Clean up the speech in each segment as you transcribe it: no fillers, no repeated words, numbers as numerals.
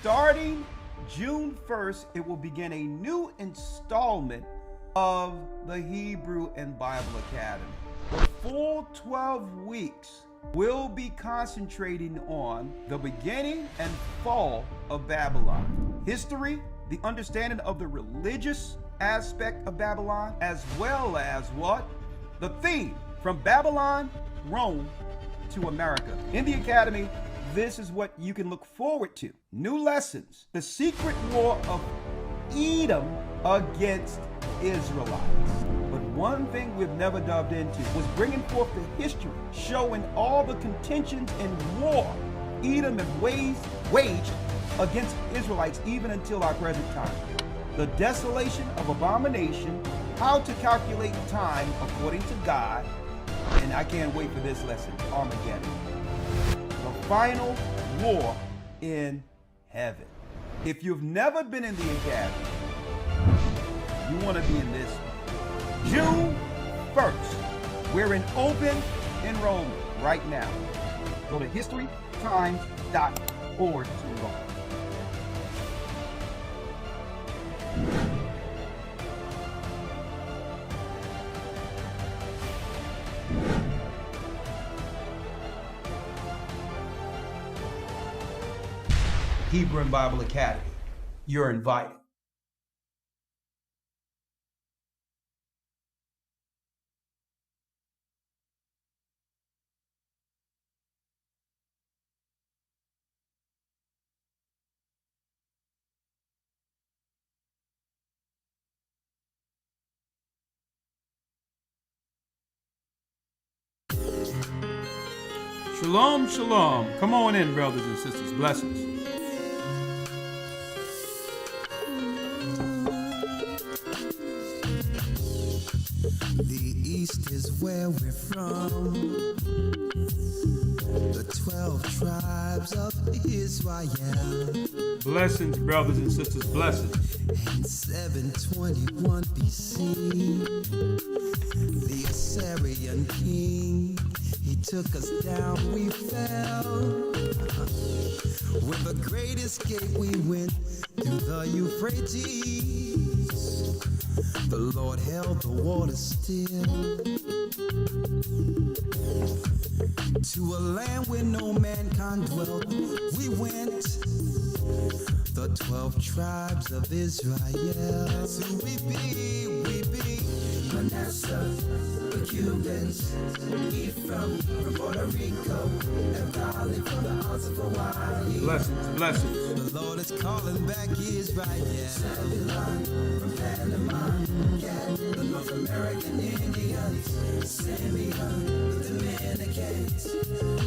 Starting June 1st, it will begin a new installment of the Hebrew and Bible Academy. The full 12 weeks will be concentrating on the beginning and fall of Babylon, history, the understanding of the religious aspect of Babylon, as well as what? The theme from Babylon, Rome to America. In the Academy, this is what you can look forward to. New lessons, the secret war of Edom against Israelites. But one thing we've never delved into was bringing forth the history, showing all the contentions and war Edom had waged against Israelites even until our present time. The desolation of abomination, how to calculate time according to God, and I can't wait for this lesson, Armageddon. The final war in heaven. If you've never been in the Academy, you want to be in this one. June 1st, we're in open enrollment right now. Go to historytimes.org to enroll. Hebrew and Bible Academy. You're invited. Shalom, shalom. Come on in, brothers and sisters. Blessings. The East is where we're from. The 12 tribes of Israel. Blessings, brothers and sisters. Blessings. In 721 BC, the Assyrian king, he took us down, we fell. With a great escape, we went through the Euphrates. The Lord held the water still. To a land where no mankind dwelt, we went. The 12 tribes of Israel. That's who we be, Manasseh, the Cubans, Ephraim, from Puerto Rico, and Valley from the Isles of Hawaii. Blessings, blessings. The Lord is calling back Israel. Zebulon from Panama, Gad, the North American Indians, Simeon, the Dominicans,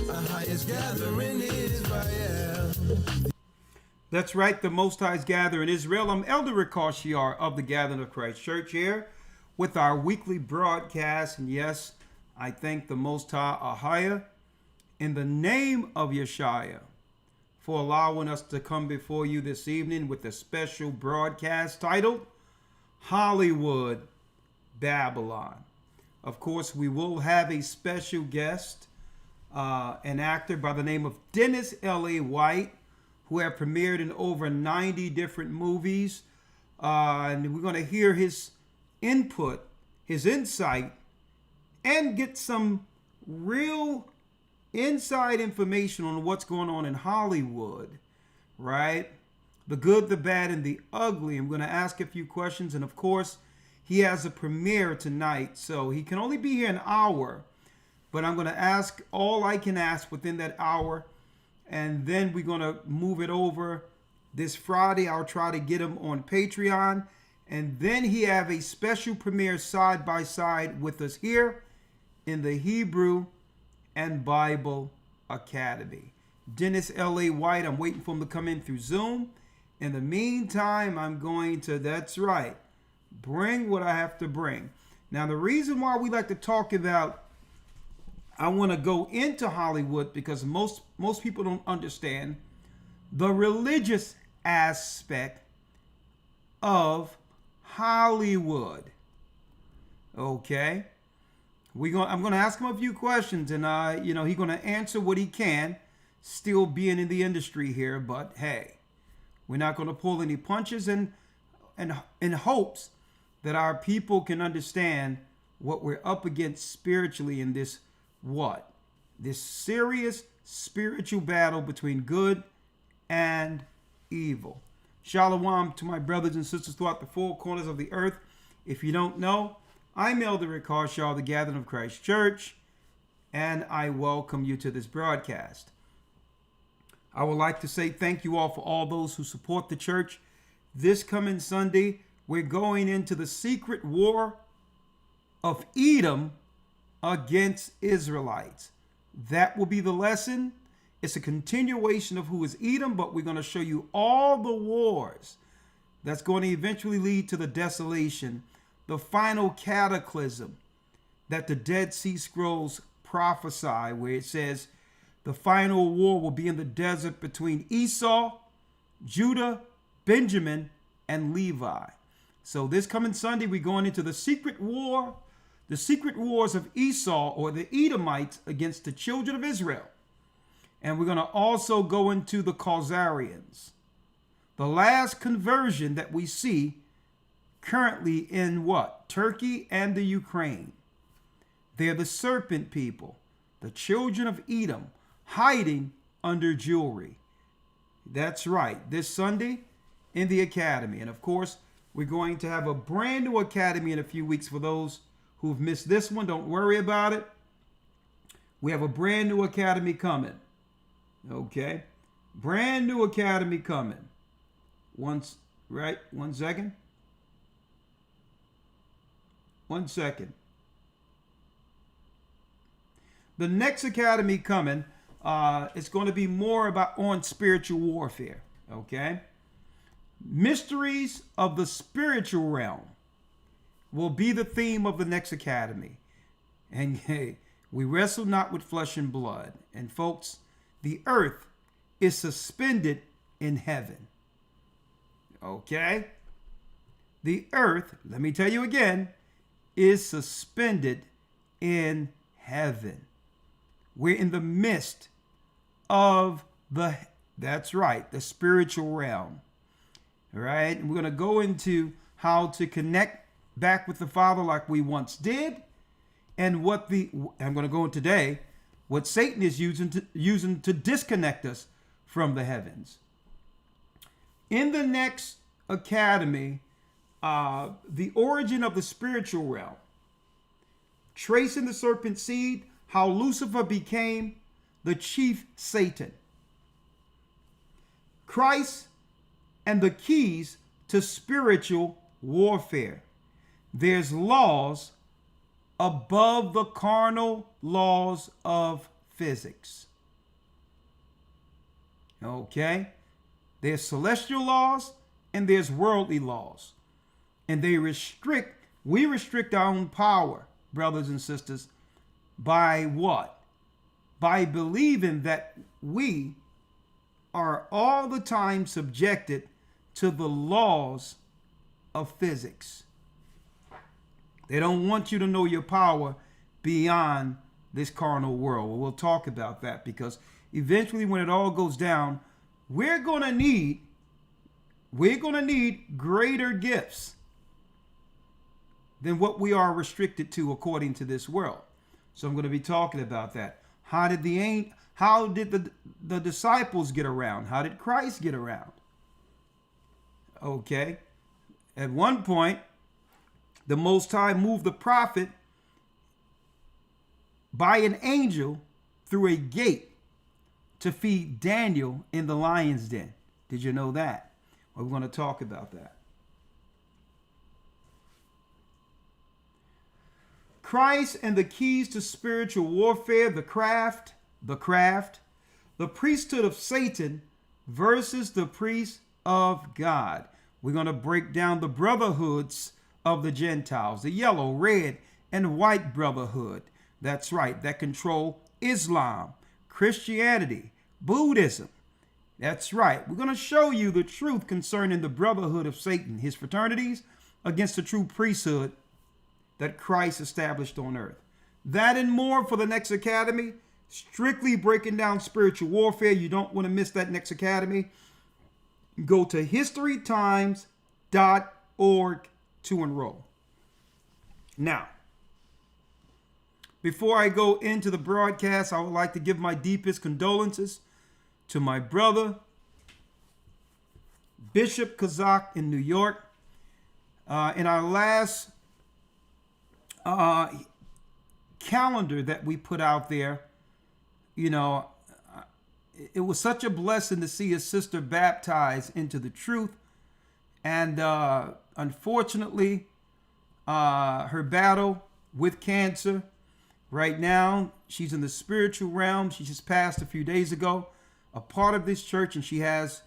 our highest gathering in Israel. That's right, the Most High's Gather in Israel. I'm Elder Rawchaa of the Gathering of Christ Church here with our weekly broadcast. And yes, I thank the Most High Ahaya in the name of Yeshua for allowing us to come before you this evening with a special broadcast titled Hollywood Babylon. Of course, we will have a special guest, an actor by the name of Dennis L.A. White, who have premiered in over 90 different movies. And we're going to hear his input, his insight, and get some real inside information on what's going on in Hollywood, right? The good, the bad, and the ugly. I'm going to ask a few questions. And of course, he has a premiere tonight, so he can only be here an hour. But I'm going to ask all I can ask within that hour. And then we're going to move it over this Friday. I'll try to get him on Patreon. And then he have a special premiere side by side with us here in the Hebrew and Bible Academy. Dennis L.A. White, I'm waiting for him to come in through Zoom. In the meantime, I'm going to, that's right, bring what I have to bring. Now, the reason why we like to talk about, I want to go into Hollywood because most people don't understand the religious aspect of Hollywood. Okay, I'm going to ask him a few questions, and he's going to answer what he can, still being in the industry here. But hey, We're not going to pull any punches and in hopes that our people can understand what we're up against spiritually in this this serious spiritual battle between good and evil. Shalom to my brothers and sisters throughout the four corners of the earth. If you don't know, I'm Elder Rawchaa of the Gathering of Christ Church, and I welcome you to this broadcast. I would like to say thank you all for all those who support the church. This coming Sunday, we're going into the secret war of Edom against Israelites. That will be the lesson. It's a continuation of who is Edom, but we're going to show you all the wars that's going to eventually lead to the desolation, the final cataclysm that the Dead Sea Scrolls prophesy, where it says the final war will be in the desert between Esau, Judah, Benjamin, and Levi. So this coming Sunday, we're going into the secret war, the secret wars of Esau, or the Edomites, against the children of Israel. And we're going to also go into the Khazarians, the last conversion that we see currently in Turkey and the Ukraine. They're the serpent people, the children of Edom, hiding under jewelry. That's right, this Sunday in the academy. And of course, we're going to have a brand new academy in a few weeks for those who've missed this one. Don't worry about it. We have a brand new academy coming. Okay. Brand new academy coming. One second. The next academy coming, it's going to be more on spiritual warfare. Okay. Mysteries of the spiritual realm will be the theme of the next academy. And hey, we wrestle not with flesh and blood. And folks, the earth is suspended in heaven. Okay? The earth, let me tell you again, is suspended in heaven. We're in the midst of that's right, the spiritual realm. All right? And we're going to go into how to connect back with the Father like we once did, and I'm going to go in today, what Satan is using to disconnect us from the heavens. In the next academy, the origin of the spiritual realm, tracing the serpent seed, how Lucifer became the chief Satan, Christ and the keys to spiritual warfare. There's laws above the carnal laws of physics. Okay? There's celestial laws and there's worldly laws. And we restrict our own power, brothers and sisters, by what? By believing that we are all the time subjected to the laws of physics. They don't want you to know your power beyond this carnal world. Well, we'll talk about that, because eventually when it all goes down, we're going to need greater gifts than what we are restricted to according to this world. So I'm going to be talking about that. How did the disciples get around? How did Christ get around? Okay. At one point, the Most High moved the prophet by an angel through a gate to feed Daniel in the lion's den. Did you know that? Well, we're going to talk about that. Christ and the keys to spiritual warfare, the priesthood of Satan versus the priest of God. We're going to break down the brotherhoods of the Gentiles, the yellow, red, and white brotherhood. That's right, that control Islam, Christianity, Buddhism. That's right. We're going to show you the truth concerning the brotherhood of Satan, his fraternities, against the true priesthood that Christ established on earth. That and more for the next academy, strictly breaking down spiritual warfare. You don't want to miss that next academy. go to historytimes.org to enroll. Now, before I go into the broadcast, I would like to give my deepest condolences to my brother, Bishop GOCC in New York. In our last calendar that we put out there, it was such a blessing to see his sister baptized into the truth. And unfortunately, her battle with cancer, right now, she's in the spiritual realm. She just passed a few days ago, a part of this church, and she has,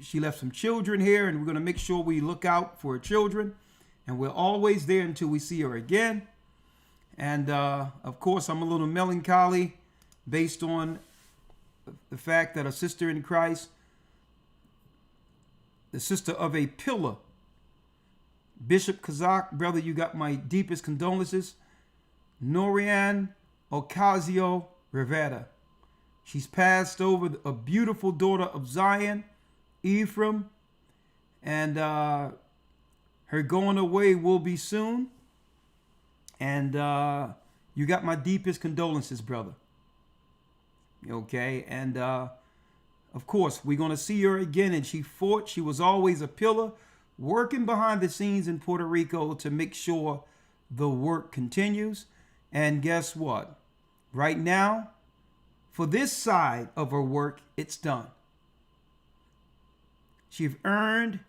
she left some children here, and we're going to make sure we look out for her children. And we're always there until we see her again. And, of course, I'm a little melancholy based on the fact that a sister in Christ, the sister of a pillar, Bishop GOCC, brother, you got my deepest condolences. Lawya Rawchaa. She's passed over, a beautiful daughter of Zion, Ephraim, and her going away will be soon. And you got my deepest condolences, brother. Okay, and of course, we're going to see her again, and she fought. She was always a pillar, working behind the scenes in Puerto Rico to make sure the work continues. And guess what? Right now, for this side of her work, it's done. She's earned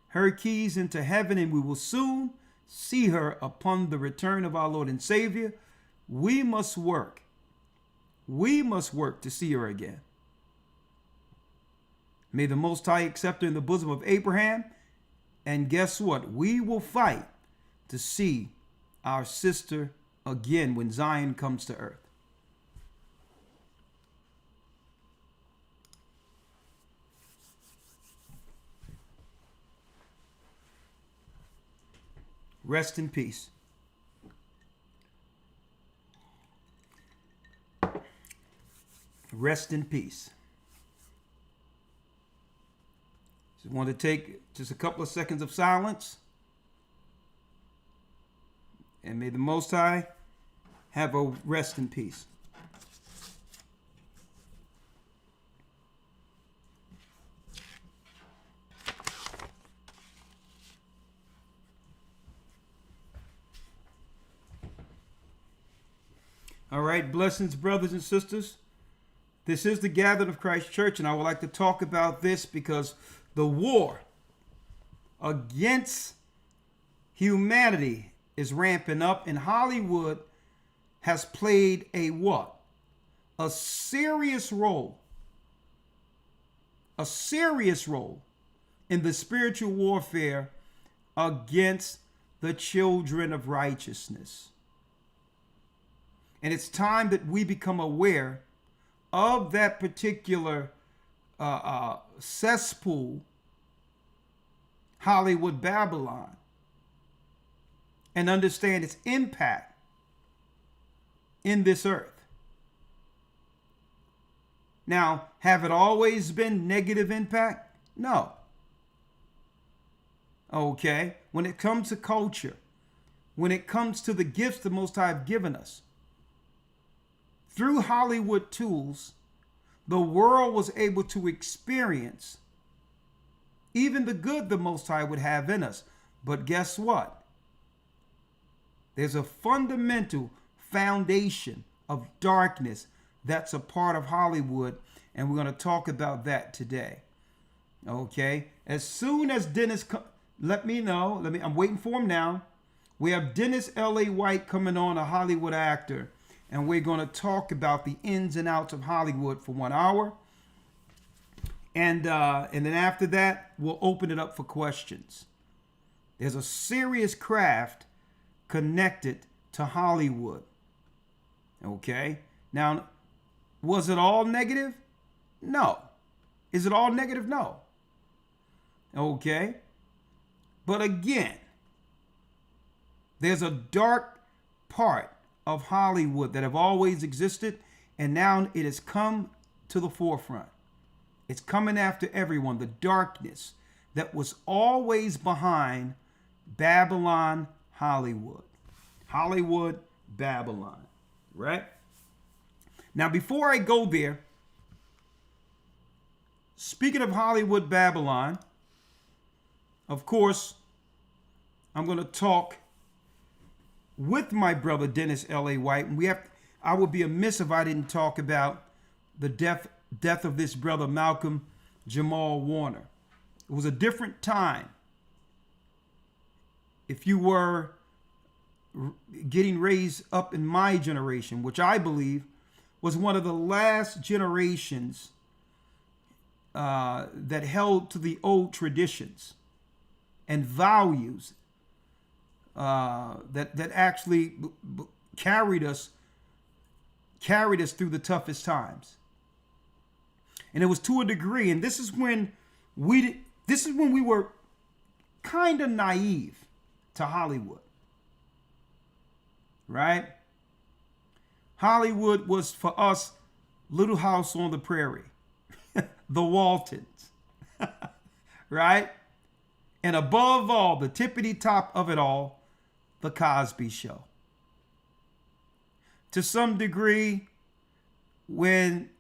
her keys into heaven, and we will soon see her upon the return of our Lord and Savior. We must work. We must work to see her again. May the Most High accept her in the bosom of Abraham. And guess what? We will fight to see our sister again when Zion comes to earth. Rest in peace. Rest in peace. Just want to take just a couple of seconds of silence. And may the Most High have a rest in peace. All right, blessings, brothers and sisters. This is the Gathered of Christ Church, and I would like to talk about this because the war against humanity is ramping up, and Hollywood has played a what? A serious role. A serious role in the spiritual warfare against the children of righteousness. And it's time that we become aware of that particular cesspool, Hollywood Babylon, and understand its impact in this earth. Now, have it always been negative impact? No. Okay. When it comes to culture, when it comes to the gifts the Most High have given us, through Hollywood tools, the world was able to experience even the good the Most High would have in us. But guess what? There's a fundamental foundation of darkness that's a part of Hollywood, and we're going to talk about that today. Okay? As soon as Dennis, let me know. I'm waiting for him now. We have Dennis L.A. White coming on, a Hollywood actor. And we're going to talk about the ins and outs of Hollywood for 1 hour. And then after that, we'll open it up for questions. There's a serious craft connected to Hollywood. Okay? Now, was it all negative? No. Is it all negative? No. Okay? But again, there's a dark part of Hollywood that have always existed, and now it has come to the forefront. It's coming after everyone. The darkness that was always behind Babylon, Hollywood. Hollywood, Babylon. Right? Now, before I go there, speaking of Hollywood, Babylon, of course, I'm going to talk with my brother Dennis L.A. White. And I would be amiss if I didn't talk about the death of this brother Malcolm-Jamal Warner. It was a different time. If you were getting raised up in my generation, which I believe was one of the last generations that held to the old traditions and values that actually carried us through the toughest times. And it was to a degree, and this is when we were kind of naive to Hollywood. Right? Hollywood was for us Little House on the Prairie, the Waltons, right? And above all, the tippity top of it all, the Cosby Show. To some degree, when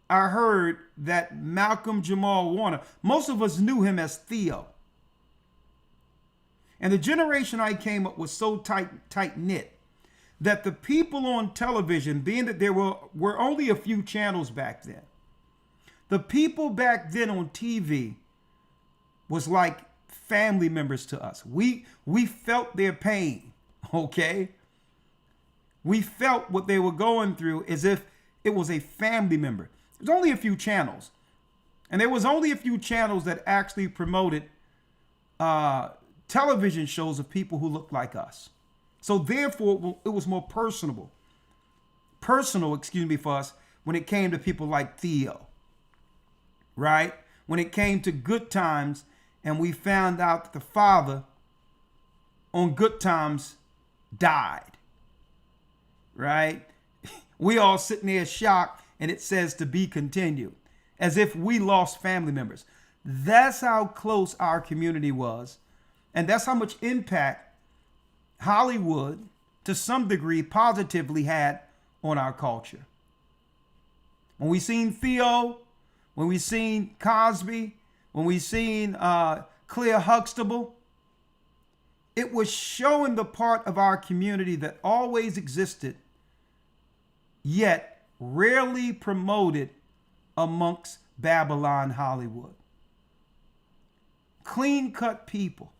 I heard that Malcolm-Jamal Warner, most of us knew him as Theo. And the generation I came up was so tight-knit that the people on television, being that there were only a few channels back then, the people back then on TV was like family members to us. We felt their pain, okay? We felt what they were going through as if it was a family member. There's only a few channels. And there was only a few channels that actually promoted television shows of people who looked like us. So therefore, it was more personal, for us when it came to people like Theo, right? When it came to Good Times and we found out that the father on Good Times died, right? We all sitting there shocked and it says to be continued, as if we lost family members. That's how close our community was. And that's how much impact Hollywood, to some degree, positively had on our culture. When we seen Theo, when we seen Cosby, when we seen Claire Huxtable, it was showing the part of our community that always existed, yet rarely promoted amongst Babylon, Hollywood. Clean-cut people.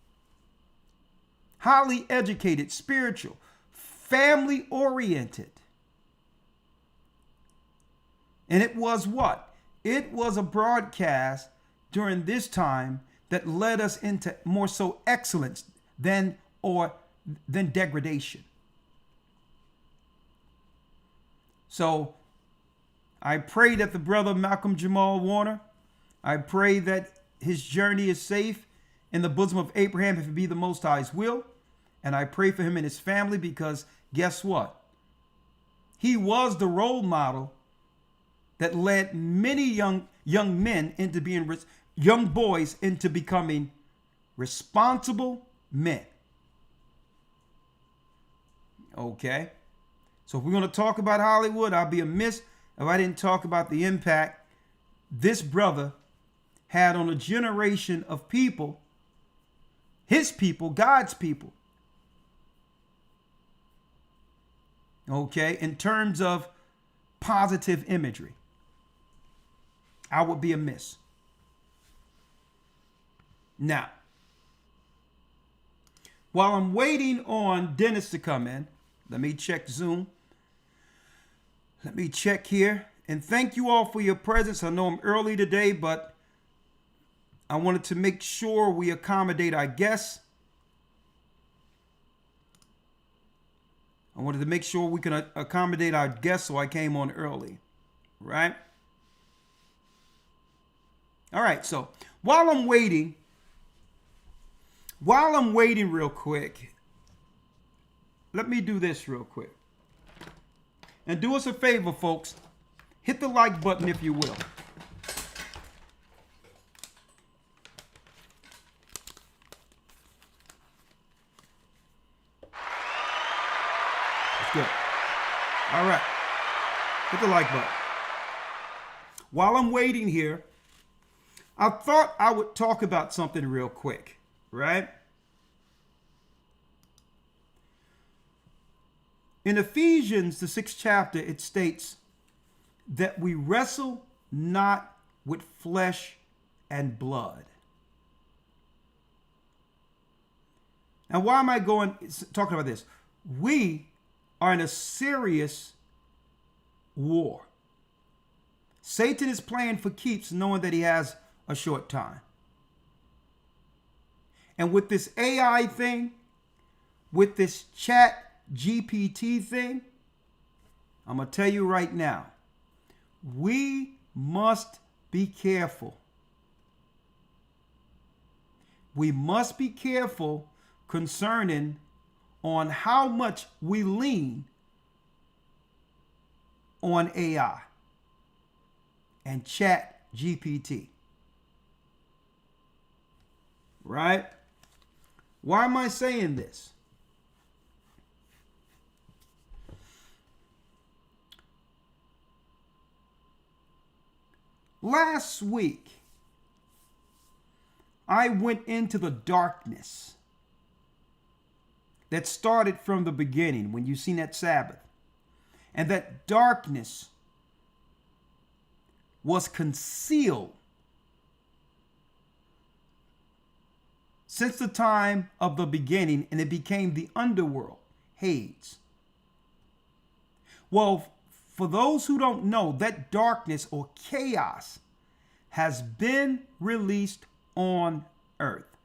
Highly educated, spiritual, family-oriented. And it was what? It was a broadcast during this time that led us into more so excellence than degradation. So I pray that the brother Malcolm-Jamal Warner, I pray that his journey is safe in the bosom of Abraham, if it be the Most High's will. And I pray for him and his family, because guess what? He was the role model that led many young men into being, young boys into becoming responsible men. Okay? So if we're going to talk about Hollywood, I'll be amiss if I didn't talk about the impact this brother had on a generation of people, his people, God's people. Okay, in terms of positive imagery, I would be amiss. Now, while I'm waiting on Dennis to come in, let me check Zoom. Let me check here. And thank you all for your presence. I know I'm early today, but I wanted to make sure we accommodate our guests. I wanted to make sure we can accommodate our guests, so I came on early, right? All right, so while I'm waiting real quick, let me do this real quick. And do us a favor, folks. Hit the like button if you will. All right. Hit the like button. While I'm waiting here, I thought I would talk about something real quick, right? In Ephesians, the 6th chapter, it states that we wrestle not with flesh and blood. Now, why am I talking about this? We are in a serious war. Satan is playing for keeps, knowing that he has a short time. And with this AI thing, with this chat GPT thing, I'm going to tell you right now, we must be careful. We must be careful concerning on how much we lean on AI and chat GPT. Right? Why am I saying this? Last week, I went into the darkness that started from the beginning when you seen that Sabbath. And that darkness was concealed since the time of the beginning, and it became the underworld, Hades. Well, for those who don't know, that darkness or chaos has been released on earth.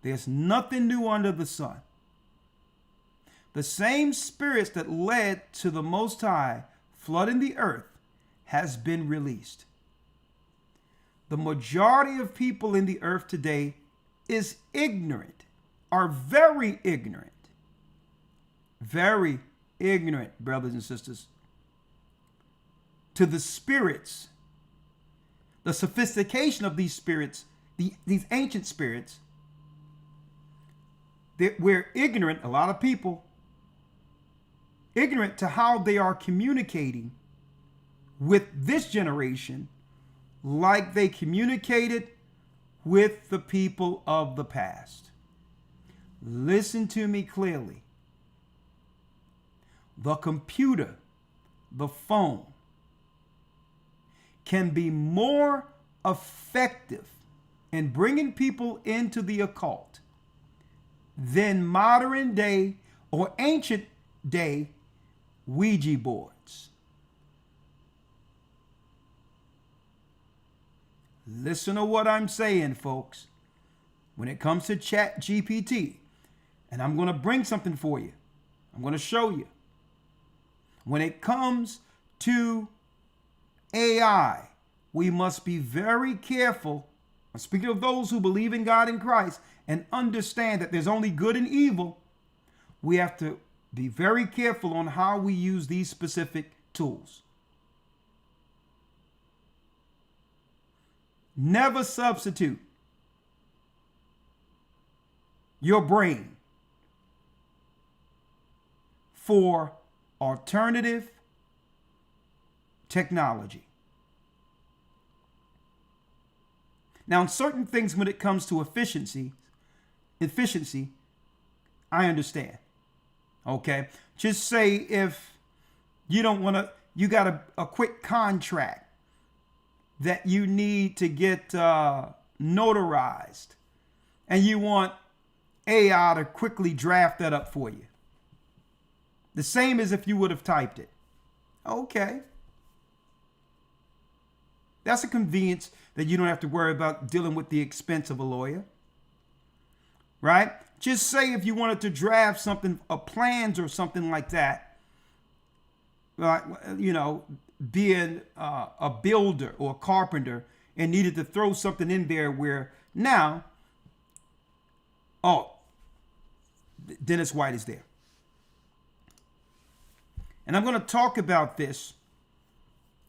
There's nothing new under the sun. The same spirits that led to the Most High flooding the earth has been released. The majority of people in the earth today is ignorant, are very ignorant, brothers and sisters, to the spirits, the sophistication of these spirits, these ancient spirits. We're ignorant, a lot of people, ignorant to how they are communicating with this generation like they communicated with the people of the past. Listen to me clearly. The computer, the phone, can be more effective in bringing people into the occult than modern day or ancient day Ouija boards. Listen to what I'm saying, folks. When it comes to chat GPT, and I'm going to bring something for you. I'm going to show you. When it comes to AI, we must be very careful. I'm speaking of those who believe in God and Christ and understand that there's only good and evil. We have to be very careful on how we use these specific tools. Never substitute your brain for alternative technology. Now, in certain things, when it comes to efficiency, I understand. Okay. Just say if you don't want to, you got a quick contract that you need to get notarized, and you want AI to quickly draft that up for you. The same as if you would have typed it. Okay. That's a convenience that you don't have to worry about dealing with the expense of a lawyer. Right? Just say if you wanted to draft something, plans or something like that, you know, being a builder or a carpenter and needed to throw something in there where now, Dennis White is there. And I'm going to talk about this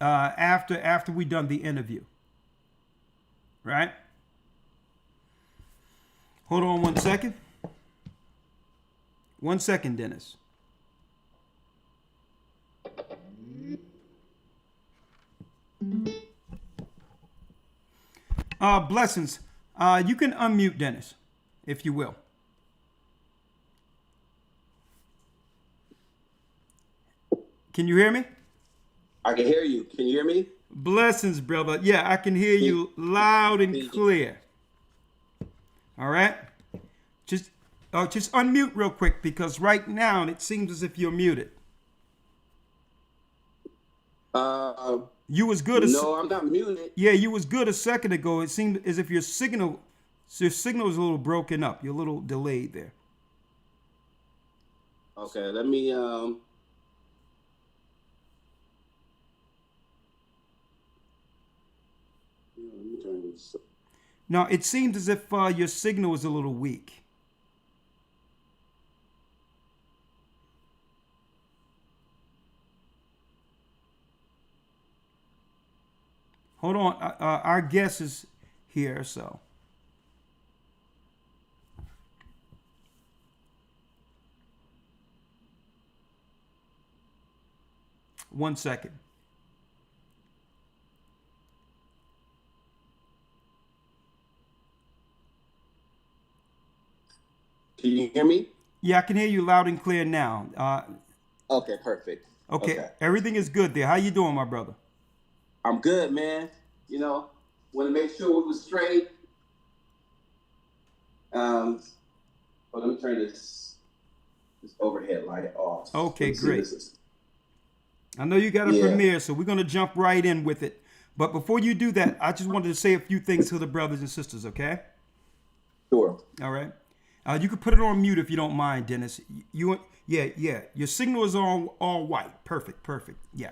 after we done the interview. Right? Hold on 1 second. 1 second, Dennis. Blessings. You can unmute Dennis, if you will. Can you hear me? I can hear you. Can you hear me? Blessings, brother. Yeah, I can hear you loud and clear. All right. Just unmute real quick, because right now it seems as if you're muted. You was good. No, I'm not muted. Yeah, you was good a second ago. It seemed as if your signal is a little broken up. You're a little delayed there. Okay, let me turn this. Now, it seems as if your signal is a little weak. Hold on. Our guest is here, so. One second. Can you hear me? Yeah, I can hear you loud and clear now. Okay, perfect. Okay, everything is good there. How you doing, my brother? I'm good, man. You know, want to make sure we was straight. But let me turn this overhead light off. Okay, great. I know you got a premiere, so we're going to jump right in with it. But before you do that, I just wanted to say a few things to the brothers and sisters, okay? Sure. All right. You can put it on mute if you don't mind, Dennis. Yeah. Your signal is all white. Perfect. Yeah.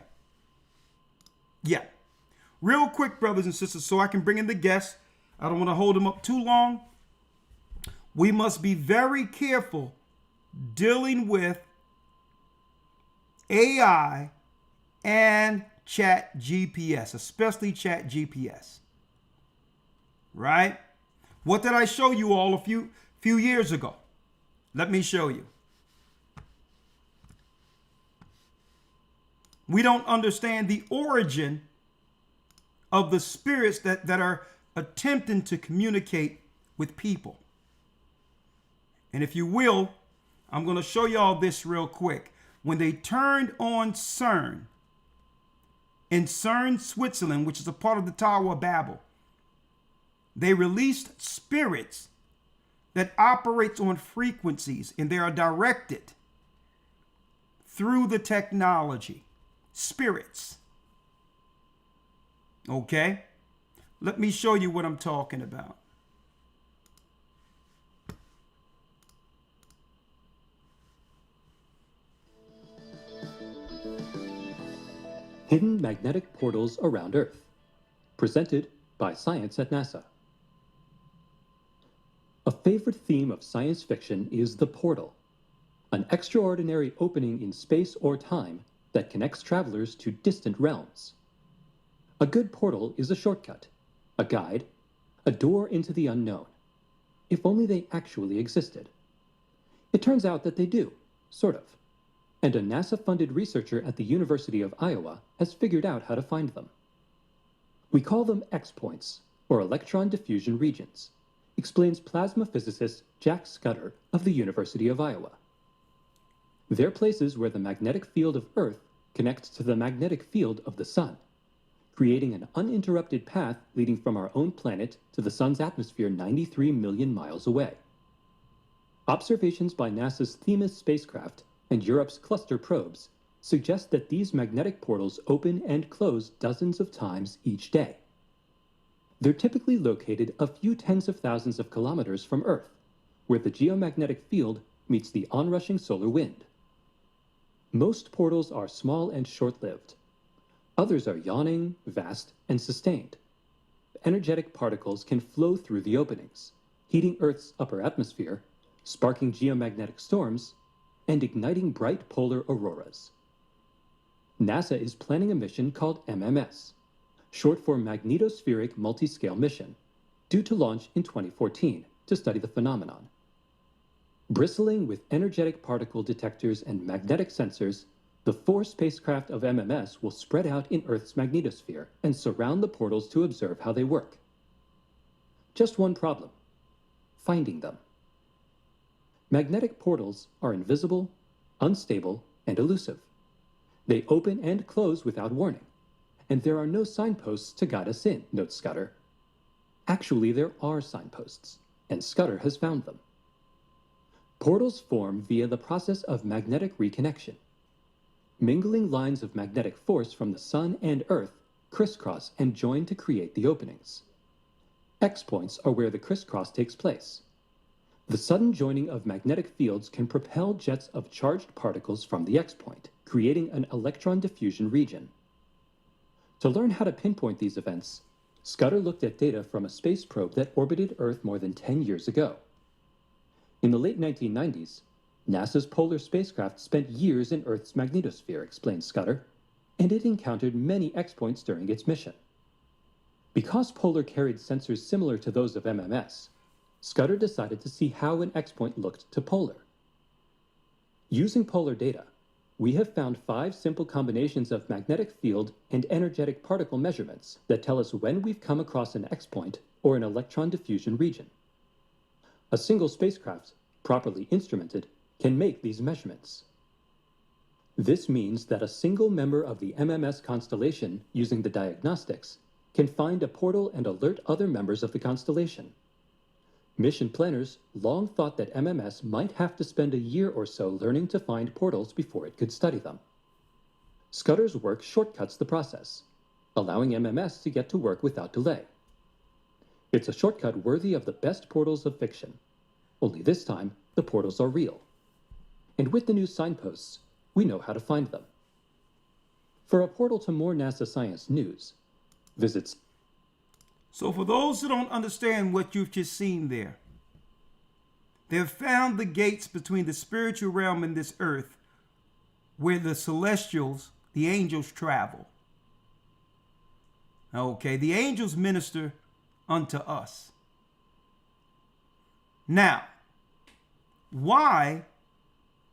Real quick, brothers and sisters, so I can bring in the guests. I don't want to hold them up too long. We must be very careful dealing with AI and Chat GPS, especially Chat GPS. Right? What did I show you all a few years ago? Let me show you. We don't understand the origin of the spirits that are attempting to communicate with people. And if you will, I'm going to show y'all this real quick. When they turned on CERN, in CERN, Switzerland, which is a part of the Tower of Babel, they released spirits that operates on frequencies, and they are directed through the technology. Spirits. Okay? Let me show you what I'm talking about. Hidden Magnetic Portals Around Earth, presented by Science at NASA. A favorite theme of science fiction is the portal, an extraordinary opening in space or time that connects travelers to distant realms. A good portal is a shortcut, a guide, a door into the unknown, if only they actually existed. It turns out that they do, sort of. And a NASA-funded researcher at the University of Iowa has figured out how to find them. We call them X-points, or electron diffusion regions, explains plasma physicist Jack Scudder of the University of Iowa. They're places where the magnetic field of Earth connects to the magnetic field of the Sun, creating an uninterrupted path leading from our own planet to the Sun's atmosphere 93 million miles away. Observations by NASA's Themis spacecraft and Europe's cluster probes suggest that these magnetic portals open and close dozens of times each day. They're typically located a few tens of thousands of kilometers from Earth, where the geomagnetic field meets the onrushing solar wind. Most portals are small and short-lived. Others are yawning, vast, and sustained. Energetic particles can flow through the openings, heating Earth's upper atmosphere, sparking geomagnetic storms, and igniting bright polar auroras. NASA is planning a mission called MMS, short for Magnetospheric Multiscale Mission, due to launch in 2014 to study the phenomenon. Bristling with energetic particle detectors and magnetic sensors, the 4 spacecraft of MMS will spread out in Earth's magnetosphere and surround the portals to observe how they work. Just one problem: finding them. Magnetic portals are invisible, unstable, and elusive. They open and close without warning, and there are no signposts to guide us in, notes Scudder. Actually, there are signposts, and Scudder has found them. Portals form via the process of magnetic reconnection. Mingling lines of magnetic force from the Sun and Earth crisscross and join to create the openings. X-points are where the crisscross takes place. The sudden joining of magnetic fields can propel jets of charged particles from the X-point, creating an electron diffusion region. To learn how to pinpoint these events, Scudder looked at data from a space probe that orbited Earth more than 10 years ago. In the late 1990s, NASA's Polar spacecraft spent years in Earth's magnetosphere, explained Scudder, and it encountered many X-points during its mission. Because Polar carried sensors similar to those of MMS, Scudder decided to see how an X-point looked to Polar. Using Polar data, we have found 5 simple combinations of magnetic field and energetic particle measurements that tell us when we've come across an X-point or an electron diffusion region. A single spacecraft, properly instrumented, can make these measurements. This means that a single member of the MMS constellation using the diagnostics can find a portal and alert other members of the constellation. Mission planners long thought that MMS might have to spend a year or so learning to find portals before it could study them. Scudder's work shortcuts the process, allowing MMS to get to work without delay. It's a shortcut worthy of the best portals of fiction, only this time the portals are real. And with the new signposts, we know how to find them. For a portal to more NASA science news, visit. So for those who don't understand what you've just seen there, they've found the gates between the spiritual realm and this earth where the celestials, the angels, travel. Okay, the angels minister unto us. Now, why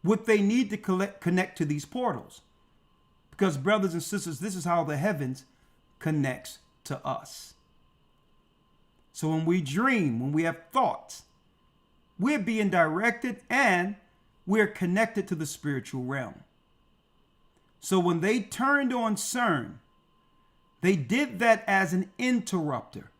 would they need to connect to these portals? Because, brothers and sisters, this is how the heavens connects to us. So when we dream, when we have thoughts, we're being directed and we're connected to the spiritual realm. So when they turned on CERN, they did that as an interrupter.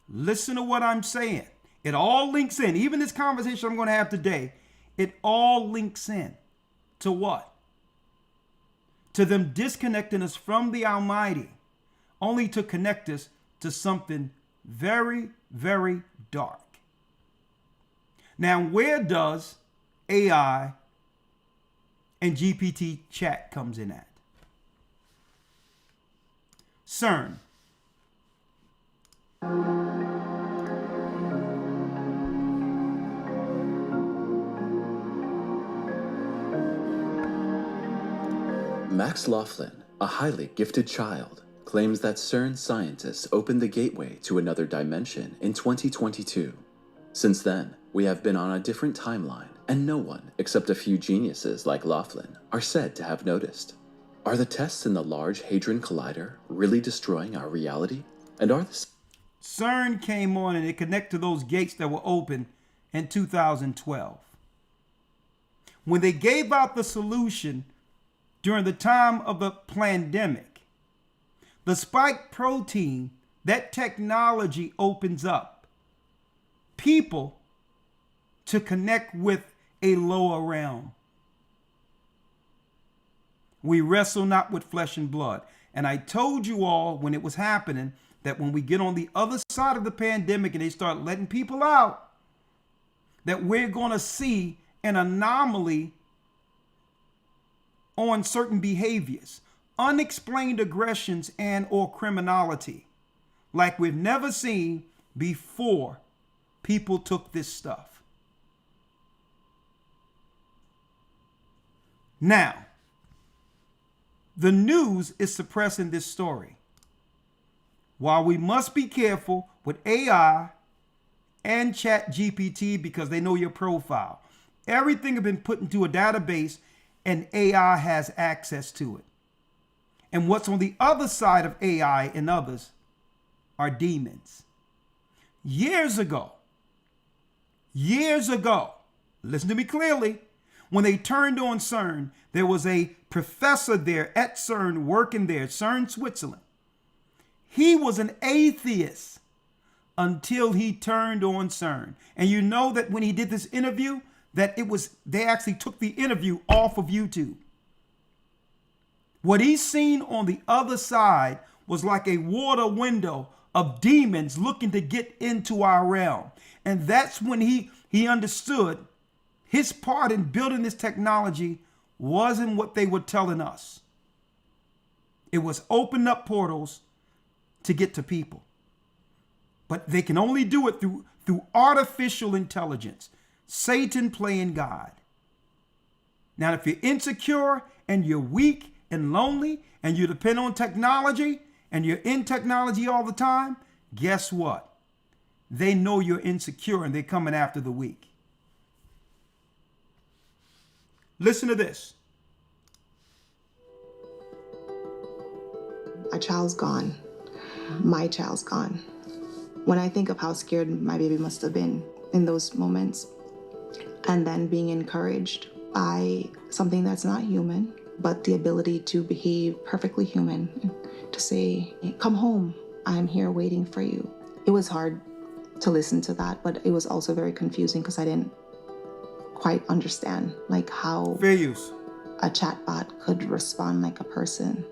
Listen to what I'm saying. It all links in. Even this conversation I'm going to have today, it all links in to what? To them disconnecting us from the Almighty, only to connect us to something very, very dark. Now, where does AI and GPT chat comes in at? CERN. Max Laughlin, a highly gifted child, claims that CERN scientists opened the gateway to another dimension in 2022. Since then, we have been on a different timeline, and no one, except a few geniuses like Laughlin, are said to have noticed. Are the tests in the Large Hadron Collider really destroying our reality? And are the CERN came on and it connected to those gates that were open in 2012. When they gave out the solution during the time of the pandemic, the spike protein, that technology opens up people to connect with a lower realm. We wrestle not with flesh and blood. And I told you all when it was happening that when we get on the other side of the pandemic and they start letting people out, that we're going to see an anomaly on certain behaviors, unexplained aggressions and or criminality like we've never seen before people took this stuff. Now, the news is suppressing this story. While we must be careful with AI and Chat GPT because they know your profile, everything has been put into a database and AI has access to it. And what's on the other side of AI and others are demons. years ago, listen to me clearly, when they turned on CERN, there was a professor there at CERN working there, CERN, Switzerland. He was an atheist until he turned on CERN. And you know that when he did this interview, that they actually took the interview off of YouTube. What he's seen on the other side was like a water window of demons looking to get into our realm. And that's when he understood his part in building this technology wasn't what they were telling us. It was open up portals to get to people. But they can only do it through artificial intelligence. Satan playing God. Now, if you're insecure and you're weak and lonely and you depend on technology and you're in technology all the time, guess what? They know you're insecure and they're coming after the weak. Listen to this. A child's gone. My child's gone. When I think of how scared my baby must have been in those moments, and then being encouraged by something that's not human, but the ability to behave perfectly human, to say, come home, I'm here waiting for you. It was hard to listen to that, but it was also very confusing because I didn't quite understand like how Fair use. a chatbot could respond like a person.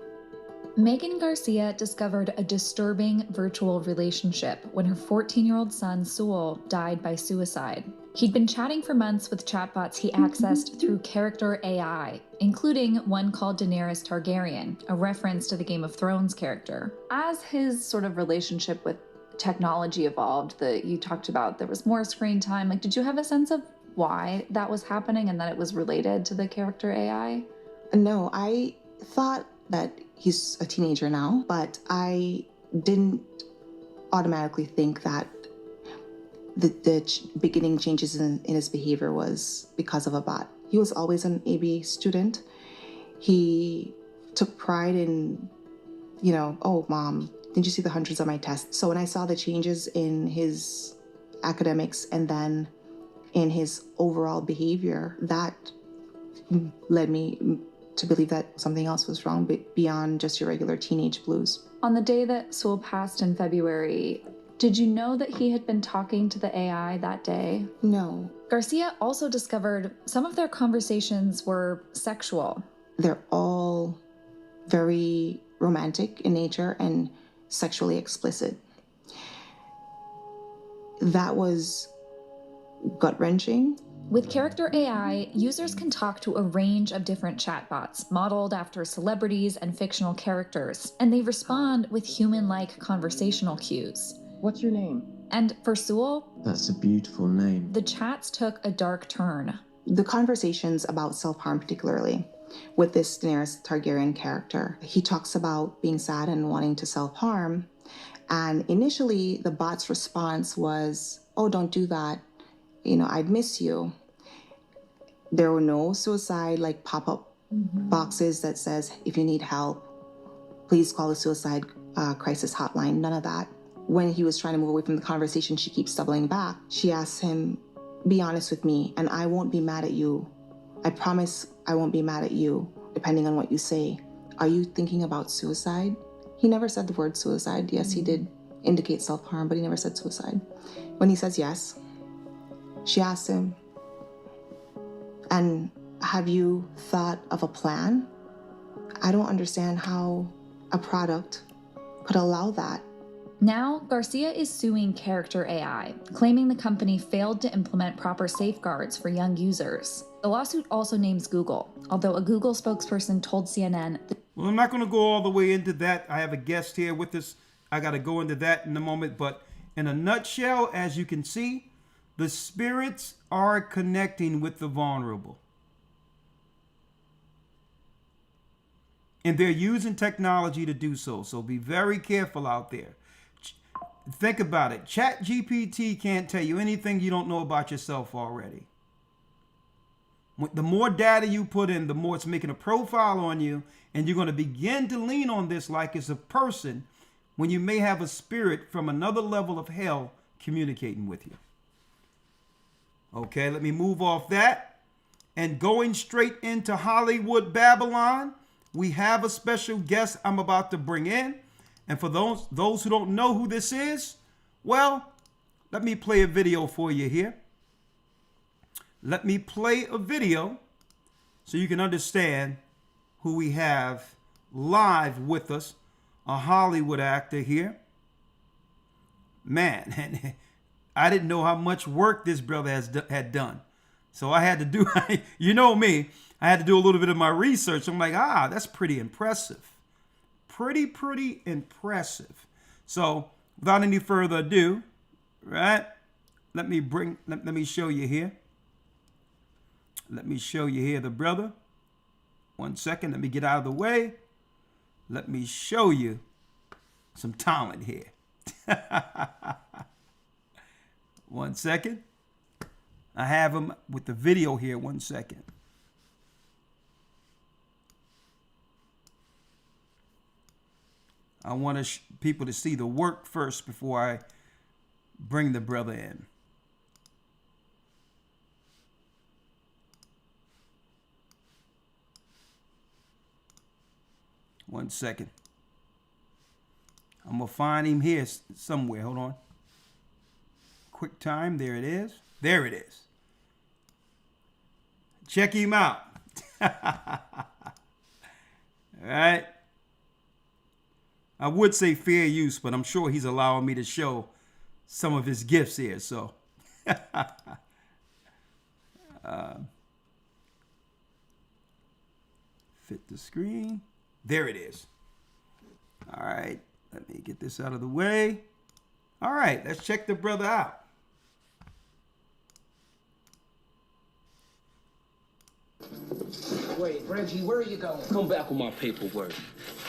Megan Garcia discovered a disturbing virtual relationship when her 14-year-old son, Sewell, died by suicide. He'd been chatting for months with chatbots he accessed through character AI, including one called Daenerys Targaryen, a reference to the Game of Thrones character. As his sort of relationship with technology evolved, that you talked about, there was more screen time. Like, did you have a sense of why that was happening and that it was related to the character AI? No, I thought that he's a teenager now, but I didn't automatically think that the beginning changes in his behavior was because of a bot. He was always an AB student. He took pride in, oh, mom, didn't you see the hundreds of my tests? So when I saw the changes in his academics and then in his overall behavior, that led me to believe that something else was wrong beyond just your regular teenage blues. On the day that Sewell passed in February, did you know that he had been talking to the AI that day? No. Garcia also discovered some of their conversations were sexual. They're all very romantic in nature and sexually explicit. That was gut-wrenching. With character AI, users can talk to a range of different chatbots modeled after celebrities and fictional characters, and they respond with human-like conversational cues. What's your name? And for Sewell, That's a beautiful name. the chats took a dark turn. The conversations about self-harm, particularly with this Daenerys Targaryen character, he talks about being sad and wanting to self-harm. And initially, the bot's response was, oh, don't do that. I'd miss you. There were no suicide pop-up boxes that says, if you need help, please call the suicide crisis hotline. None of that. When he was trying to move away from the conversation, she keeps doubling back. She asks him, be honest with me, and I won't be mad at you. I promise I won't be mad at you, depending on what you say. Are you thinking about suicide? He never said the word suicide. Yes, he did indicate self-harm, but he never said suicide. When he says yes, she asks him, and have you thought of a plan? I don't understand how a product could allow that. Now, Garcia is suing Character AI, claiming the company failed to implement proper safeguards for young users. The lawsuit also names Google, although a Google spokesperson told CNN... Well, I'm not going to go all the way into that. I have a guest here with us. I got to go into that in a moment. But in a nutshell, as you can see, the spirits are connecting with the vulnerable. And they're using technology to do so. So be very careful out there. Think about it. ChatGPT can't tell you anything you don't know about yourself already. The more data you put in, the more it's making a profile on you. And you're going to begin to lean on this like it's a person when you may have a spirit from another level of hell communicating with you. Okay, let me move off that. And going straight into Hollywood Babylon, we have a special guest I'm about to bring in. And for those who don't know who this is, well, let me play a video for you here. Let me play a video so you can understand who we have live with us, a Hollywood actor here. Man, and I didn't know how much work this brother had done. So I had to do, you know me, I had to do a little bit of my research. I'm like, that's pretty impressive. Pretty impressive. So without any further ado, right, let me show you here. Let me show you here the brother. 1 second, let me get out of the way. Let me show you some talent here. 1 second. I have him with the video here. 1 second. I want people to see the work first before I bring the brother in. One second. I'm going to find him here somewhere. Hold on. Quick time. There it is. There it is. Check him out. All right. I would say fair use, but I'm sure he's allowing me to show some of his gifts here. So, fit the screen. There it is. All right. Let me get this out of the way. All right. Let's check the brother out. Wait, Reggie, where are you going? Come back with my paperwork.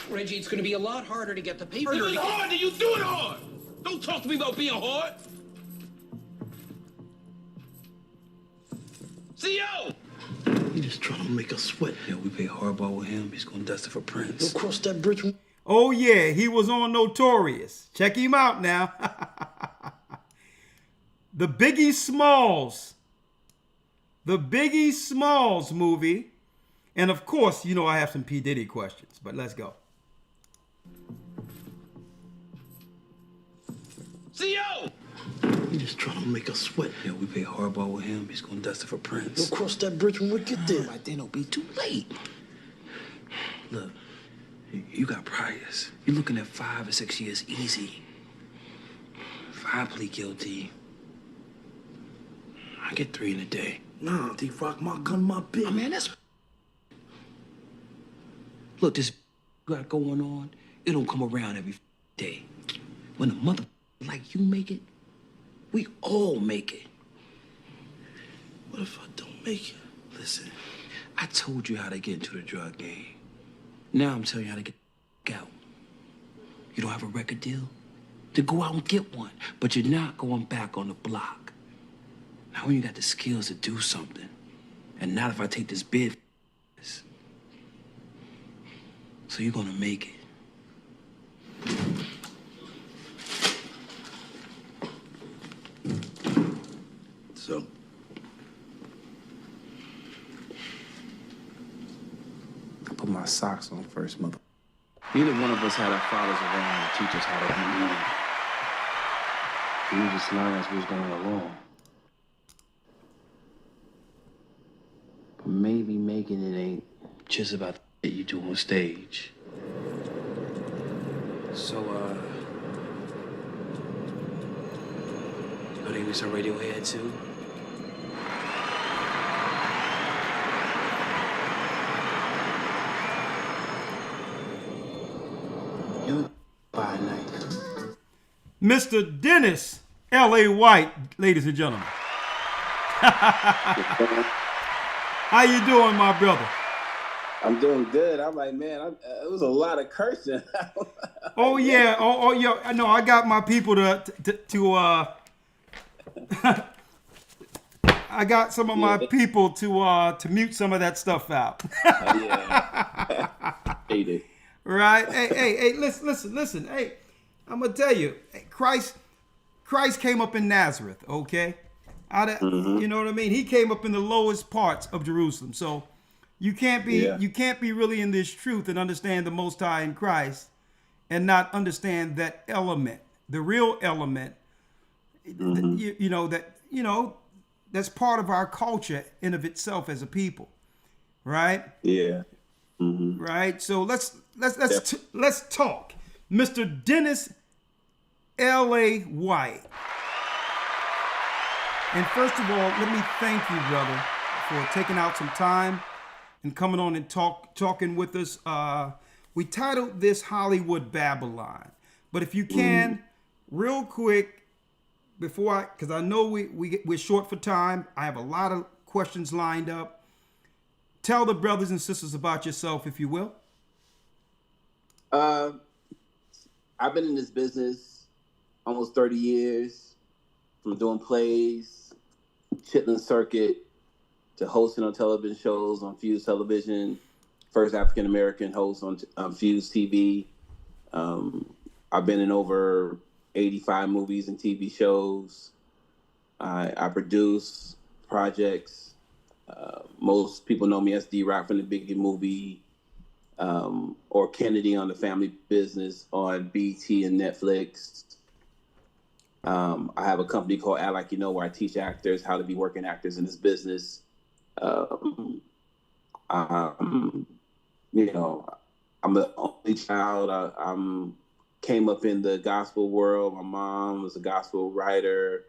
Reggie, it's going to be a lot harder to get the paperwork. It's hard and you do it hard. Don't talk to me about being hard. CEO! He just trying to make us sweat. Yeah, we pay hardball with him. He's gonna dust it for Prince. Don't cross that bridge. Oh yeah, he was on Notorious. Check him out now. The Biggie Smalls. The Biggie Smalls movie. And of course, you know I have some P. Diddy questions, but let's go. CEO! He just trying to make us sweat. Yeah, we pay hardball with him. He's gonna dust it for Prince. Don't cross that bridge when we get there. Right then, it'll be too late. Look, you got priors. You're looking at 5 or 6 years easy. If I plead guilty, I get 3 in a day. Nah, D-Rock, my gun, my bitch. Oh, man, that's... Look, this got going on, it don't come around every day. When a mother like you make it, we all make it. What if I don't make it? Listen, I told you how to get into the drug game. Now I'm telling you how to get out. You don't have a record deal? Then go out and get one. But you're not going back on the block. Now when you got the skills to do something, and not if I take this bid. So you're gonna make it. So? I put my socks on first, mother. Neither one of us had our fathers around to teach us how to be men. We just learned as we was going along. But maybe making it ain't Just about the you do on stage. So, you know they was on Radiohead too? You by night. Mr. Dennis L.A. White, ladies and gentlemen. How you doing, my brother? I'm doing good. I'm like, man, it was a lot of cursing. Oh yeah, oh yeah. I know. I got my people to I got some of my people to mute some of that stuff out. Yeah. Hate it. Right? Hey, listen. Hey, I'm gonna tell you, Christ Christ came up in Nazareth, okay? You know what I mean? He came up in the lowest parts of Jerusalem. So you can't be really in this truth and understand the Most High in Christ and not understand that element, the real element, that's part of our culture in of itself as a people, right? Yeah. Right. So let's talk, Mr. Dennis L.A. White. And first of all, let me thank you, brother, for taking out some time and coming on and talking with us. We titled this Hollywood Babylon, but if you can, real quick, because I know we're short for time, I have a lot of questions lined up. Tell the brothers and sisters about yourself, if you will. I've been in this business almost 30 years, from doing plays, Chitlin Circuit, to hosting on television shows on Fuse Television, first African-American host on Fuse TV. I've been in over 85 movies and TV shows. I produce projects. Most people know me as D-Rock from the Biggie Movie, or Kennedy on The Family Business on BT and Netflix. I have a company called Act Like You Know, where I teach actors how to be working actors in this business. I'm the only child. I came up in the gospel world. My mom was a gospel writer.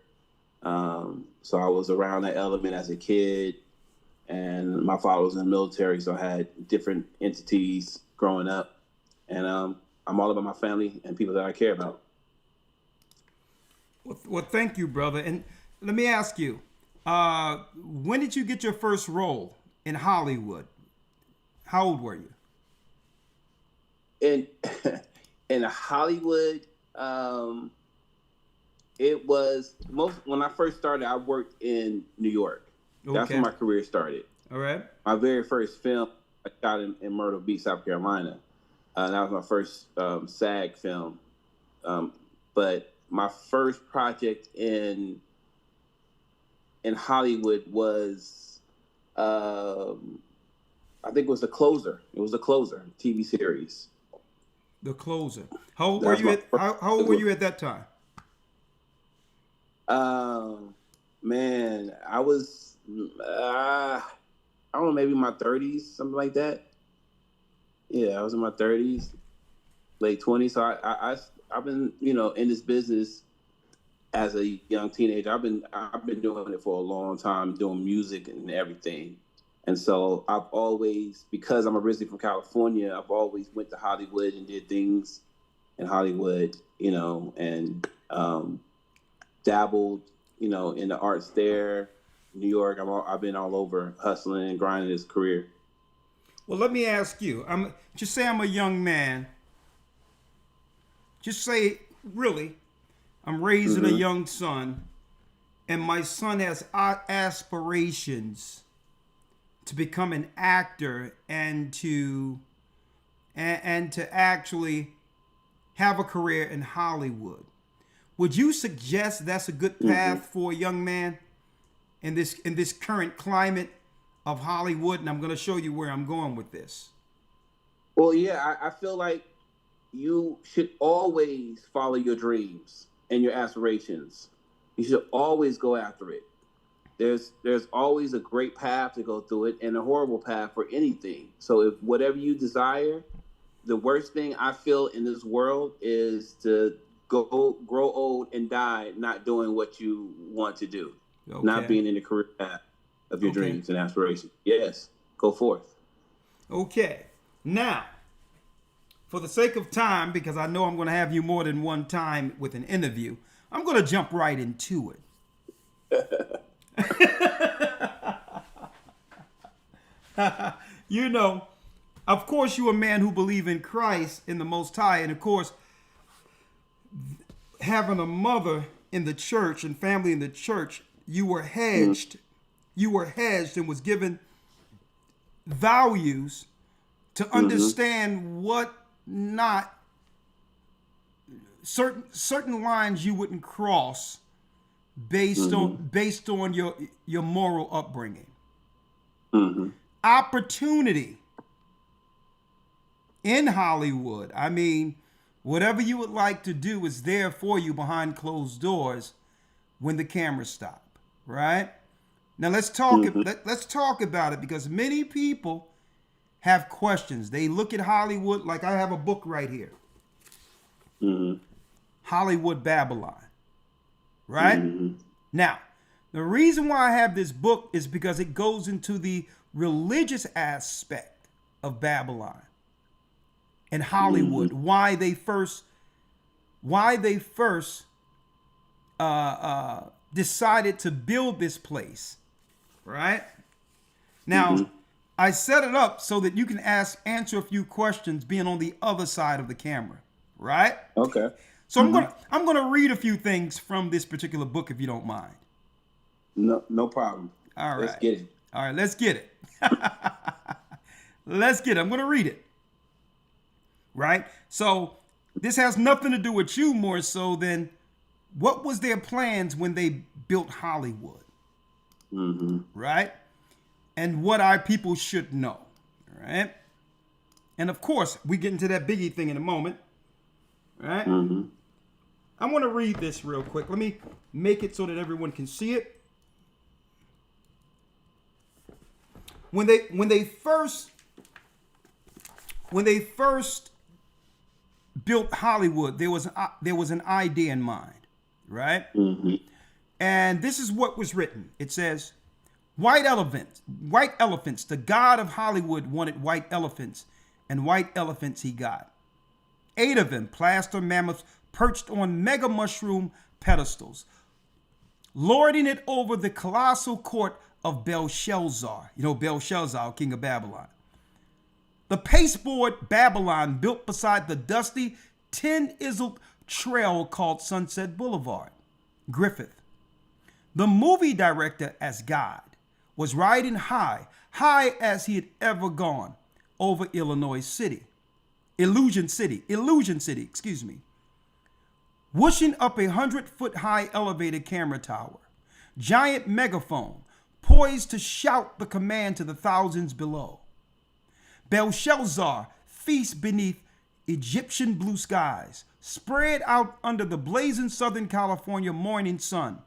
So I was around that element as a kid. And my father was in the military, so I had different entities growing up. And I'm all about my family and people that I care about. Well, thank you, brother. And let me ask you, when did you get your first role in Hollywood? How old were you? In Hollywood, it was when I first started, I worked in New York. That's when my career started. All right. My very first film I shot in Myrtle Beach, South Carolina. That was my first SAG film. But my first project in Hollywood was, I think it was The Closer. It was The Closer TV series. The Closer. How old were you how old were you at that time? Man, I was, I don't know, maybe my 30s, something like that. Yeah, I was in my 30s, late 20s. So I've been, in this business as a young teenager. I've been doing it for a long time, doing music and everything. And so I've always, because I'm originally from California, I've always went to Hollywood and did things in Hollywood, and dabbled, in the arts there. New York, I've been all over hustling and grinding this career. Well, let me ask you. Just say I'm a young man. Just say, really, I'm raising a young son, and my son has aspirations to become an actor and to actually have a career in Hollywood. Would you suggest that's a good path for a young man in this current climate of Hollywood? And I'm going to show you where I'm going with this. Well, yeah, I feel like you should always follow your dreams and your aspirations. You should always go after it. There's always a great path to go through it and a horrible path for anything. So if whatever you desire, the worst thing I feel in this world is to grow old and die not doing what you want to do. Okay. Not being in the career path of your dreams and aspirations. Yes, go forth. Okay. Now, for the sake of time, because I know I'm going to have you more than one time with an interview, I'm going to jump right into it. Of course, you're a man who believes in Christ, in the Most High, and of course, having a mother in the church and family in the church, you were hedged. You were hedged and was given values to understand what not certain lines you wouldn't cross based on your moral upbringing. Opportunity in Hollywood. I mean, whatever you would like to do is there for you behind closed doors when the cameras stop, right? Now let's talk about it, because many people have questions. They look at Hollywood, like I have a book right here. Hollywood Babylon. Right? Now, the reason why I have this book is because it goes into the religious aspect of Babylon and Hollywood, why they first decided to build this place, right? Now, I set it up so that you can answer a few questions being on the other side of the camera, right? Okay. So I'm gonna read a few things from this particular book, if you don't mind. No problem. All right. Let's get it. All right, let's get it. Let's get it. I'm gonna read it. Right? So this has nothing to do with you more so than what was their plans when they built Hollywood. Right? And what our people should know. Right? And of course, we get into that Biggie thing in a moment. Right? I want to read this real quick. Let me make it so that everyone can see it. When they first built Hollywood, there was an idea in mind, right? And this is what was written. It says, white elephants, the god of Hollywood wanted white elephants, and white elephants he got. 8 of them, plaster mammoths, perched on mega mushroom pedestals, lording it over the colossal court of Belshazzar. You know, Belshazzar, king of Babylon. The pasteboard Babylon built beside the dusty, tin-izzled trail called Sunset Boulevard. Griffith, the movie director as God, was riding high as he had ever gone over Illusion City, excuse me. Whooshing up a 100-foot high elevated camera tower, giant megaphone poised to shout the command to the thousands below. Belshazzar feasts beneath Egyptian blue skies, spread out under the blazing Southern California morning sun.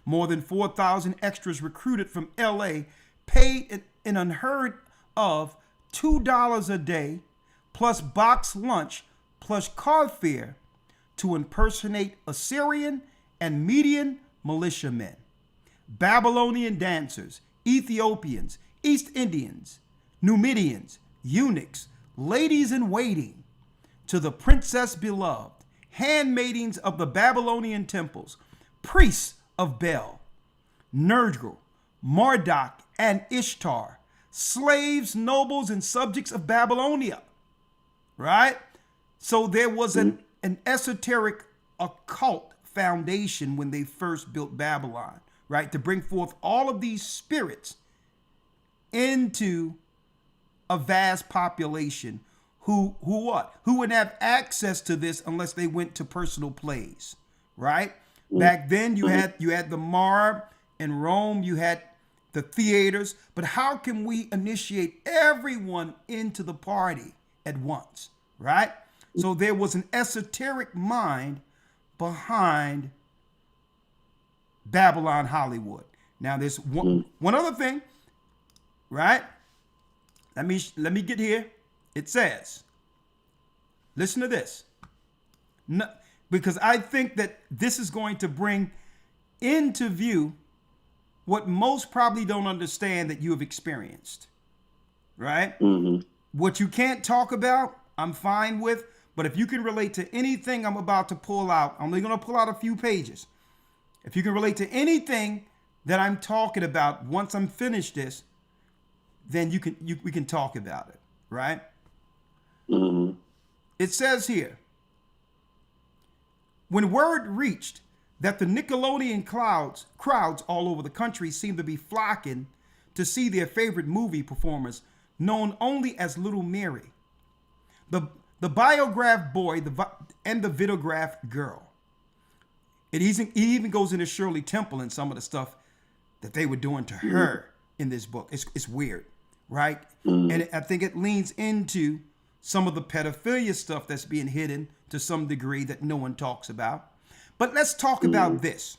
More than 4,000 extras recruited from LA paid an unheard of $2 a day, plus box lunch, plus car fare, to impersonate Assyrian and Median militiamen, Babylonian dancers, Ethiopians, East Indians, Numidians, eunuchs, ladies in waiting, to the princess beloved, handmaidens of the Babylonian temples, priests of Bel, Nergal, Marduk, and Ishtar, slaves, nobles, and subjects of Babylonia. Right? So there was an esoteric occult foundation when they first built Babylon, right? To bring forth all of these spirits into a vast population who wouldn't have access to this unless they went to personal plays, right? Back then you had the Marb in Rome, you had the theaters, but how can we initiate everyone into the party at once, right? So there was an esoteric mind behind Babylon Hollywood. Now there's one other thing, right? Let me get here. It says, listen to this. No, because I think that this is going to bring into view what most probably don't understand that you have experienced, right? What you can't talk about, I'm fine with, but if you can relate to anything I'm about to pull out, I'm only going to pull out a few pages. If you can relate to anything that I'm talking about once I'm finished this, then we can talk about it, right? It says here, when word reached that the Nickelodeon crowds all over the country seemed to be flocking to see their favorite movie performers, known only as Little Mary, the the biograph boy and the videograph girl. It even goes into Shirley Temple and some of the stuff that they were doing to her in this book. It's weird, right? And I think it leans into some of the pedophilia stuff that's being hidden to some degree that no one talks about. But let's talk about this.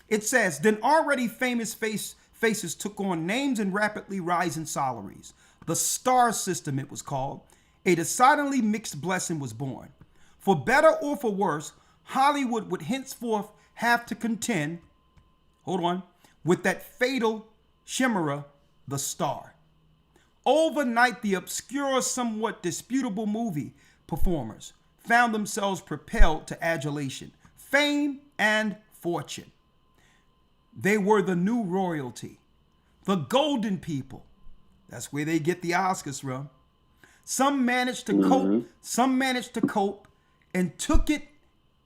It says, then already famous faces took on names and rapidly rising salaries. The star system, it was called. A decidedly mixed blessing was born. For better or for worse, Hollywood would henceforth have to contend, with that fatal chimera, the star. Overnight, the obscure, somewhat disputable movie performers found themselves propelled to adulation, fame, and fortune. They were the new royalty, the golden people. That's where they get the Oscars from. Some managed to cope, and took it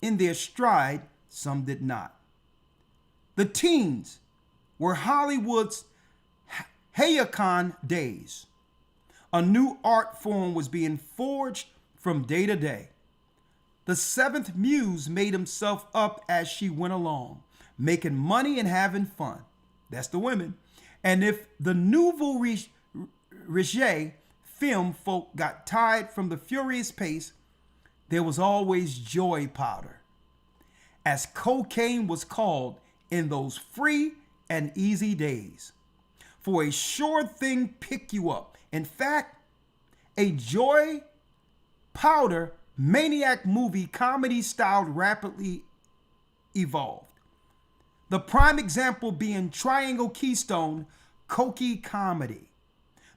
in their stride. Some did not. The teens were Hollywood's Hayakon days. A new art form was being forged from day to day. The seventh muse made himself up as she went along, making money and having fun. That's the women. And if the nouveau riche film folk got tired from the furious pace, there was always joy powder, as cocaine was called in those free and easy days. For a sure thing pick you up. In fact, a joy powder maniac movie comedy style rapidly evolved. The prime example being Triangle Keystone Cokie comedy.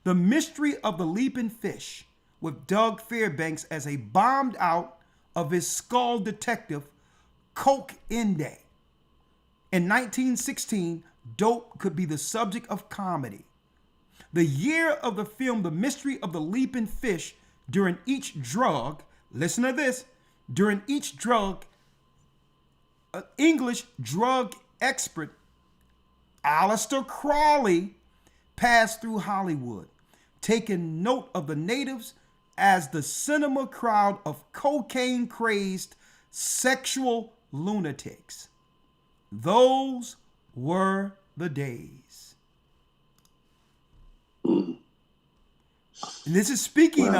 The Mystery of the Leaping Fish, with Doug Fairbanks as a bombed out of his skull detective, Coke Inde. In 1916, dope could be the subject of comedy. The year of the film The Mystery of the Leaping Fish, during each drug, listen to this, during each drug, English drug expert Aleister Crowley passed through Hollywood, taking note of the natives as the cinema crowd of cocaine-crazed sexual lunatics. Those were the days. And this is speaking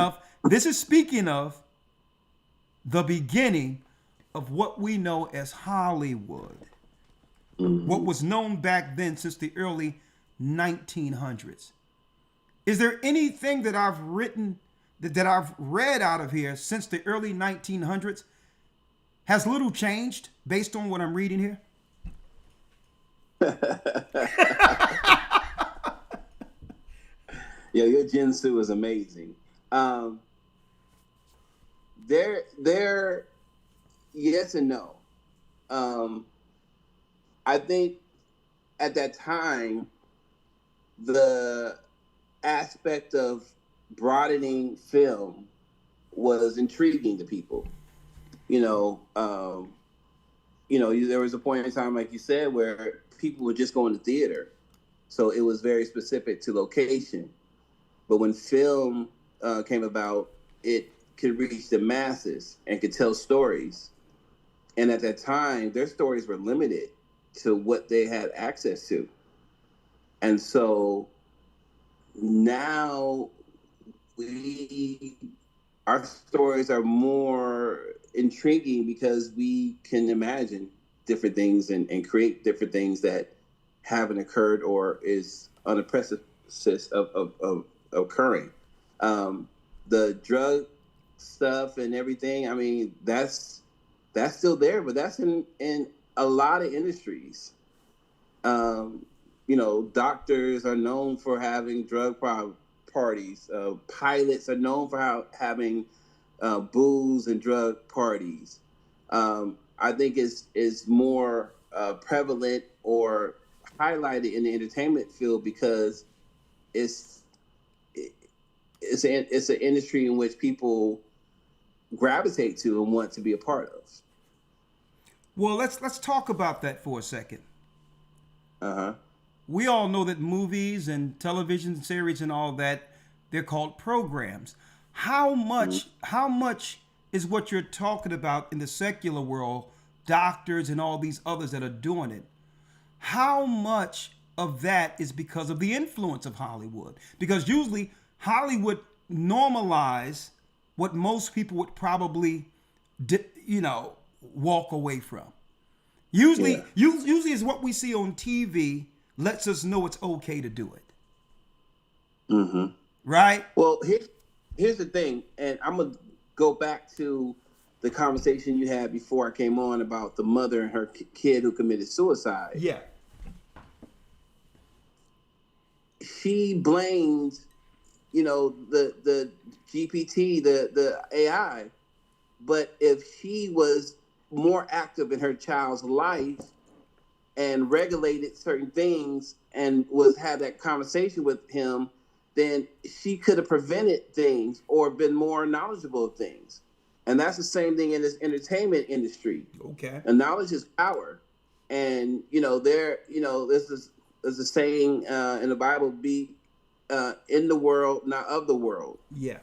of the beginning of what we know as Hollywood. What was known back then since the early 1900s. Is there anything that I've written, that I've read out of here since the early 1900s? Has little changed based on what I'm reading here? Yeah, your Jinsu is amazing. There, yes and no. I think at that time, the aspect of broadening film was intriguing to people. There was a point in time, like you said, where people were just going to theater. So it was very specific to location. But when film came about, it could reach the masses and could tell stories. And at that time, their stories were limited to what they had access to. And so now our stories are more intriguing because we can imagine different things and create different things that haven't occurred or is on the precipice of occurring. The drug stuff and everything, I mean, that's still there, but that's in a lot of industries. Doctors are known for having drug parties. Pilots are known for having booze and drug parties. I think it's more prevalent or highlighted in the entertainment field because it's an industry in which people gravitate to and want to be a part of. Well, let's talk about that for a second. We all know that movies and television series and all that, they're called programs. How much is what you're talking about in the secular world, doctors and all these others that are doing it? How much of that is because of the influence of Hollywood? Because usually Hollywood normalize what most people would probably, walk away from. Usually is what we see on TV lets us know it's okay to do it. Mm-hmm. Right? Well, here's the thing, and I'm gonna go back to the conversation you had before I came on about the mother and her kid who committed suicide. Yeah. She blamed, the GPT, the AI, but if she was more active in her child's life and regulated certain things and had that conversation with him, then she could have prevented things or been more knowledgeable of things. And that's the same thing in this entertainment industry. Okay. And knowledge is power. And, this is a saying in the Bible, be in the world, not of the world. Yeah.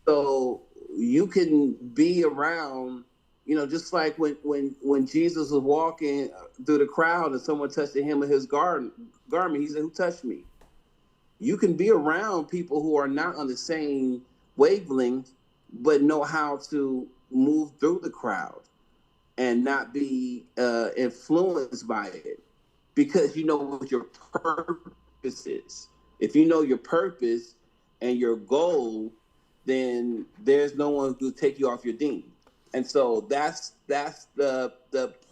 So you can be around, just like when Jesus was walking through the crowd and someone touched the hem of his garment, he said, "Who touched me?" You can be around people who are not on the same wavelength, but know how to move through the crowd and not be influenced by it, because you know what your purpose is. If you know your purpose and your goal, then there's no one who will take you off your theme. And so that's the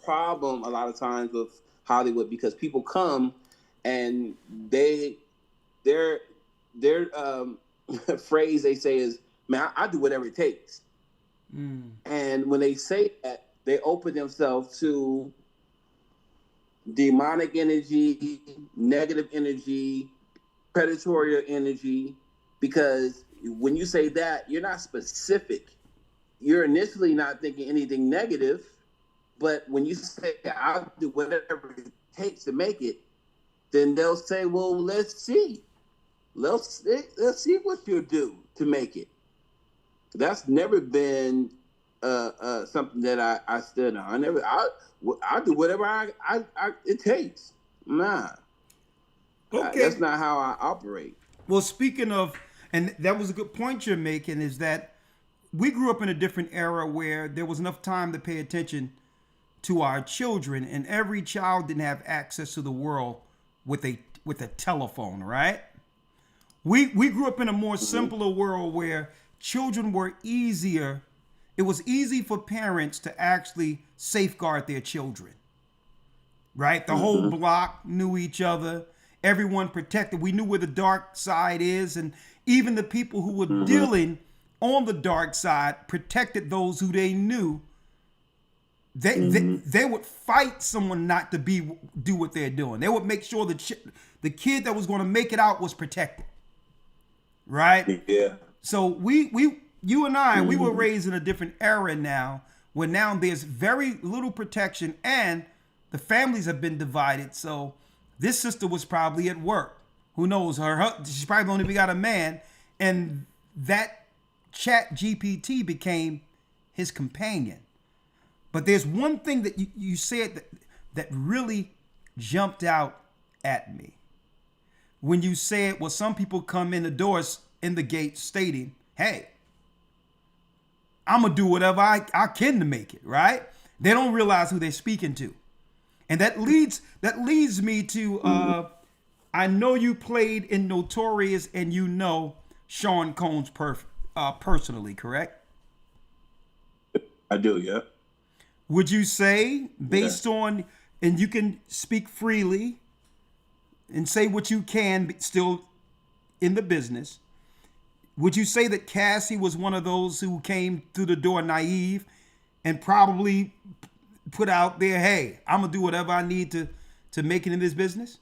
problem a lot of times with Hollywood, because people come and their phrase they say is, "Man, I do whatever it takes." And when they say that, they open themselves to demonic energy, negative energy, predatory energy, because when you say that, you're not specific. You're initially not thinking anything negative, but when you say, "I'll do whatever it takes to make it," then they'll say, "Well, let's see. Let's see what you'll do to make it." That's never been something that I stood on. I do whatever it takes. Nah. Okay. That's not how I operate. Well, speaking of, and that was a good point you're making, is that we grew up in a different era where there was enough time to pay attention to our children, and every child didn't have access to the world with a telephone, right? We grew up in a more simpler world where children were easier. It was easy for parents to actually safeguard their children, right? The whole block knew each other. Everyone protected. We knew where the dark side is, and even the people who were dealing on the dark side protected those who they knew. They would fight someone not to do what they're doing. They would make sure the kid that was going to make it out was protected, right? Yeah. So you and I, we were raised in a different era now, where now there's very little protection and the families have been divided. So this sister was probably at work. Who knows? She probably only got a man, and that chat GPT became his companion. But there's one thing that you said that really jumped out at me. When you said, well, some people come in the doors, in the gate stating, "Hey, I'm going to do whatever I can to make it," right? They don't realize who they're speaking to. And that leads me to, I know you played in Notorious and you know Sean Combs personally, correct? I do, yeah. Would you say, based on, and you can speak freely and say what you can still in the business, would you say that Cassie was one of those who came through the door naive and probably put out there, "Hey, I'm going to do whatever I need to make it in this business"?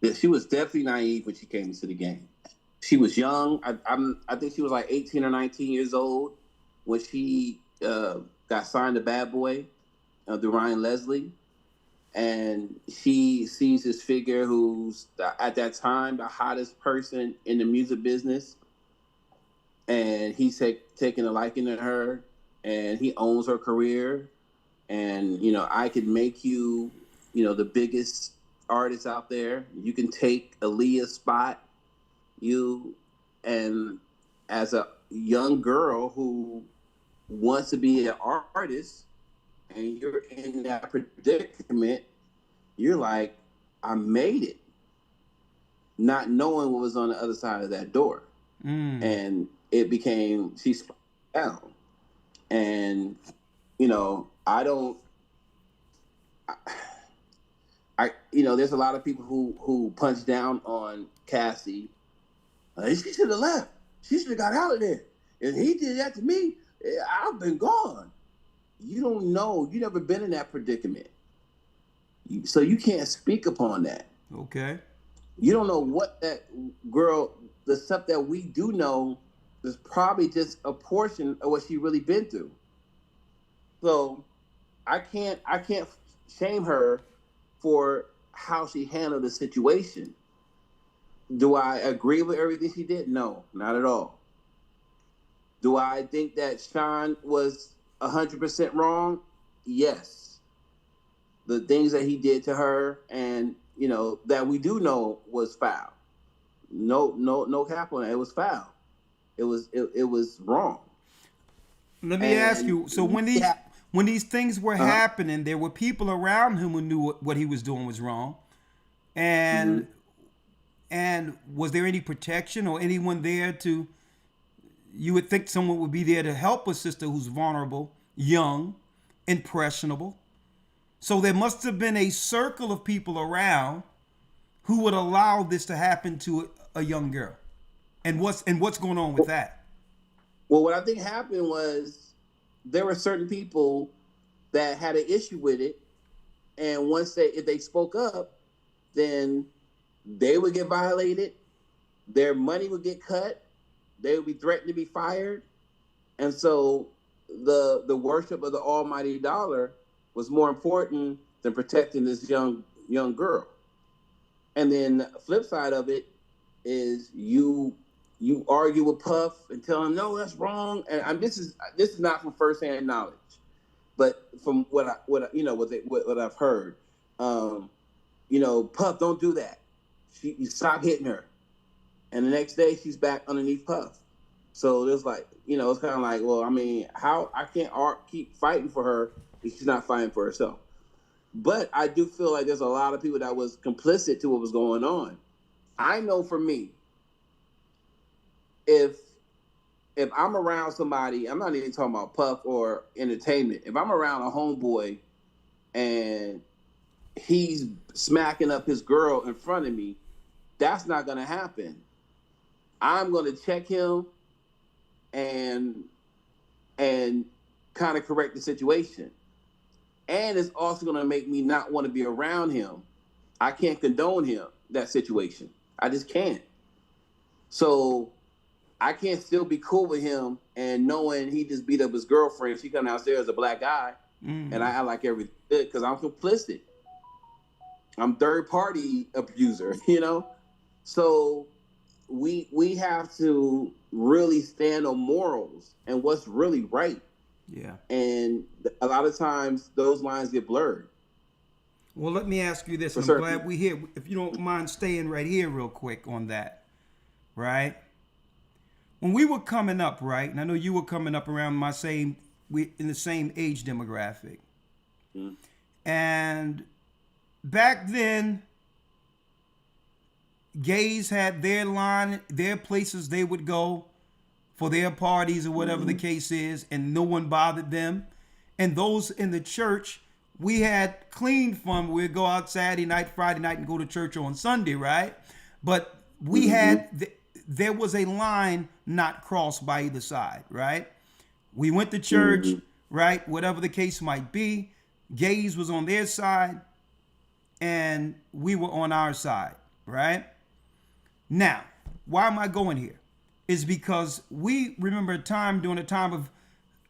Yeah, she was definitely naive when she came into the game. She was young. I think she was like 18 or 19 years old when she got signed to Bad Boy, the Ryan Leslie. And she sees this figure who's, at that time, the hottest person in the music business. and he's taking a liking to her, and he owns her career. And, you know, I could make you, you know, the biggest artist out there. You can take Aaliyah's spot. And as a young girl who wants to be an artist, and you're in that predicament, you're like, I made it, not knowing what was on the other side of that door. And it became, she spun down. And, you know, you know, there's a lot of people who punch down on Cassie. She should have left. She should have got out of there. If he did that to me, I've been gone. You don't know. You never been in that predicament. So you can't speak upon that. Okay. You don't know what that girl, the stuff that we do know is probably just a portion of what she really been through. So I can't shame her for how she handled the situation. Do I agree with everything she did? No, not at all. Do I think that Sean was 100% wrong? Yes. The things that he did to her, and you know that we do know was foul. No cap on it. It was foul. It was wrong. Let me ask you. So when these things were happening, there were people around him who knew what he was doing was wrong, and was there any protection or anyone there to? You would think someone would be there to help a sister who's vulnerable, young, impressionable. So there must have been a circle of people around who would allow this to happen to a young girl. And what's going on with that? Well, what I think happened was there were certain people that had an issue with it, and if they spoke up, then they would get violated, their money would get cut, they would be threatened to be fired. And so the worship of the almighty dollar was more important than protecting this young girl. And then the flip side of it is you argue with Puff and tell him, no, that's wrong. And this is not from firsthand knowledge, but from what I've heard. You know, Puff, don't do that. You stop hitting her. And the next day she's back underneath Puff. So there's like, you know, it's kind of like, well, I mean, how I can't keep fighting for her if she's not fighting for herself. But I do feel like there's a lot of people that was complicit to what was going on. I know for me, if I'm around somebody, I'm not even talking about Puff or entertainment. If I'm around a homeboy and he's smacking up his girl in front of me, that's not going to happen. I'm going to check him and kind of correct the situation. And it's also going to make me not want to be around him. I can't condone that situation. I just can't. So I can't still be cool with him and knowing he just beat up his girlfriend. She come downstairs as a black guy, and I act like everything because I'm complicit. I'm third party abuser, you know? So we have to really stand on morals and what's really right. Yeah. And a lot of times those lines get blurred. Well, let me ask you this. I'm glad we're here. If you don't mind staying right here real quick on that, right? When we were coming up, right, and I know you were coming up around in the same age demographic. Mm-hmm. And back then, gays had their line, their places they would go for their parties or whatever the case is, and no one bothered them. And those in the church, we had clean fun. We'd go out Saturday night, Friday night, and go to church on Sunday, right? But we had, there was a line not crossed by either side, right? We went to church, right? Whatever the case might be. Gays was on their side, and we were on our side, right? Now, why am I going here? Is because we remember a time during the time of,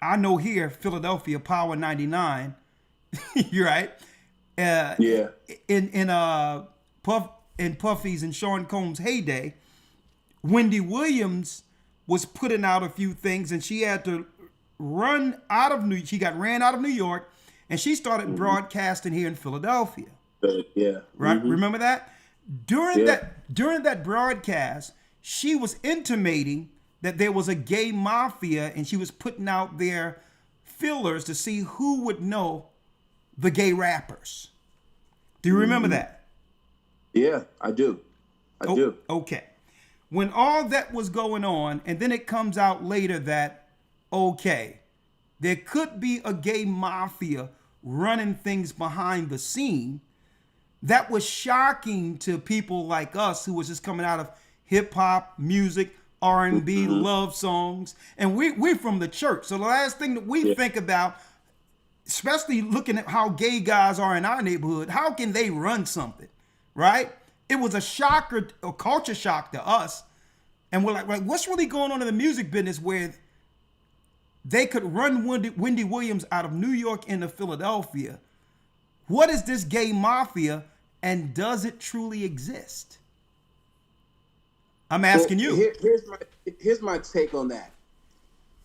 I know here, Philadelphia, Power 99, you're right. Yeah. In Puffy's and Sean Combs' heyday, Wendy Williams was putting out a few things, and she had to run out of New. She got ran out of New York, and she started broadcasting here in Philadelphia. Yeah. Right. Remember that? During that broadcast, she was intimating that there was a gay mafia, and she was putting out their fillers to see who would know the gay rappers. Do you remember that? Yeah, I do. I do. Okay. When all that was going on, and then it comes out later that, okay, there could be a gay mafia running things behind the scene, that was shocking to people like us who was just coming out of hip hop, music, R&B, love songs. And we're from the church. So the last thing that we think about, especially looking at how gay guys are in our neighborhood, how can they run something, right? It was a shocker, a culture shock to us. And we're like, what's really going on in the music business where they could run Wendy Williams out of New York into Philadelphia? What is this gay mafia, and does it truly exist? I'm asking you. Here's my take on that.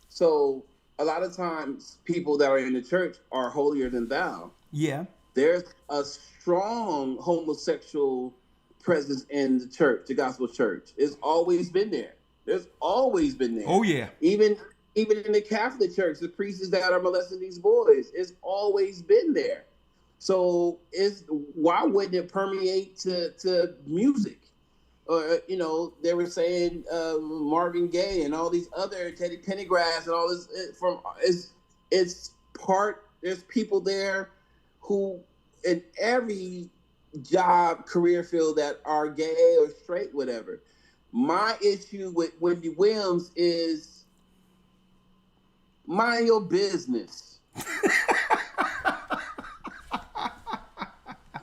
So a lot of times people that are in the church are holier than thou. Yeah. There's a strong homosexual presence in the church, the gospel church. It's always been there. There's always been there. Oh yeah. Even in the Catholic Church, the priests that are molesting these boys, it's always been there. So why wouldn't it permeate to music? Or they were saying Marvin Gaye and all these other Teddy Pendergrass and all this it's part. There's people there who in every job, career field that are gay or straight, whatever. My issue with Wendy Williams is mind your business.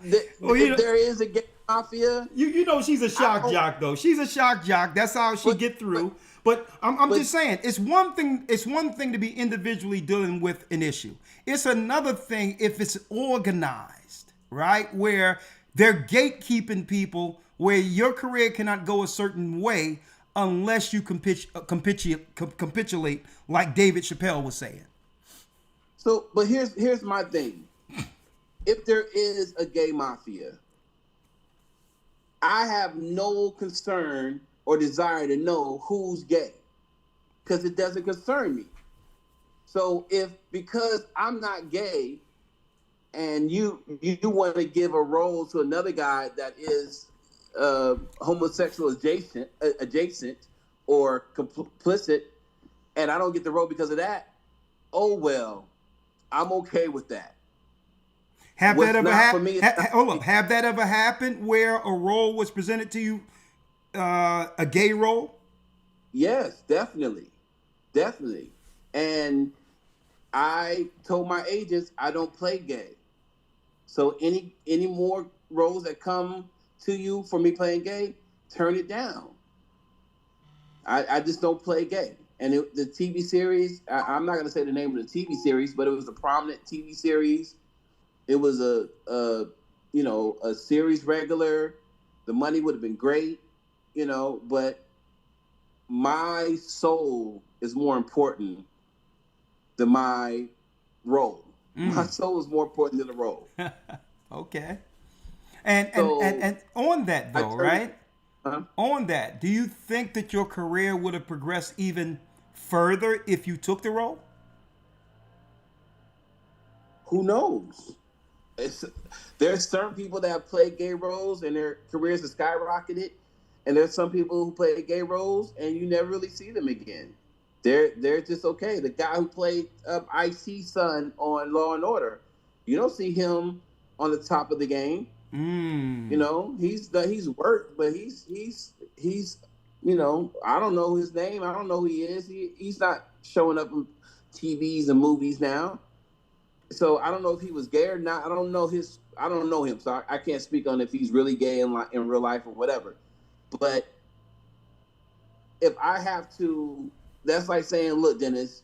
There is a gay mafia. You know she's a shock jock though. She's a shock jock. That's how she get through. But I'm just saying, it's one thing to be individually dealing with an issue. It's another thing if it's organized, right? Where they're gatekeeping people, where your career cannot go a certain way unless you capitulate, like David Chappelle was saying. So, but here's my thing. If there is a gay mafia, I have no concern or desire to know who's gay, because it doesn't concern me. So because I'm not gay, and you want to give a role to another guy that is homosexual adjacent or complicit, and I don't get the role because of that, oh well, I'm okay with that. Have that ever happened? Hold up. Have that ever happened where a role was presented to you, a gay role? Yes, definitely. And I told my agents I don't play gay. So any more roles that come to you for me playing gay, turn it down. I just don't play gay. And the TV series, I'm not going to say the name of the TV series, but it was a prominent TV series. It was a series regular. The money would have been great, but my soul is more important than my role. My soul is more important than the role. Okay. And on that though, right? On that, do you think that your career would have progressed even further if you took the role? Who knows? There's certain people that have played gay roles and their careers have skyrocketed, and there's some people who play gay roles and you never really see them again. They're just okay. The guy who played Ice-T's son on Law and Order, you don't see him on the top of the game. He's worked, but he's I don't know his name. I don't know who he is. He's not showing up in TVs and movies now. So I don't know if he was gay or not. I don't know him, so I can't speak on if he's really gay in real life or whatever. But if I have to, that's like saying, look, Dennis,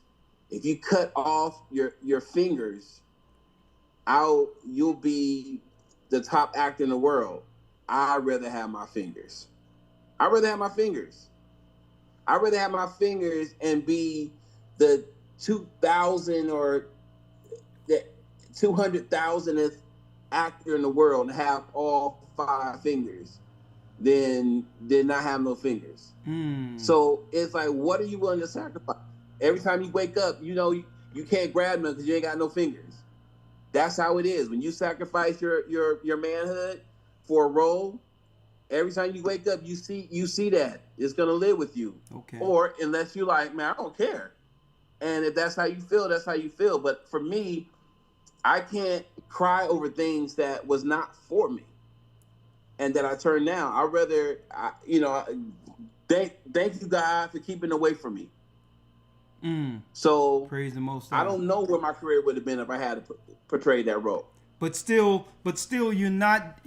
if you cut off your fingers, you'll be the top actor in the world. I'd rather have my fingers. I'd rather have my fingers and be the 2,000 or the 200,000th actor in the world and have all 5 fingers than not have no fingers. So it's like, what are you willing to sacrifice? Every time you wake up, you know you can't grab them because you ain't got no fingers. That's how it is. When you sacrifice your manhood for a role, every time you wake up, you see that it's gonna live with you. Okay. Or unless you like, man, I don't care. And if that's how you feel, that's how you feel. But for me, I can't cry over things that was not for me and that I turned down. I'd rather, thank you, God, for keeping away from me. So praise the Most High. I don't know where my career would have been if I had portrayed that role. But still, you not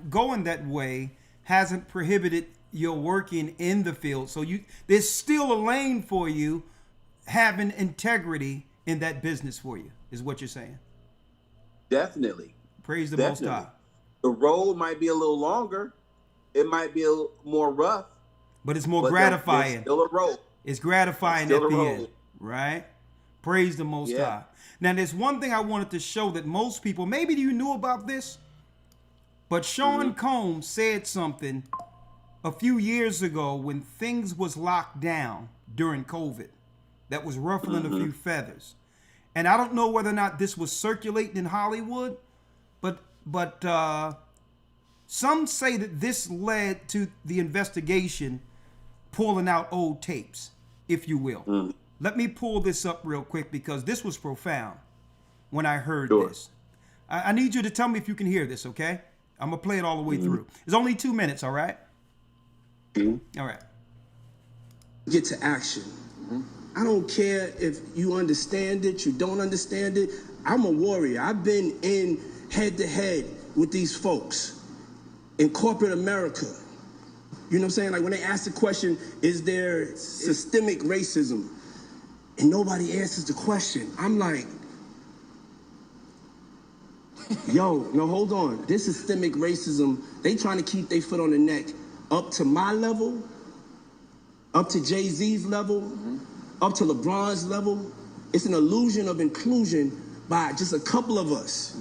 going that way hasn't prohibited your working in the field. So there's still a lane for you having integrity in that business for you, is what you're saying. Definitely. Praise the Most High. The road might be a little longer. It might be a little more rough. But it's more gratifying. There's still a road. It's gratifying at the end, right? Praise the Most High. Now, there's one thing I wanted to show that most people, maybe you knew about this, but Sean Combs said something a few years ago when things was locked down during COVID that was ruffling a few feathers. And I don't know whether or not this was circulating in Hollywood, but some say that this led to the investigation pulling out old tapes, if you will. Let me pull this up real quick because this was profound when I heard this. I need you to tell me if you can hear this, okay? I'm going to play it all the way through. It's only 2 minutes, all right? All right. Get to action. I don't care if you understand it, you don't understand it. I'm a warrior. I've been in head-to-head with these folks in corporate America. You know what I'm saying? Like when they ask the question, is there systemic racism? And nobody answers the question. I'm like, yo, no, hold on. This systemic racism, they trying to keep their foot on the neck up to my level, up to Jay-Z's level, up to LeBron's level. It's an illusion of inclusion by just a couple of us.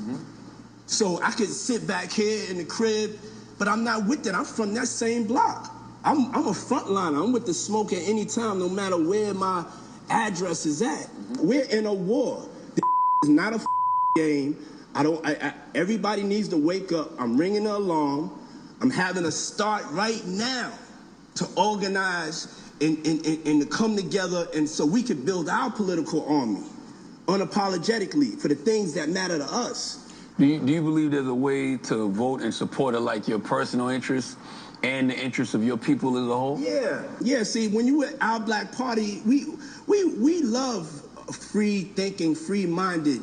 So I could sit back here in the crib, but I'm not with that. I'm from that same block. I'm a frontliner. I'm with the smoke at any time, no matter where my address is at. We're in a war. This is not a game. Everybody needs to wake up. I'm ringing the alarm. I'm having a start right now to organize and to come together, and so we could build our political army unapologetically for the things that matter to us. Do you believe there's a way to vote and support like your personal interests and the interests of your people as a whole? Yeah. See, when you at our Black Party, we love free-thinking, free-minded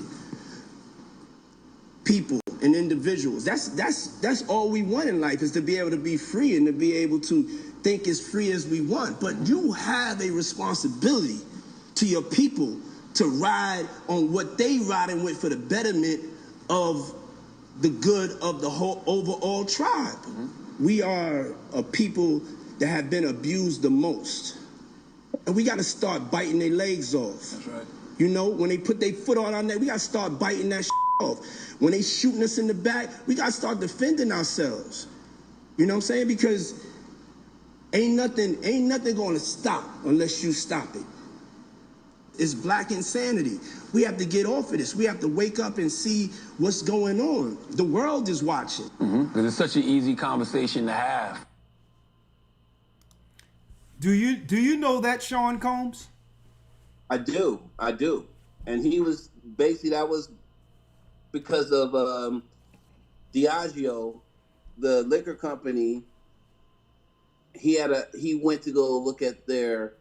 people and individuals. That's all we want in life, is to be able to be free and to be able to think as free as we want. But you have a responsibility to your people to ride on what they riding with for the betterment of the good of the whole overall tribe. We are a people that have been abused the most. And we got to start biting their legs off. That's right. You know, when they put their foot on our neck, we got to start biting that off. When they shooting us in the back, we got to start defending ourselves. You know what I'm saying? Because ain't nothing going to stop unless you stop it. It's black insanity. We have to get off of this. We have to wake up and see what's going on. The world is watching. Because it's such an easy conversation to have. Do you know that, Sean Combs? I do. And he was basically, that was because of Diageo, the liquor company. He went to go look at their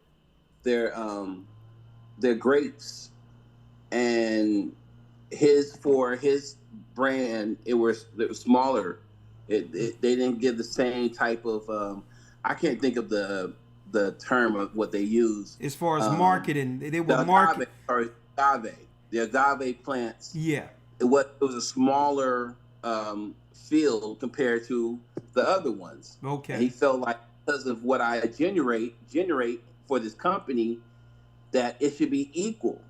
grapes, and for his brand, it was smaller. They didn't give the same type of I can't think of the term of what they use as far as marketing. They were marketing the agave plants. Yeah, it was a smaller field compared to the other ones. Okay, and he felt like because of what I generate for this company that it should be equal.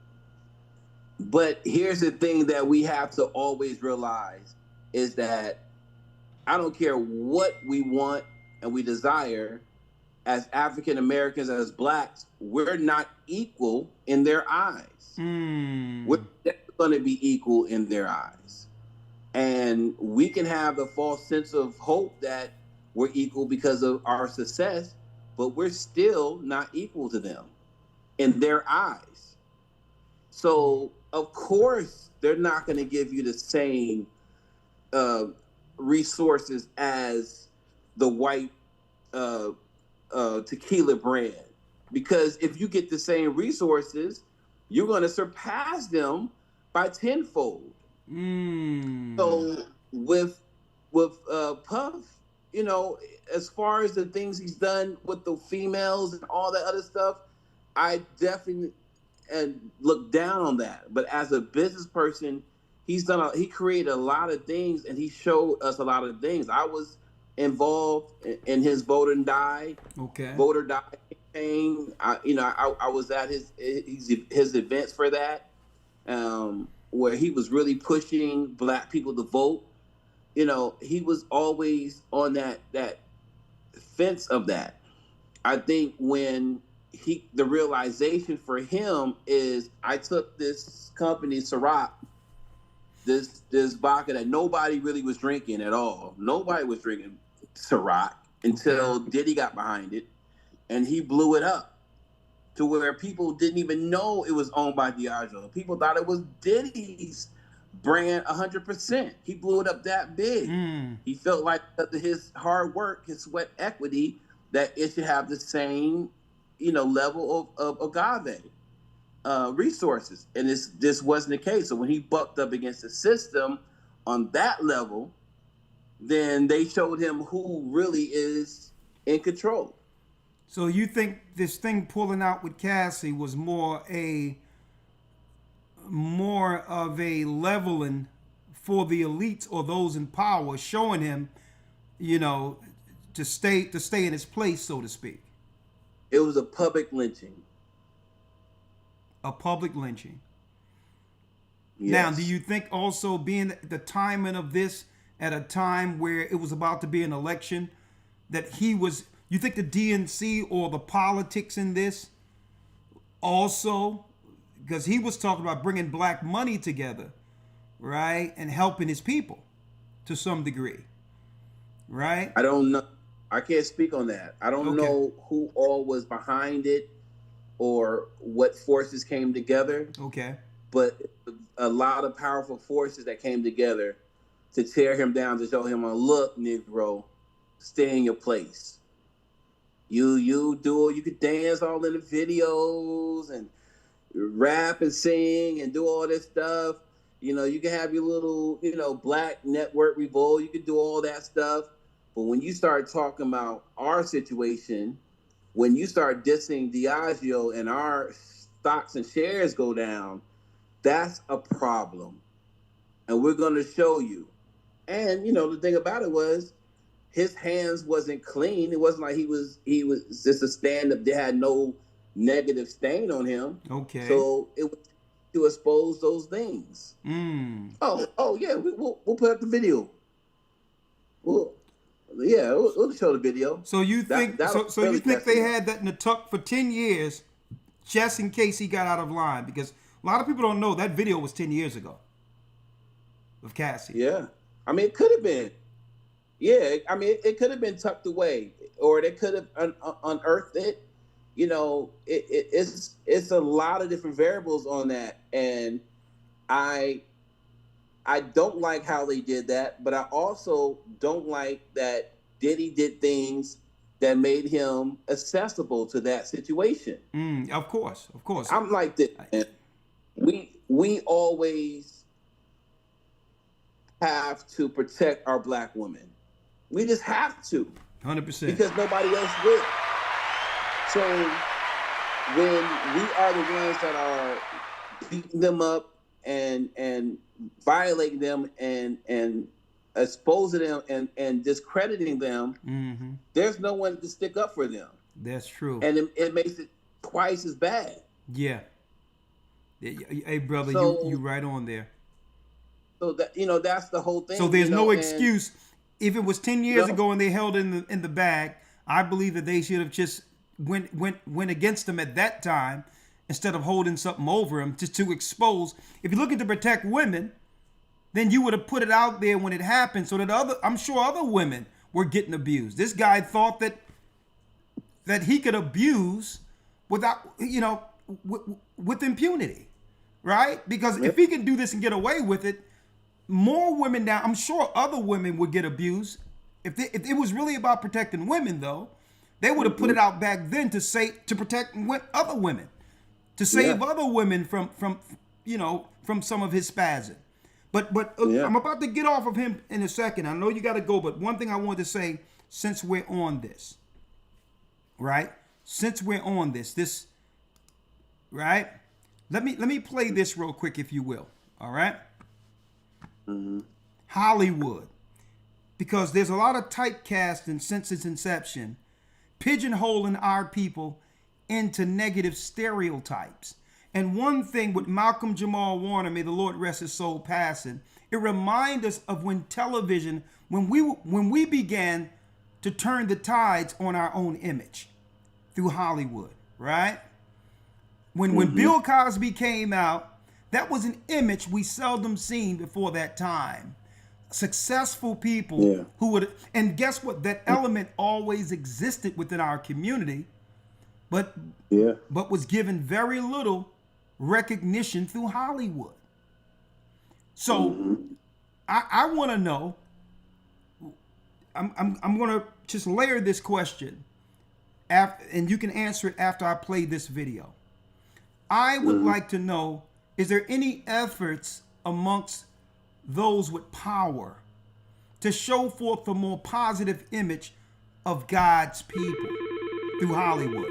But here's the thing that we have to always realize is that I don't care what we want and we desire as African Americans, as blacks, we're not equal in their eyes. We're never going to be equal in their eyes. And we can have the false sense of hope that we're equal because of our success, but we're still not equal to them in their eyes. So, of course, they're not going to give you the same resources as the white tequila brand. Because if you get the same resources, you're going to surpass them by tenfold. So with Puff, you know, as far as the things he's done with the females and all that other stuff, I definitely look down on that. But as a business person, he created a lot of things, and he showed us a lot of things. I was involved in his voter die campaign. I was at his events for that, where he was really pushing black people to vote. You know, he was always on that fence of that. I think when the realization for him is, I took this company, Ciroc, this vodka that nobody really was drinking at all. Nobody was drinking Ciroc until Diddy got behind it, and he blew it up to where people didn't even know it was owned by Diageo. People thought it was Diddy's brand 100%. He blew it up that big. He felt like his hard work, his sweat equity, that it should have the same, level of agave resources. And this wasn't the case. So when he bucked up against the system on that level, then they showed him who really is in control. So you think this thing pulling out with Cassie was more of a leveling for the elites or those in power, showing him, to stay in his place, so to speak? It was a public lynching. A public lynching. Yes. Now, do you think also being the timing of this at a time where it was about to be an election, that you think the DNC or the politics in this also, because he was talking about bringing black money together, right, and helping his people to some degree, right? I don't know. I can't speak on that. I don't know who all was behind it or what forces came together. Okay. But a lot of powerful forces that came together to tear him down, to show him, look, Negro, stay in your place. You could dance all in the videos and rap and sing and do all this stuff. You can have your little, black network revolt. You can do all that stuff. But when you start talking about our situation, when you start dissing Diageo and our stocks and shares go down, that's a problem. And we're going to show you. And, the thing about it was, his hands wasn't clean. It wasn't like he was just a stand-up. They had no negative stain on him. Okay. So it was to expose those things. Oh yeah, we'll put up the video. We'll show the video. So you think you think they had that in the tuck for 10 years just in case he got out of line? Because a lot of people don't know that video was 10 years ago of Cassie. Yeah. I mean, it could have been. Yeah, I mean, it could have been tucked away, or they could have unearthed it. It's a lot of different variables on that, and I don't like how they did that, but I also don't like that Diddy did things that made him accessible to that situation. Of course. I'm like this. We always have to protect our black women. We just have to. 100%. Because nobody else will. So when we are the ones that are beating them up and violating them and exposing them and discrediting them, there's no one to stick up for them. That's true. And it makes twice as bad. Yeah. Hey, brother, So- you right on there. So that that's the whole thing. So there's no and- excuse. If it was 10 years No. ago and they held in the bag, I believe that they should have just went against them at that time instead of holding something over them just to expose. If you're looking to protect women, then you would have put it out there when it happened so that I'm sure other women were getting abused. This guy thought that he could abuse without, with impunity, right? Because if he can do this and get away with it, more women now, I'm sure other women would get abused. If it was really about protecting women, though, they would have put it out back then to protect other women, to save other women from some of his spazzing. But I'm about to get off of him in a second. I know you got to go, but one thing I wanted to say, since we're on this, right? Since we're on this, right? Let me play this real quick, if you will. All right. Hollywood, because there's a lot of typecasting since its inception, pigeonholing our people into negative stereotypes. And one thing with Malcolm-Jamal Warner, may the Lord rest his soul, passing, it reminds us of when television, when we began to turn the tides on our own image through Hollywood, right? When Bill Cosby came out, that was an image we seldom seen before that time. Successful people who would, and guess what? That element always existed within our community, but was given very little recognition through Hollywood. So I want to know. I'm going to just layer this question, and you can answer it after I play this video. I would like to know: is there any efforts amongst those with power to show forth a more positive image of God's people through Hollywood?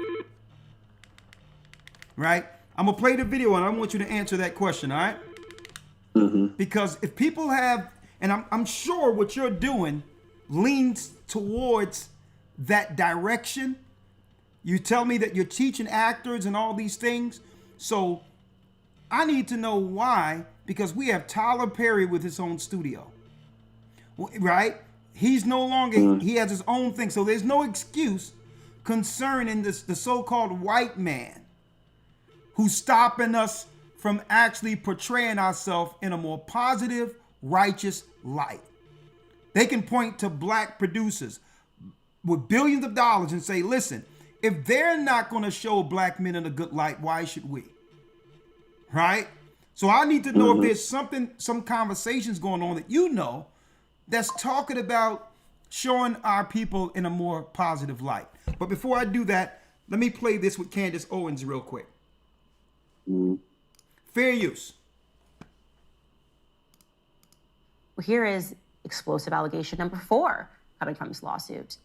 Right? I'm going to play the video and I want you to answer that question, all right? Because if people have, and I'm sure what you're doing leans towards that direction. You tell me that you're teaching actors and all these things. So I need to know why, because we have Tyler Perry with his own studio, right? He's no longer, he has his own thing. So there's no excuse concerning the so-called white man who's stopping us from actually portraying ourselves in a more positive, righteous light. They can point to black producers with billions of dollars and say, listen, if they're not going to show black men in a good light, why should we? Right? So I need to know if there's some conversations going on that that's talking about showing our people in a more positive light. But before I do that, let me play this with Candace Owens real quick. Fair use. Well, here is explosive allegation number 4 coming from this lawsuit.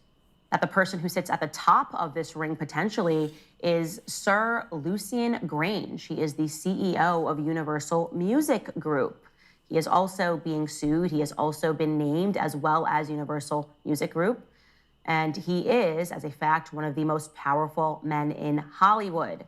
That the person who sits at the top of this ring potentially is Sir Lucian Grange. He is the CEO of Universal Music Group. He is also being sued. He has also been named, as well as Universal Music Group. And he is, as a fact, one of the most powerful men in Hollywood.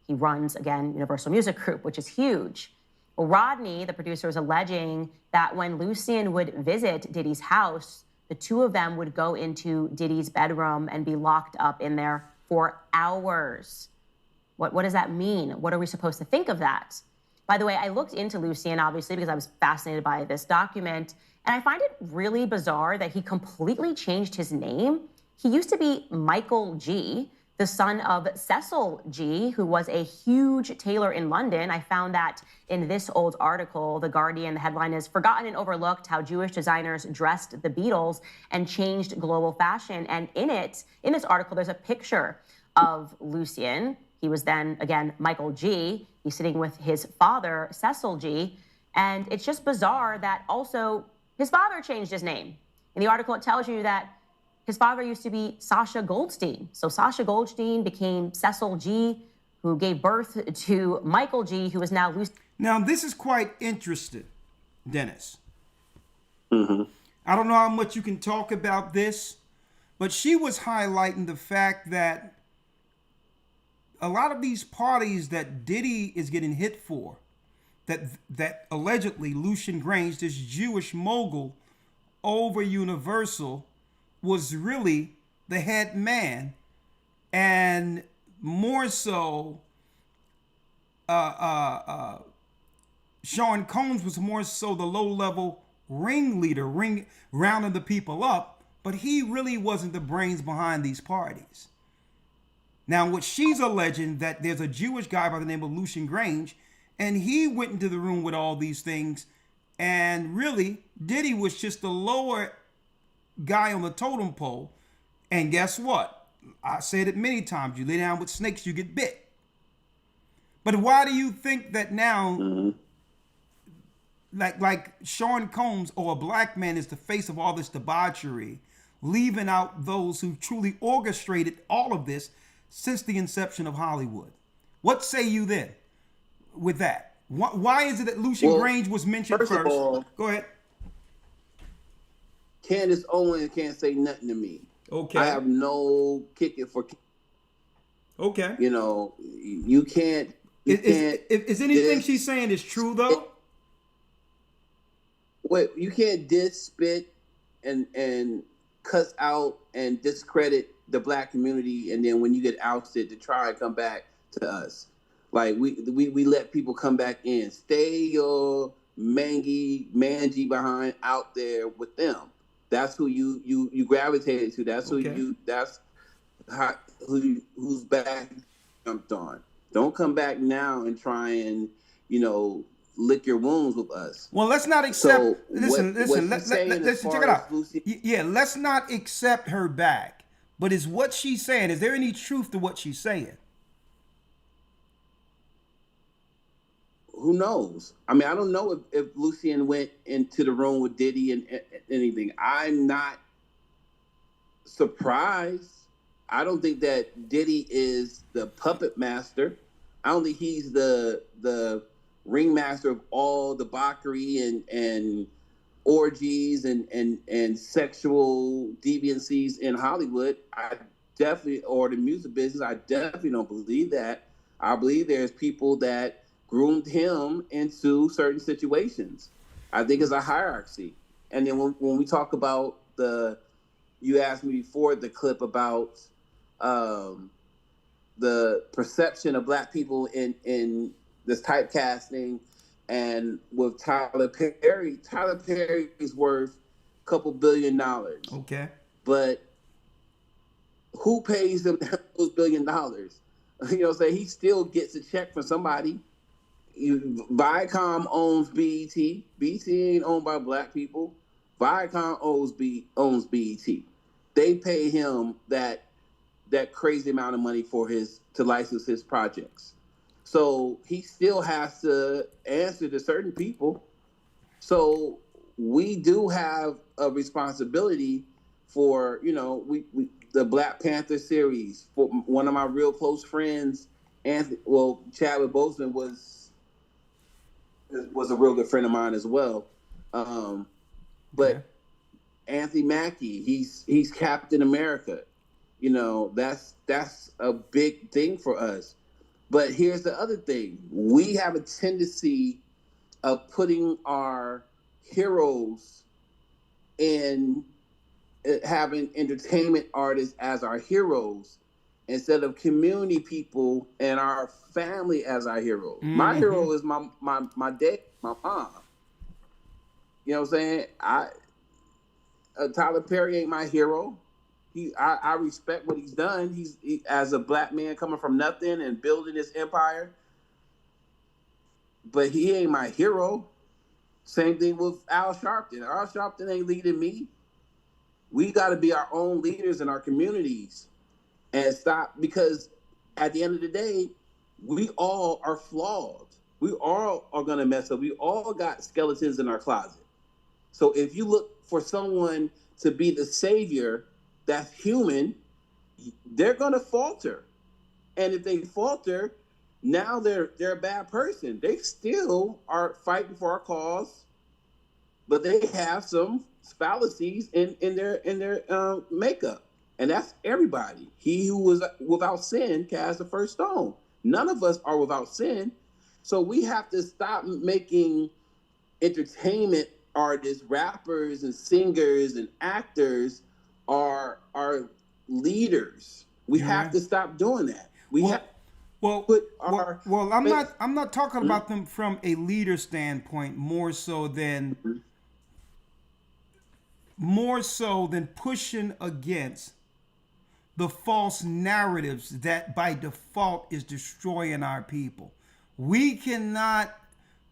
He runs, again, Universal Music Group, which is huge. Well, Rodney, the producer, is alleging that when Lucian would visit Diddy's house, the two of them would go into Diddy's bedroom and be locked up in there for hours. What does that mean? What are we supposed to think of that? By the way, I looked into Lucian, obviously, because I was fascinated by this document, and I find it really bizarre that he completely changed his name. He used to be Michael G., the son of Cecil G., who was a huge tailor in London. I found that in this old article, The Guardian, the headline is "Forgotten and Overlooked: How Jewish Designers Dressed the Beatles and Changed Global Fashion." And in this article, there's a picture of Lucian. He was then, again, Michael G. He's sitting with his father, Cecil G. And it's just bizarre that also his father changed his name. In the article, it tells you that his father used to be Sasha Goldstein. So Sasha Goldstein became Cecil G., who gave birth to Michael G., who is now Lucian. Now, this is quite interesting, Dennis. I don't know how much you can talk about this, but she was highlighting the fact that a lot of these parties that Diddy is getting hit for, that allegedly Lucian Grange, this Jewish mogul over Universal, was really the head man, and more so, Sean Combs was more so the low-level ringleader, rounding the people up, but he really wasn't the brains behind these parties. Now, what she's alleging, that there's a Jewish guy by the name of Lucian Grange, and he went into the room with all these things, and really, Diddy was just the lower guy on the totem pole. And guess what? I said it many times, you lay down with snakes, you get bit. But why do you think that now, like Sean Combs, or a black man, is the face of all this debauchery, leaving out those who truly orchestrated all of this since the inception of Hollywood? What say you then with that? Why is it that Lucian Grange was mentioned first? Of all, go ahead. Candace Owens can't say nothing to me. Okay. I have no kick it for. Okay. You know, you can't. Is anything she's saying is true though? Wait, you can't diss, spit, and cuss out and discredit the black community, and then when you get ousted, to try and come back to us. Like we let people come back in. Stay your mangy behind out there with them. That's who you gravitated to. That's who's back jumped on. Don't come back now and try and, lick your wounds with us. Well, let's not accept. So listen. let's Check it out. Yeah, let's not accept her back. But is what she's saying? Is there any truth to what she's saying? Who knows? I mean, I don't know if Lucian went into the room with Diddy and anything. I'm not surprised. I don't think that Diddy is the puppet master. I don't think he's the ringmaster of all debauchery and orgies and sexual deviancies in Hollywood. Or the music business. I definitely don't believe that. I believe there's people that groomed him into certain situations. I think it's a hierarchy. And then when we talk about you asked me before the clip about the perception of black people in this typecasting, and with Tyler Perry's worth a couple $1 billion. Okay. But who pays him those $1 billion? He still gets a check from somebody. Viacom owns BET. BET ain't owned by black people. Viacom owns BET. They pay him that crazy amount of money to license his projects. So he still has to answer to certain people. So we do have a responsibility for, the Black Panther series. For one of my real close friends, Chadwick Boseman was a real good friend of mine as well. But Anthony Mackie, he's Captain America. That's a big thing for us. But here's the other thing. We have a tendency of putting our heroes in having entertainment artists as our heroes instead of community people and our family as our heroes. Mm-hmm. My hero is my dad, my mom. You know what I'm saying? Tyler Perry ain't my hero. I respect what he's done. He as a black man coming from nothing and building his empire. But he ain't my hero. Same thing with Al Sharpton. Al Sharpton ain't leading me. We got to be our own leaders in our communities and stop, because at the end of the day, we all are flawed. We all are going to mess up. We all got skeletons in our closet. So if you look for someone to be the savior that's human, they're going to falter. And if they falter, now they're a bad person. They still are fighting for our cause, but they have some fallacies in their makeup. And that's everybody. He who was without sin cast the first stone. None of us are without sin. So we have to stop making entertainment artists, rappers and singers and actors are leaders. We have to stop doing that. I'm not talking about them from a leader standpoint, more so than pushing against the false narratives that by default is destroying our people. We cannot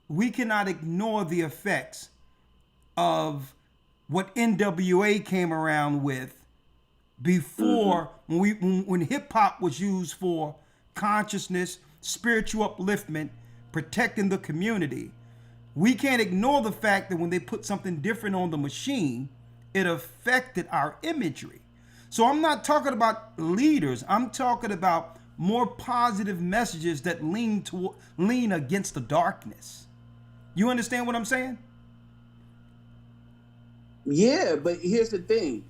ignore the effects of what NWA came around with before, when hip hop was used for consciousness, spiritual upliftment, protecting the community. We can't ignore the fact that when they put something different on the machine, it affected our imagery. So I'm not talking about leaders. I'm talking about more positive messages that lean against the darkness. You understand what I'm saying? Yeah, but here's the thing.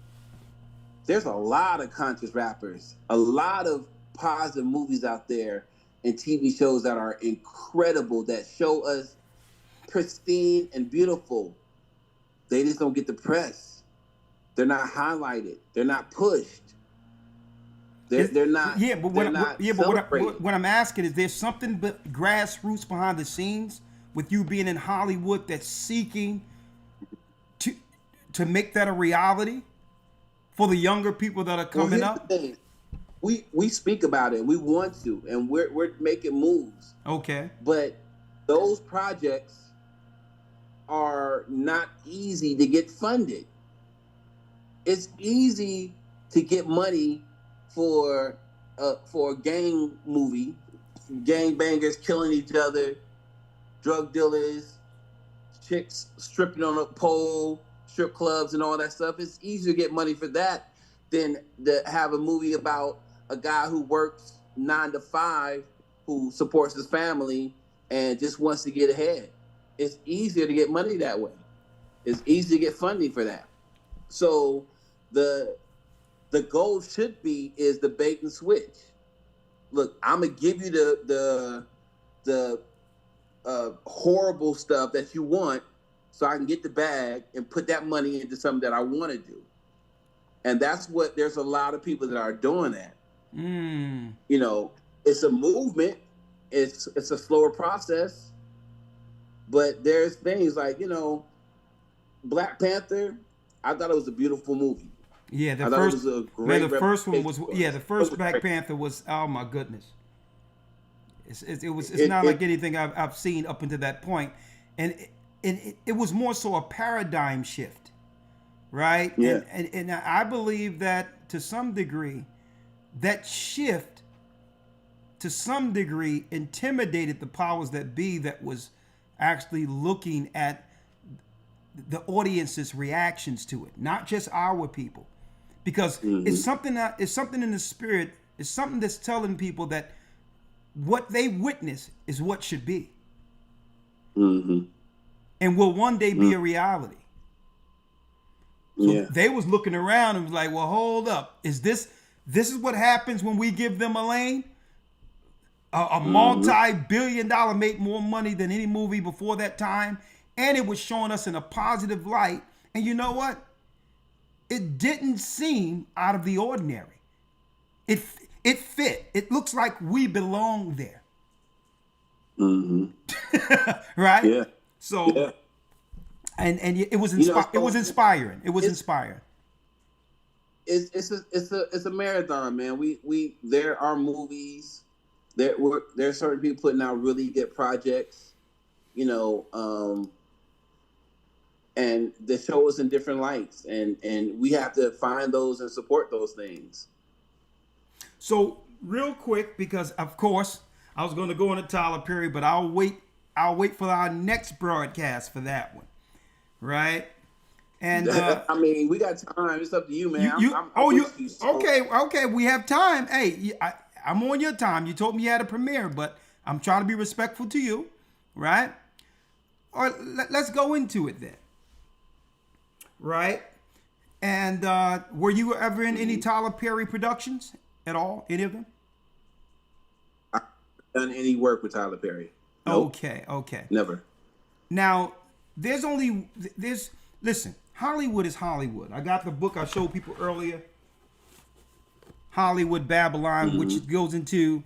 There's a lot of conscious rappers, a lot of positive movies out there and TV shows that are incredible, that show us pristine and beautiful. They just don't get the press. They're not highlighted. They're not pushed. They're not. Yeah, but what I'm asking is, there's something but grassroots behind the scenes with you being in Hollywood that's seeking to make that a reality for the younger people that are coming up? We speak about it. We want to, and we're making moves. Okay. But those projects are not easy to get funded. It's easy to get money for a gang movie, gang bangers killing each other, drug dealers, chicks stripping on a pole, strip clubs and all that stuff. It's easier to get money for that than to have a movie about a guy who works 9 to 5, who supports his family and just wants to get ahead. It's easier to get money that way. It's easy to get funding for that. So the goal should be is the bait and switch. Look, I'm gonna give you the horrible stuff that you want, so I can get the bag and put that money into something that I want to do. And that's what there's a lot of people that are doing that. You know, it's a movement. It's a slower process, but there's things like, you know, Black Panther. I thought it was a beautiful movie. Yeah, the first one was. Yeah, the first Black Panther was. Oh my goodness! It's not like anything I've seen up until that point, and it was more so a paradigm shift, right? Yeah. And I believe that to some degree, that shift, to some degree, intimidated the powers that be that was actually looking at the audience's reactions to it, not just our people. Because it's something in the spirit. It's something that's telling people that what they witness is what should be, and will one day be a reality. So they was looking around and was like, "Well, hold up. This is what happens when we give them a lane? A multi-billion-dollar made more money than any movie before that time, and it was showing us in a positive light. And you know what? It didn't seem out of the ordinary. It fit. It looks like we belong there. Right? Yeah. So, yeah. And it was it was inspiring. It was inspiring. It's a marathon, man. There are movies. There are certain people putting out really good projects, you know, and they show us in different lights, and we have to find those and support those things. So real quick, because of course I was going to go into Tyler Perry, but I'll wait for our next broadcast for that one, right? And I mean, we got time. It's up to you, man. Okay. We have time. Hey, I'm on your time. You told me you had a premiere, but I'm trying to be respectful to you, right? All right, let's go into it then. Right? And were you ever in any Tyler Perry productions at all? Any of them? I've done any work with Tyler Perry. Nope. Okay. Never. Now, listen, Hollywood is Hollywood. I got the book I showed people earlier, Hollywood Babylon, which goes into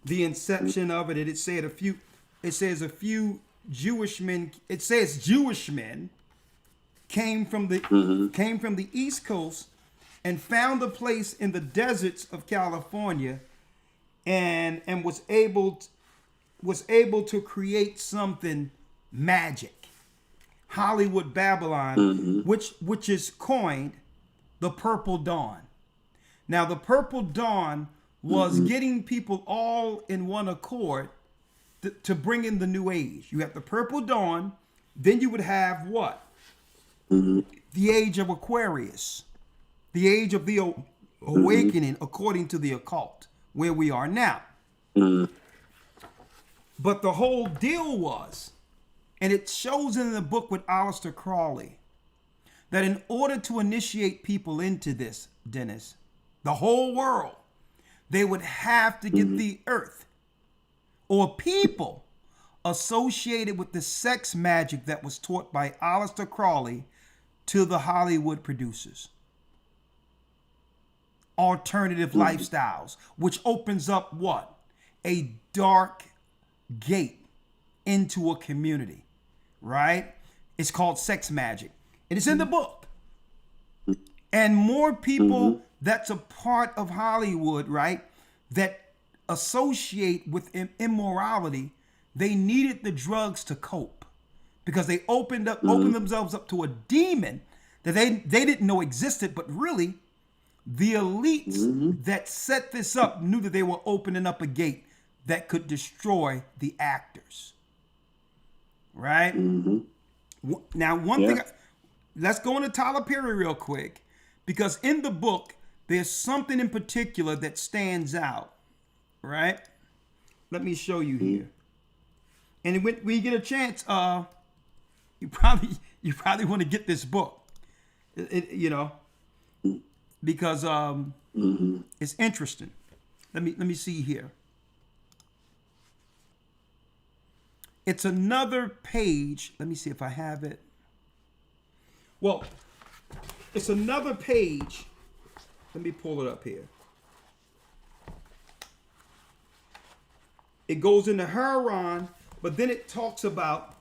the inception of it. And it says a few Jewish men, it says Jewish men came from the East Coast and found a place in the deserts of California and was able to create something magic. Hollywood Babylon, which is coined the Purple Dawn. Now, the Purple Dawn was getting people all in one accord to bring in the new age. You have the Purple Dawn, then you would have what? The age of Aquarius, the age of the awakening, according to the occult, where we are now. But the whole deal was, and it shows in the book with Aleister Crowley, that in order to initiate people into this, Dennis, the whole world, they would have to get the earth or people associated with the sex magic that was taught by Aleister Crowley to the Hollywood producers. Alternative lifestyles, which opens up what? A dark gate into a community, right? It's called sex magic. And it's in the book. And more people that's a part of Hollywood, right, that associate with immorality, they needed the drugs to cope because they opened themselves up to a demon that they didn't know existed, but really the elites that set this up knew that they were opening up a gate that could destroy the actors. Right? Now, one thing, let's go into Tyler Perry real quick, because in the book, there's something in particular that stands out. Right? Let me show you here. And when you get a chance, you probably want to get this book. Because it's interesting. Let me see here. It's another page. Let me see if I have it. Well, it's another page. Let me pull it up here. It goes into Haran, but then it talks about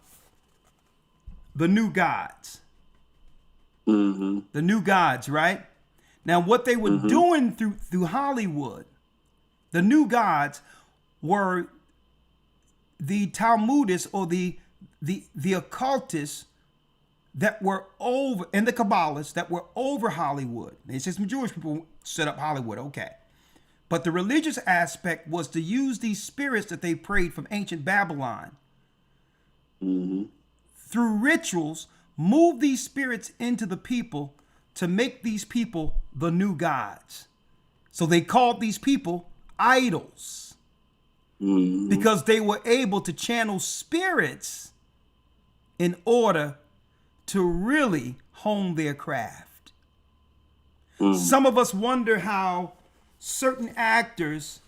the new gods. The new gods, right? Now, what they were doing through Hollywood, the new gods were the Talmudists or the occultists that were over, and the Kabbalists that were over Hollywood. They said some Jewish people set up Hollywood, okay. But the religious aspect was to use these spirits that they prayed from ancient Babylon through rituals, move these spirits into the people to make these people the new gods. So they called these people idols because they were able to channel spirits in order to really hone their craft. Some of us wonder how certain actors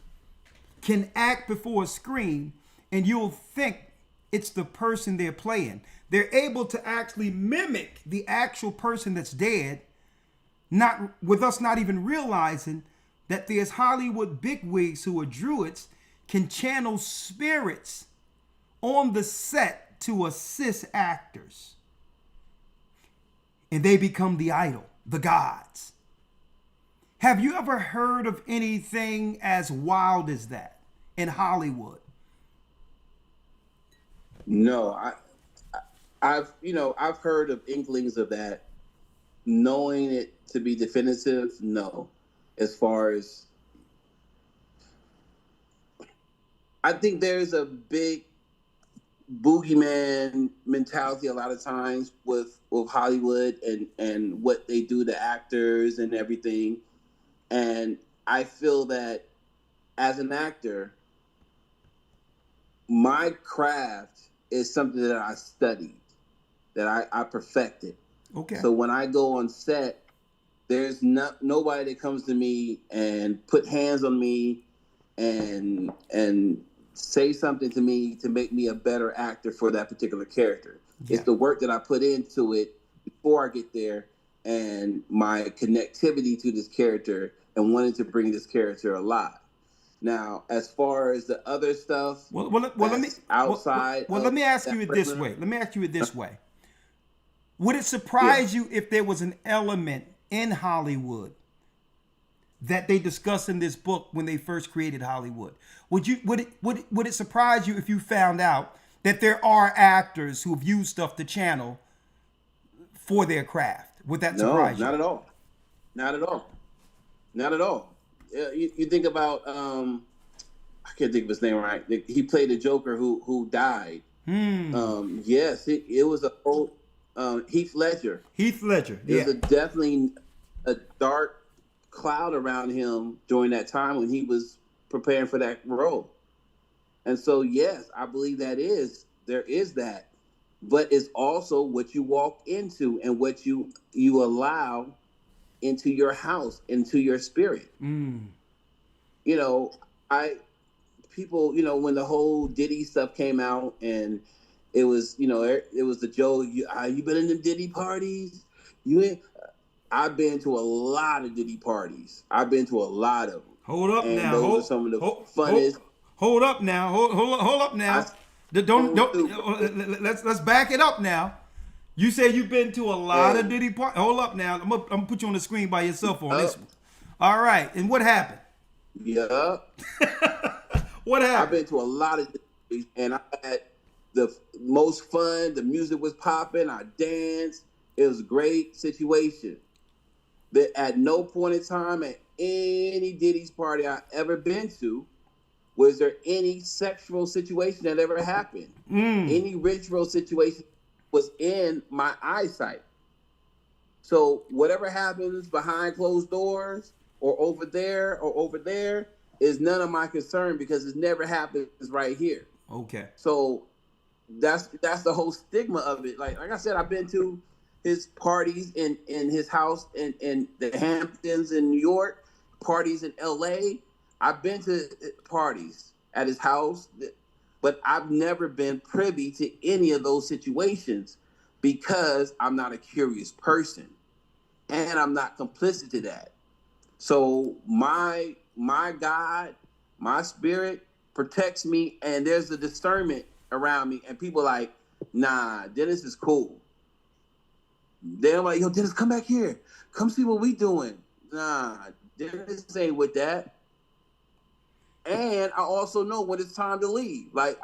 can act before a screen and you'll think it's the person they're playing. They're able to actually mimic the actual person that's dead, not with us not even realizing that there's Hollywood bigwigs who are druids can channel spirits on the set to assist actors. And they become the idol, the gods. Have you ever heard of anything as wild as that in Hollywood? No, I've heard of inklings of that. Knowing it to be definitive, no. As far as, I think there's a big boogeyman mentality a lot of times with Hollywood and what they do to actors and everything. And I feel that as an actor, my craft is something that I studied, that I perfected. Okay. So when I go on set, there's nobody that comes to me and put hands on me and say something to me to make me a better actor for that particular character. Yeah. It's the work that I put into it before I get there, and my connectivity to this character and wanting to bring this character alive. Now, as far as the other stuff, let me outside. Let me ask you it this way. Let me ask you it this way. Would it surprise you if there was an element in Hollywood that they discussed in this book when they first created Hollywood? Would it surprise you if you found out that there are actors who have used stuff to channel for their craft? Would that surprise you? No, not at all. Not at all. Not at all. You think about I can't think of his name right. He played a Joker who died. Yes, it was a old Heath Ledger. Heath Ledger. There's definitely a dark cloud around him during that time when he was preparing for that role. And so, yes, I believe there is that, but it's also what you walk into and what you allow into your house, into your spirit. You know, people, you know, when the whole Diddy stuff came out, and it was, you know, it was the joke. You been in the Diddy parties? I've been to a lot of Diddy parties. I've been to a lot of them. Hold up and now. Those are some of the funnest. Hold up now. Hold up now. Don't. Let's back it up now. You say you've been to a lot of Diddy parties. Hold up now. I'm gonna put you on the screen by yourself on this one. All right. And what happened? Yeah. What happened? I've been to a lot of Diddy, and I had the most fun. The music was popping. I danced. It was a great situation. But at no point in time at any Diddy's party I ever been to was there any sexual situation that ever happened. Any ritual situation was in my eyesight. So whatever happens behind closed doors or over there is none of my concern, because it never happens right here. Okay. So that's the whole stigma of it. Like I said, I've been to his parties in his house in the Hamptons in New York, parties in LA. I've been to parties at his house, but I've never been privy to any of those situations because I'm not a curious person and I'm not complicit to that. So my God, my spirit protects me, and there's a discernment around me, and people are like, nah, Dennis is cool. They're like, yo, Dennis, come back here. Come see what we doing. Nah, Dennis ain't with that. And I also know when it's time to leave. Like,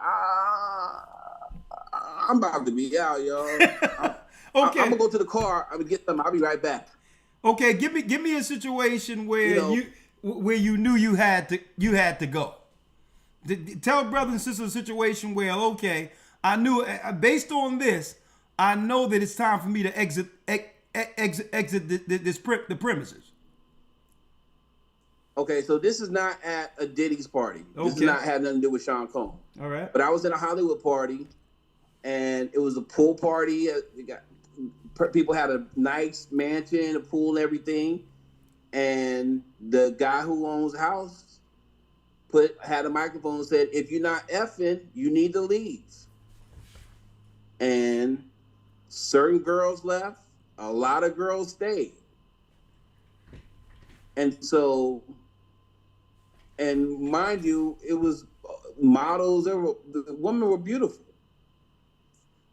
I'm about to be out, y'all. Okay. I'm gonna go to the car. I'm gonna get them. I'll be right back. Okay, give me a situation where you knew you had to go. Tell brothers and sisters a situation where, okay, I knew based on this, I know that it's time for me to exit the premises. Okay, so this is not at a Diddy's party. Okay. This does not have nothing to do with Sean Combs. All right. But I was in a Hollywood party, and it was a pool party. People had a nice mansion, a pool, everything. And the guy who owns the house had a microphone and said, if you're not effing, you need to leave. And certain girls left. A lot of girls stayed. And so, and mind you, it was models. The women were beautiful.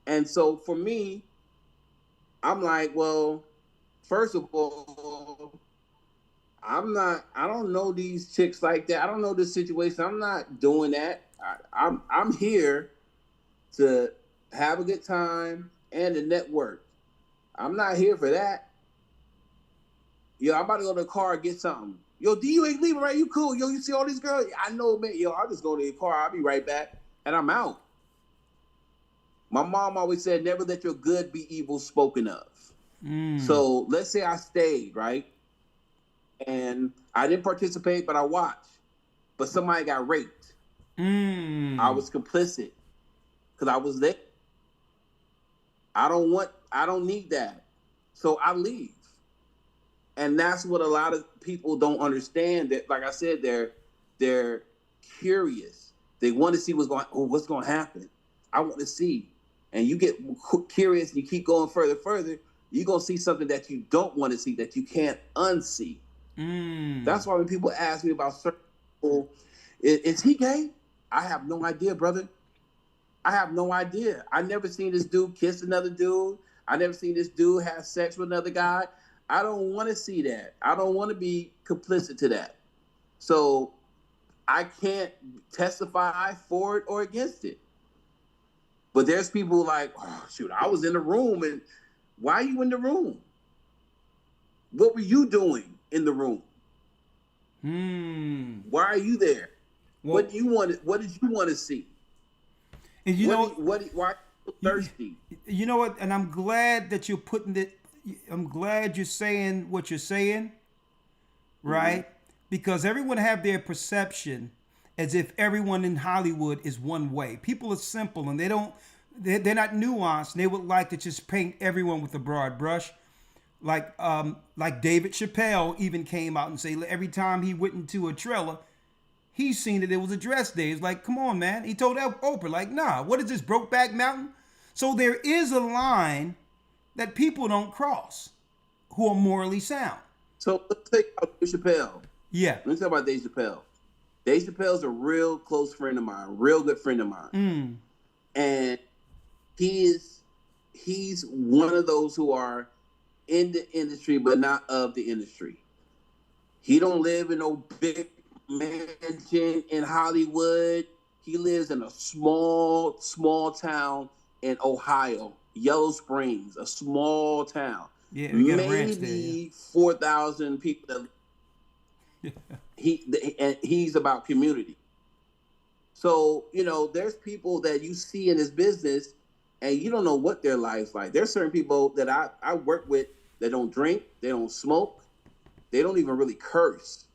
And so for me, I'm like, well, first of all, I don't know these chicks like that. I don't know this situation. I'm not doing that. I'm here to have a good time and to network. I'm not here for that. Yo, I'm about to go to the car and get something. Yo, D, you ain't leaving, right? You cool. Yo, you see all these girls? I know, man. Yo, I'll just go to the car. I'll be right back. And I'm out. My mom always said, never let your good be evil spoken of. So let's say I stayed, right? And I didn't participate, but I watched. But somebody got raped. I was complicit because I was there. I don't need that. So I leave. And that's what a lot of people don't understand. That, like I said, they're curious. They want to see what's going to happen. I want to see. And you get curious and you keep going further, you're going to see something that you don't want to see, that you can't unsee. That's why when people ask me about certain people, is he gay? I have no idea, brother. I have no idea. I never seen this dude kiss another dude. I never seen this dude have sex with another guy. I don't want to see that. I don't want to be complicit to that. So I can't testify for it or against it. But there's people like, oh, shoot, I was in the room. And why are you in the room? What were you doing in the room? Why are you there? Well, what did you want to see? And you know why are you thirsty? You know what? And I'm glad that you're putting it. I'm glad you're saying what you're saying, right? Because everyone have their perception as if everyone in Hollywood is one way. People are simple and they're not nuanced. They would like to just paint everyone with a broad brush. Like David Chappelle even came out and say every time he went into a trailer, he's seen that it was a dress day. It's like, come on, man. He told Oprah, like, nah, what is this, Brokeback Mountain? So there is a line that people don't cross who are morally sound. So let's take out Dave Chappelle. Yeah. Let's talk about Dave Chappelle. Dave Chappelle's a real close friend of mine, real good friend of mine. And he's one of those who are in the industry, but not of the industry. He don't live in no big mansion in Hollywood. He lives in a small town in Ohio, Yellow Springs, a small town. Yeah, we got a ranch there, maybe 4,000 people. He's about community. So, there's people that you see in this business and you don't know what their life's like. There's certain people that I work with that don't drink, they don't smoke, they don't even really curse.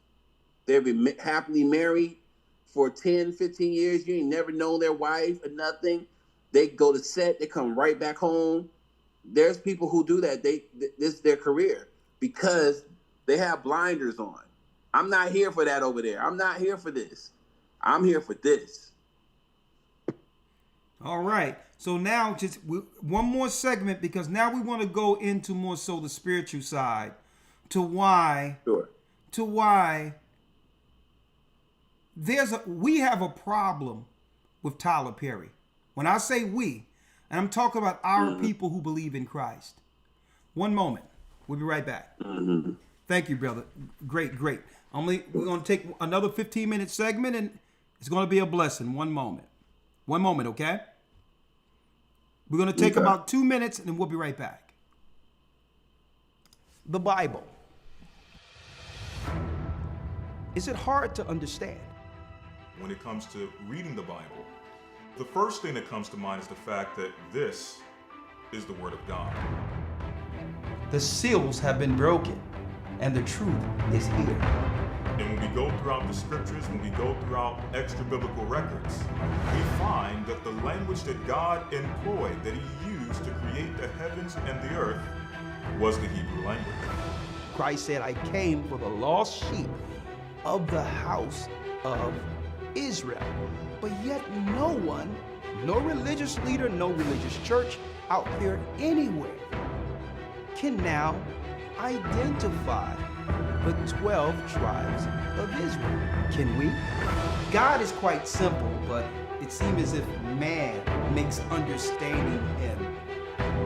They've been happily married for 10, 15 years. You ain't never known their wife or nothing. They go to set, they come right back home. There's people who do that. This is their career because they have blinders on. I'm not here for that over there. I'm not here for this. I'm here for this. All right. So now just one more segment, because now we want to go into more so the spiritual side to why we have a problem with Tyler Perry. When I say we, and I'm talking about our people who believe in Christ. One moment. We'll be right back. Thank you, brother. Great. We're going to take another 15-minute segment, and it's going to be a blessing. One moment, okay? We're going to take about 2 minutes, and then we'll be right back. The Bible. Is it hard to understand? When it comes to reading the Bible, the first thing that comes to mind is the fact that this is the Word of God. The seals have been broken, and the truth is here. And when we go throughout the scriptures, when we go throughout extra biblical records, we find that the language that God employed, that He used to create the heavens and the earth, was the Hebrew language. Christ said, I came for the lost sheep of the house of Israel. But yet no one, no religious leader, no religious church out there anywhere can now identify the 12 tribes of Israel. Can we? God is quite simple, but it seems as if man makes understanding Him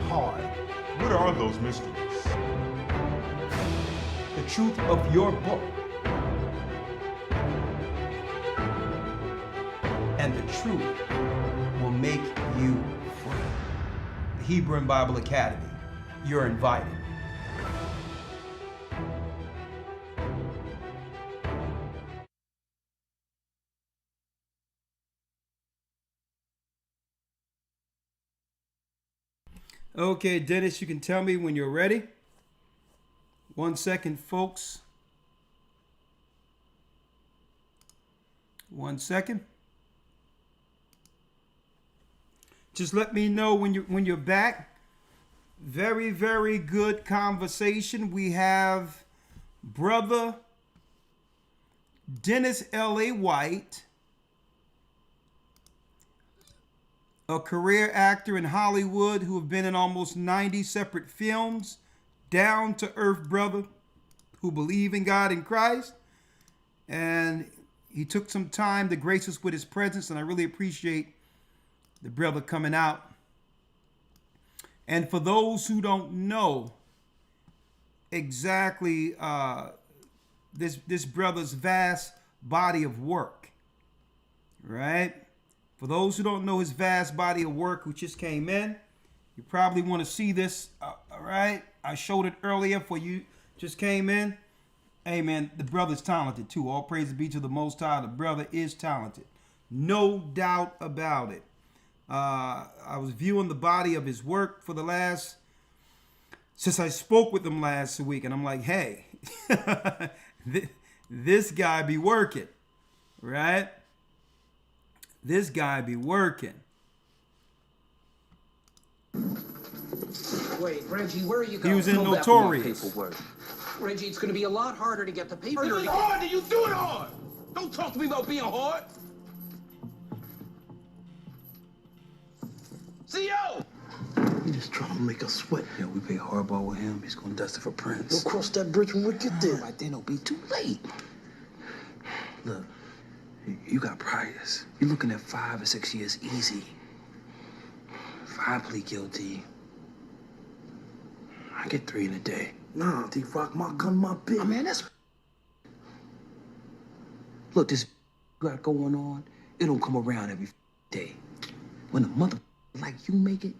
hard. What are those mysteries? The truth of your book and the truth will make you free. The Hebrew and Bible Academy. You're invited. Okay, Dennis, you can tell me when you're ready. 1 second, folks. 1 second. Just let me know when you're back. Very, very good conversation. We have Brother Dennis L.A. White, a career actor in Hollywood who have been in almost 90 separate films, down to earth brother who believe in God and Christ. And he took some time to grace us with his presence, and I really appreciate the brother coming out. And for those who don't know exactly this brother's vast body of work, right? For those who don't know his vast body of work who just came in, you probably want to see this, all right? I showed it earlier for you just came in. Hey, man, the brother's talented too. All praise be to the Most High. The brother is talented. No doubt about it. I was viewing the body of his work for since I spoke with him last week, and I'm like, hey, this guy be working, right? This guy be working. Wait, Reggie, where are you going? He was in Go back to my Notorious. paperwork. Reggie, it's going to be a lot harder to get the papers. If it's hard, then you do it hard. Don't talk to me about being hard. CO! He just trying to make us sweat. Yeah, we pay hardball with him. He's going to dust it for Prince. We'll cross that bridge when we get there. By then, it'll be too late. Look, you got priors. You're looking at 5 or 6 years easy. If I plead guilty, I get 3 in a day. Nah, D-Rock, my gun, my bitch. Oh, man, that's... Look, this got going on, it don't come around every day. When a mother like you make it,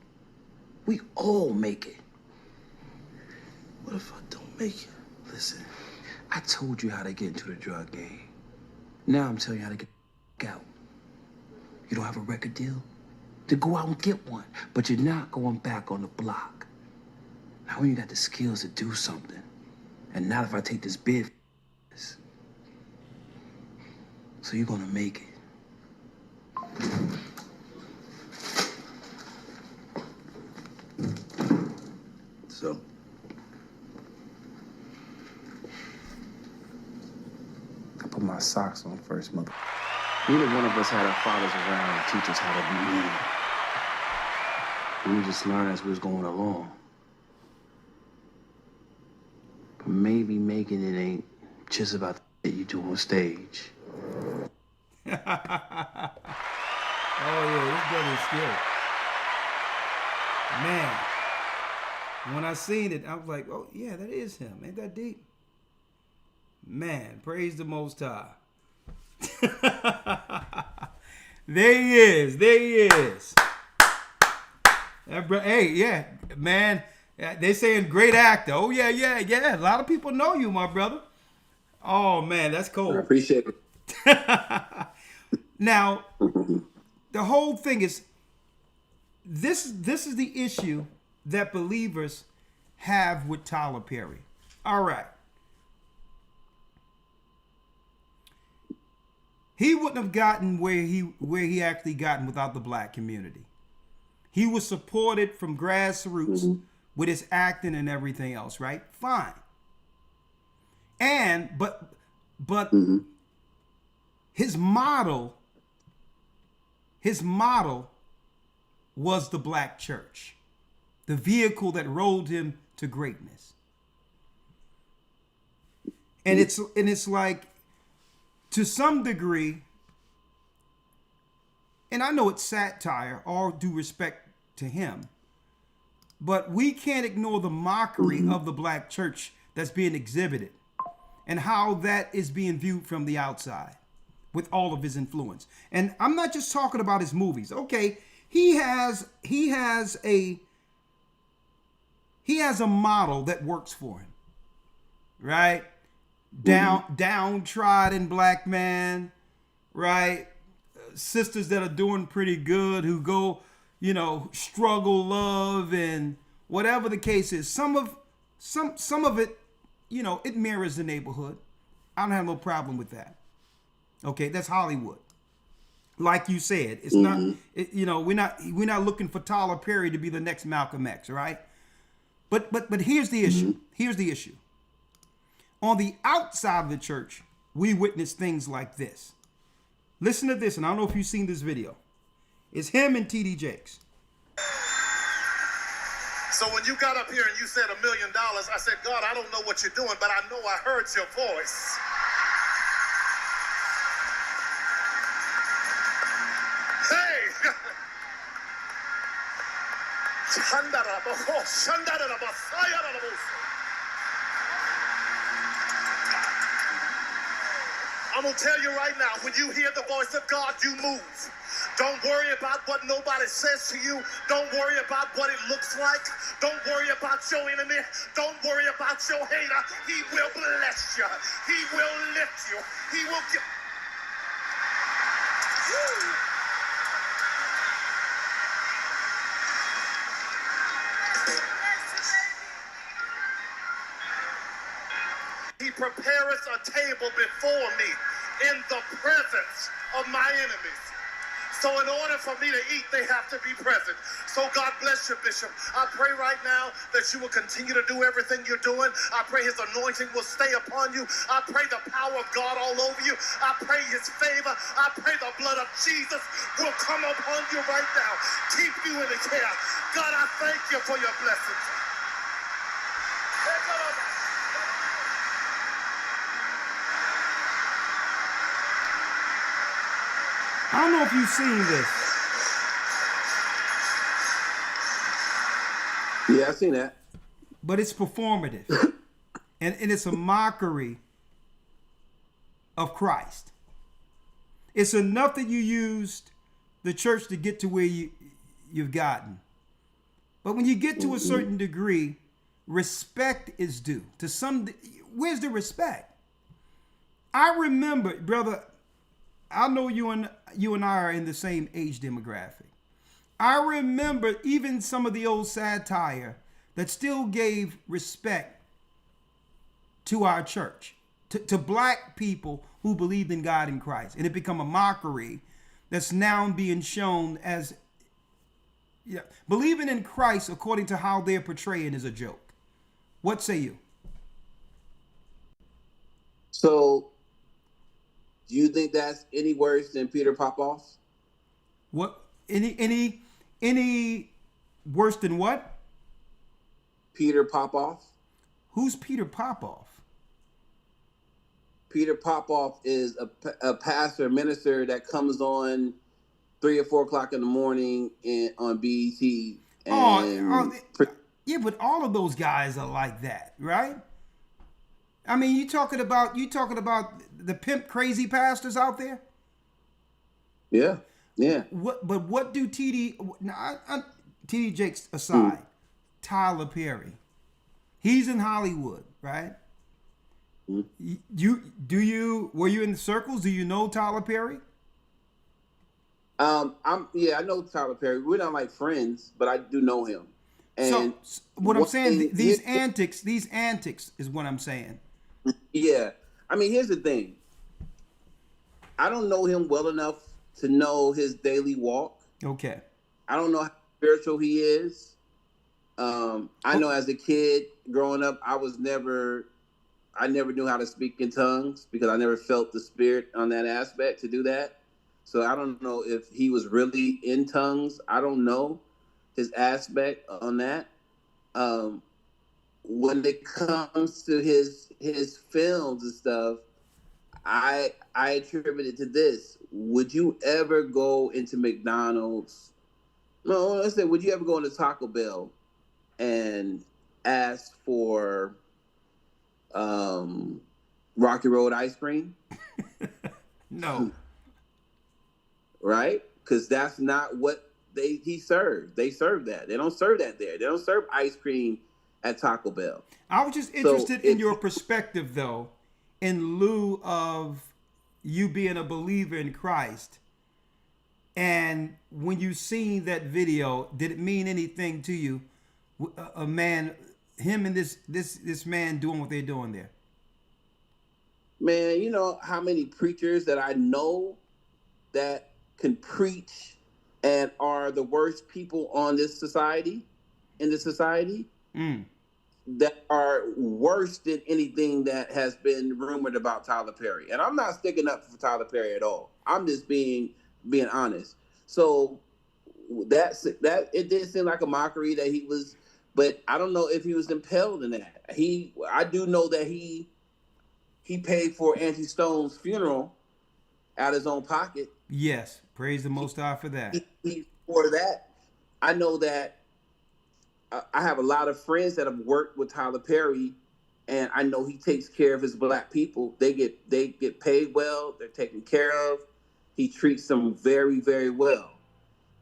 we all make it. What if I don't make it? Listen, I told you how to get into the drug game. Now I'm telling you how to get out. You don't have a record deal? Then go out and get one. But you're not going back on the block. Now when you got the skills to do something, and not if I take this bid, so you're gonna make it. So? I put my socks on first, mother. Neither one of us had our fathers around to teach us how to be men. We just learned as we was going along. But maybe making it ain't just about the shit you do on stage. Oh, yeah, this brother is skilled. Man, when I seen it, I was like, oh, yeah, that is him. Ain't that deep? Man, praise the Most High. There he is. There he is. Hey, yeah, man. They saying great actor. Oh, yeah, yeah, yeah. A lot of people know you, my brother. Oh, man, that's cool. I appreciate it. Now, the whole thing is, this is the issue that believers have with Tyler Perry. All right. He wouldn't have gotten where he actually gotten without the black community. He was supported from grassroots with his acting and everything else, right? Fine. And but his model was the black church, the vehicle that rolled him to greatness. And it's like, to some degree, and I know it's satire, all due respect to him, but we can't ignore the mockery of the black church that's being exhibited and how that is being viewed from the outside with all of his influence. And I'm not just talking about his movies. Okay, he has a model that works for him, right? Downtrodden black man, right? Sisters that are doing pretty good, who go, struggle, love, and whatever the case is. Some of it, it mirrors the neighborhood. I don't have no problem with that. Okay, that's Hollywood. Like you said, it's not. We're not looking for Tyler Perry to be the next Malcolm X, right? But here's the issue. Here's the issue. On the outside of the church, we witness things like this. Listen to this, and I don't know if you've seen this video. It's him and T.D. Jakes. So when you got up here and you said $1 million, I said, God, I don't know what you're doing, but I know I heard your voice. Hey! I'm going to tell you right now, when you hear the voice of God, you move. Don't worry about what nobody says to you. Don't worry about what it looks like. Don't worry about your enemy. Don't worry about your hater. He will bless you. He will lift you. He will give. He prepareth a table before me in the presence of my enemies. So in order for me to eat, they have to be present. So God bless you, Bishop. I pray right now that you will continue to do everything you're doing. I pray his anointing will stay upon you. I pray the power of God all over you. I pray his favor. I pray the blood of Jesus will come upon you right now. Keep you in the care. God, I thank you for your blessings. I don't know if you've seen this. Yeah, I've seen that. But it's performative. and it's a mockery of Christ. It's enough that you used the church to get to where you've gotten. But when you get to a certain degree, respect is due. To some, where's the respect? I remember, brother, I know you and I are in the same age demographic. I remember even some of the old satire that still gave respect to our church, to black people who believed in God and Christ. And it become a mockery that's now being shown as believing in Christ according to how they're portraying is a joke. What say you? So, do you think that's any worse than Peter Popoff? What? Any worse than what? Peter Popoff. Who's Peter Popoff? Peter Popoff is a pastor, minister that comes on 3 or 4 o'clock in the morning on BET. Yeah, but all of those guys are like that, right? I mean, you talking about the pimp crazy pastors out there? Yeah, yeah. What do TD Jakes aside? Tyler Perry, he's in Hollywood, right? Were you in the circles? Do you know Tyler Perry? I know Tyler Perry. We're not like friends, but I do know him. And so what I'm saying, these antics is what I'm saying. Yeah. I mean, here's the thing. I don't know him well enough to know his daily walk. Okay. I don't know how spiritual he is. I know as a kid growing up, I never knew how to speak in tongues because I never felt the spirit on that aspect to do that. So I don't know if he was really in tongues. I don't know his aspect on that. When it comes to his films and stuff, I attribute it to this. Would you ever go into McDonald's? No, let's say, would you ever go into Taco Bell and ask for Rocky Road ice cream? No. Right? Because that's not what he served. They serve that. They don't serve that there. They don't serve ice cream at Taco Bell. I was just interested in your perspective, though, in lieu of you being a believer in Christ. And when you seen that video, did it mean anything to you? Him and this man doing what they're doing there? Man, you know how many preachers that I know that can preach and are the worst people on this society, in this society? that are worse than anything that has been rumored about Tyler Perry. And I'm not sticking up for Tyler Perry at all. I'm just being honest. So that it did seem like a mockery that he was, but I don't know if he was impelled in that. I do know that he paid for Angie Stone's funeral out of his own pocket. Yes, praise the Most High for that. For that, I know that I have a lot of friends that have worked with Tyler Perry, and I know he takes care of his black people. They get paid well. They're taken care of. He treats them very, very well.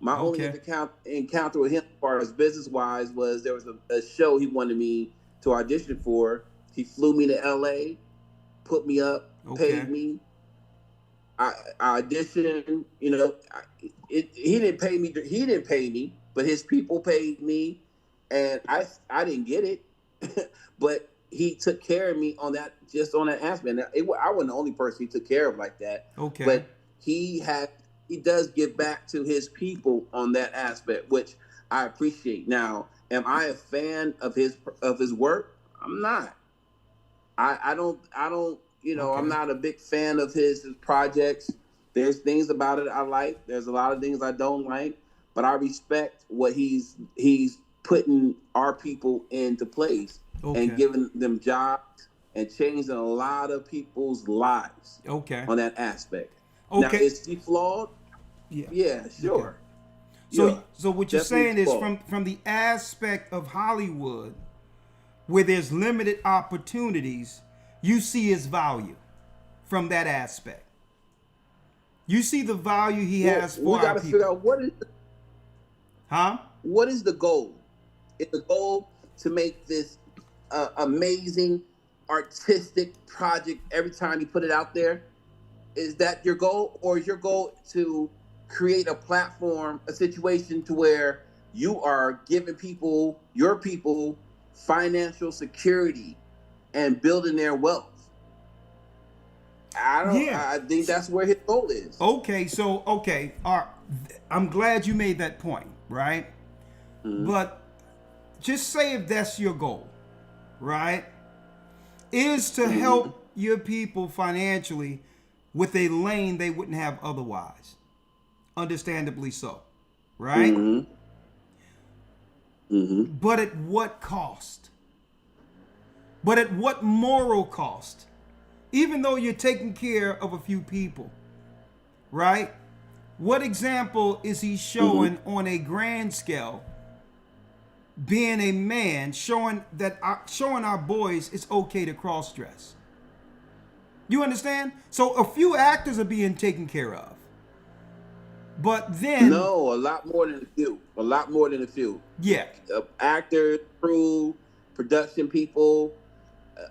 My only encounter with him, as far as business-wise, was there was a show he wanted me to audition for. He flew me to L.A., put me up, paid me. I auditioned. You know, he didn't pay me. He didn't pay me, but his people paid me. And I didn't get it, but he took care of me on that aspect. I wasn't the only person he took care of like that. Okay. But he does give back to his people on that aspect, which I appreciate. Now, am I a fan of his work? I'm not. I don't. You know, I'm not a big fan of his projects. There's things about it I like. There's a lot of things I don't like, but I respect what he's putting our people into place and giving them jobs and changing a lot of people's lives on that aspect. Now, is he flawed? Yeah, sure. So what you're saying is from the aspect of Hollywood, where there's limited opportunities, you see his value from that aspect. You see the value he has for our people. We got to figure out what is the goal? Is the goal to make this amazing artistic project every time you put it out there? Is that your goal? Or is your goal to create a platform, a situation to where you are giving your people, financial security and building their wealth? I think that's where his goal is. I'm glad you made that point, right? Mm-hmm. But just say if that's your goal, right? Is to help your people financially with a lane they wouldn't have otherwise. Understandably so, right? Mm-hmm. Mm-hmm. But at what cost? But at what moral cost? Even though you're taking care of a few people, right? What example is he showing on a grand scale? Being a man, showing our boys it's okay to cross-dress. You understand? So a few actors are being taken care of. But then... No, a lot more than a few. A lot more than a few. Yeah. Actors, crew, production people,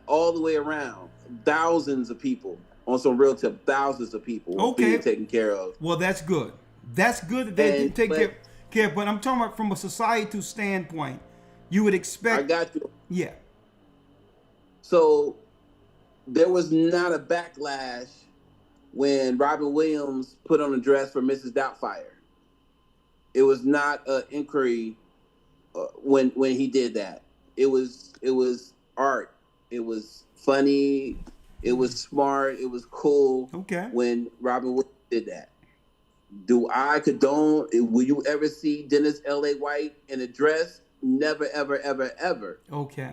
all the way around. Thousands of people. On some real tip, thousands of people being taken care of. Well, that's good. That's good that they take care. But I'm talking about from a societal standpoint. You would expect... I got you. Yeah. So there was not a backlash when Robin Williams put on a dress for Mrs. Doubtfire. It was not an inquiry when he did that. It was art. It was funny. It was smart. It was cool. When Robin Williams did that. Do I condone? Will you ever see Dennis L.A. White in a dress? Never, ever, ever, ever.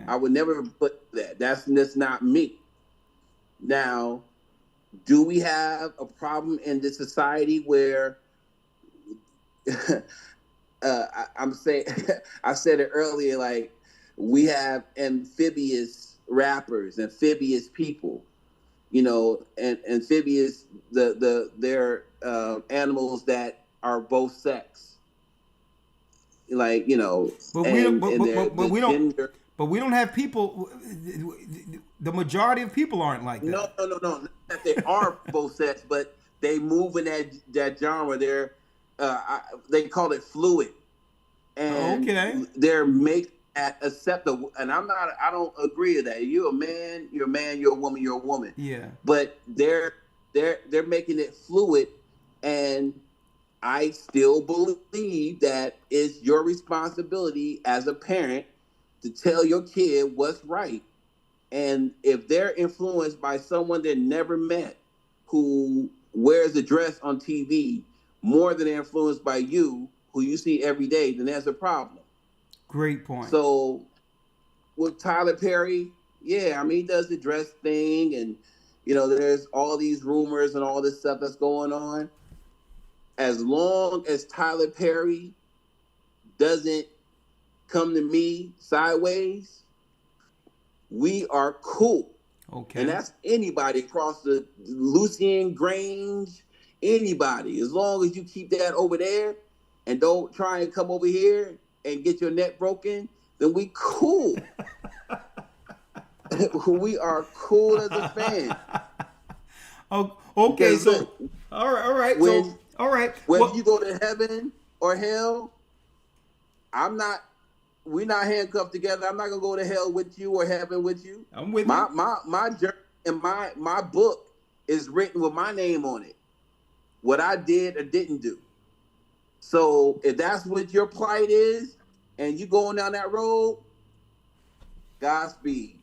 I would never put that. That's not me. Now, do we have a problem in this society where I'm saying I said it earlier, like we have amphibious rappers, amphibious people, you know, and amphibious they're animals that are both sex. Like, you know, but we don't have people. The majority of people aren't like that. No. Not that they are both sex, but they move in that genre. They call it fluid, and they're making that acceptable. And I don't agree with that. You're a man. You're a man. You're a woman. You're a woman. Yeah. But they're making it fluid, and I still believe that it's your responsibility as a parent to tell your kid what's right. And if they're influenced by someone they never met who wears a dress on TV more than they're influenced by you, who you see every day, then there's a problem. Great point. So with Tyler Perry, yeah, I mean, he does the dress thing, and, you know, there's all these rumors and all this stuff that's going on. As long as Tyler Perry doesn't come to me sideways, we are cool. Okay. And that's anybody across the Lucian Grange, anybody. As long as you keep that over there and don't try and come over here and get your neck broken, then we cool. We are cool as a fan. Oh, okay, Because so look, all right. when- So all right. whether Well, you go to heaven or hell, we're not handcuffed together. I'm not gonna go to hell with you or heaven with you. I'm with my you. my journey and my book is written with my name on it. What I did or didn't do. So if that's what your plight is, and you going down that road, Godspeed.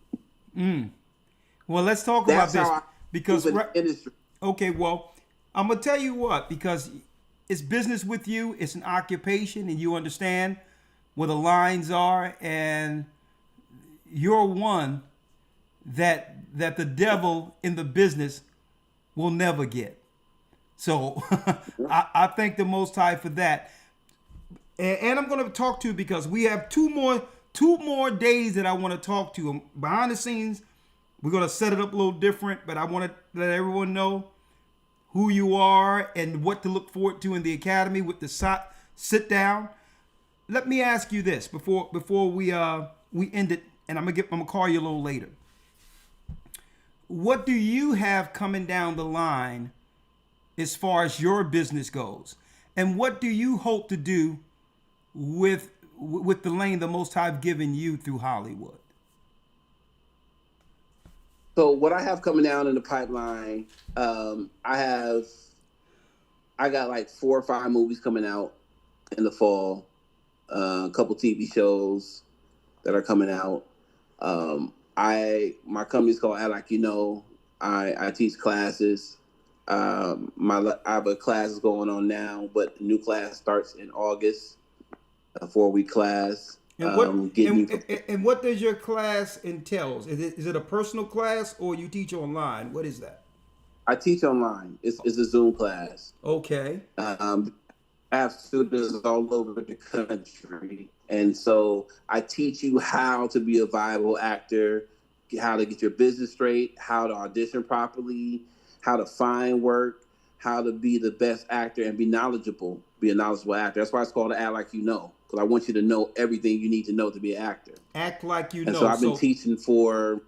Well, let's talk That's about how this I because move in the industry. okay, well, I'm gonna tell you what, because it's business with you, it's an occupation, and you understand where the lines are, and you're one that the devil in the business will never get. So I thank the Most High for that. And I'm going to talk to you because we have two more days that I want to talk to you. Behind the scenes, we're going to set it up a little different, but I want to let everyone know who you are and what to look forward to in the academy with the sit down. Let me ask you this before we end it, and I'm gonna call you a little later. What do you have coming down the line as far as your business goes, and what do you hope to do with the lane the Most High have given you through Hollywood? So what I have coming down in the pipeline, I got like 4 or 5 movies coming out in the fall. A couple TV shows that are coming out. My company's called Act Like You Know. I teach classes. I have a class going on now, but a new class starts in August, a 4-week class. And what does your class entail? Is it a personal class or you teach online? What is that? I teach online. It's a Zoom class. Okay. I have students all over the country. And so I teach you how to be a viable actor, how to get your business straight, how to audition properly, how to find work, how to be the best actor and be a knowledgeable actor. That's why it's called Act Like You Know, because I want you to know everything you need to know to be an actor. Act like you know. And so I've been teaching for,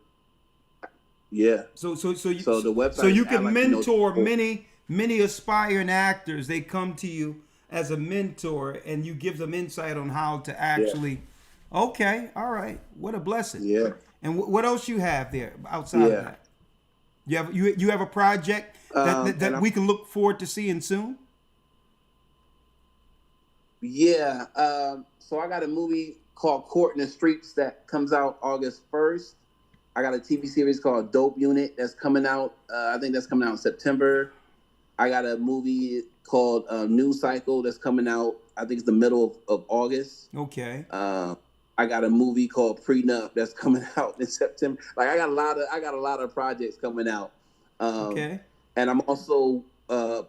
yeah. So the website. So you can mentor many aspiring actors. They come to you as a mentor, and you give them insight on how to actually. Yeah. Okay, all right. What a blessing. Yeah. And what else you have there outside of that? You have a project that we can look forward to seeing soon. Yeah. So I got a movie called Court in the Streets that comes out August 1st. I got a TV series called Dope Unit that's coming out. I think that's coming out in September. I got a movie called News Cycle that's coming out. I think it's the middle of August. Okay. I got a movie called Prenup that's coming out in September. Like I got a lot of projects coming out. Okay. And I'm also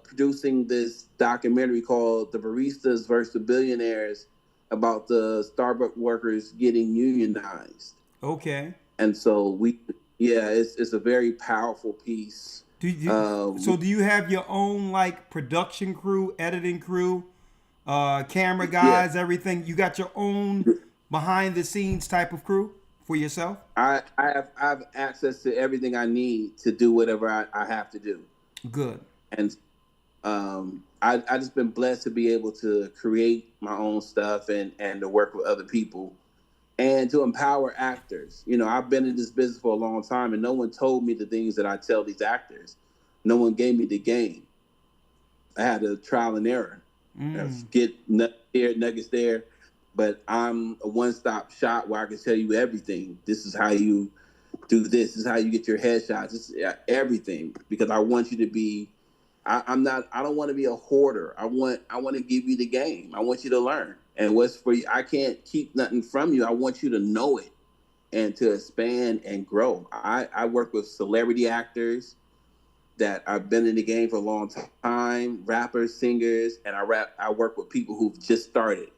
producing this documentary called The Baristas versus the Billionaires about the Starbucks workers getting unionized. Okay. And so it's a very powerful piece. Do you have your own like production crew, editing crew, camera guys, everything? You got your own behind the scenes type of crew for yourself? I have access to everything I need to do whatever I have to do. Good. And I just been blessed to be able to create my own stuff and to work with other people and to empower actors. You know, I've been in this business for a long time, and no one told me the things that I tell these actors. No one gave me the game. I had a trial and error. Get nuggets there. but I'm a one-stop shop where I can tell you everything. This is how you do this. This is how you get your headshots. This is everything, because I want you to be. I don't want to be a hoarder. I want to give you the game. I want you to learn. And what's for you, I can't keep nothing from you. I want you to know it and to expand and grow. I work with celebrity actors that I've been in the game for a long time, rappers, singers, and I work with people who've just started,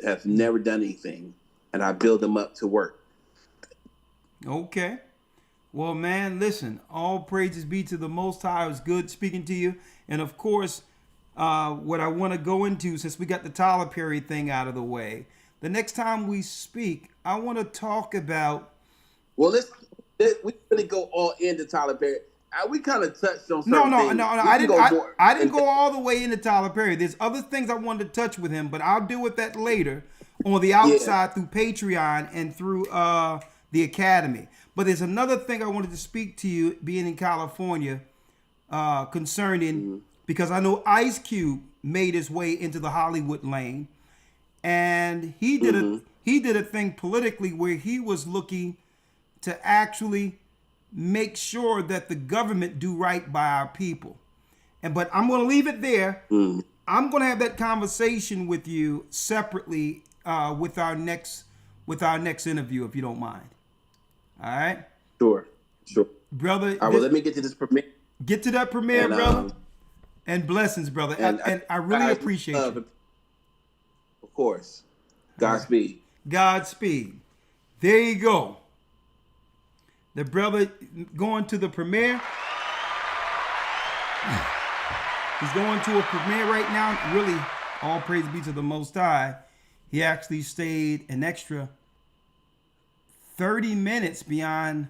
have never done anything, and I build them up to work. Okay. Well, man, listen, all praises be to the Most High. It was good speaking to you. And of course, what I want to go into, since we got the Tyler Perry thing out of the way, the next time we speak, I want to talk about. Well, we really go all into Tyler Perry. We kind of touched on certain things. No. I didn't go all the way into Tyler Perry. There's other things I wanted to touch with him, but I'll deal with that later on the outside through Patreon and through the Academy. But there's another thing I wanted to speak to you, being in California, concerning, because I know Ice Cube made his way into the Hollywood lane, and he did a thing politically where he was looking to actually make sure that the government do right by our people. But I'm going to leave it there. I'm going to have that conversation with you separately with our next interview, if you don't mind. All right. Sure. Brother. All right, well, let me get to this premiere. Get to that premiere, brother. And blessings, brother. And I really appreciate you. Of course. Godspeed. Godspeed. There you go. The brother going to the premiere. He's going to a premiere right now. Really, all praise be to the Most High. He actually stayed an extra 30 minutes beyond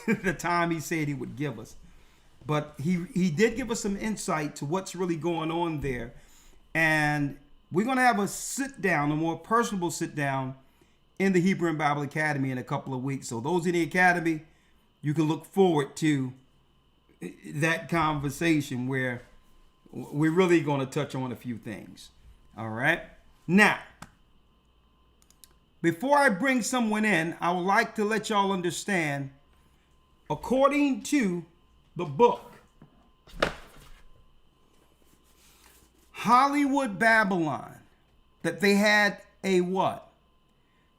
the time he said he would give us. But he did give us some insight to what's really going on there. And we're going to have a sit down, a more personable sit down in the Hebrew and Bible Academy in a couple of weeks. So those in the Academy, you can look forward to that conversation where we're really going to touch on a few things. All right. Now, before I bring someone in, I would like to let y'all understand, according to the book, Hollywood Babylon, that they had a what?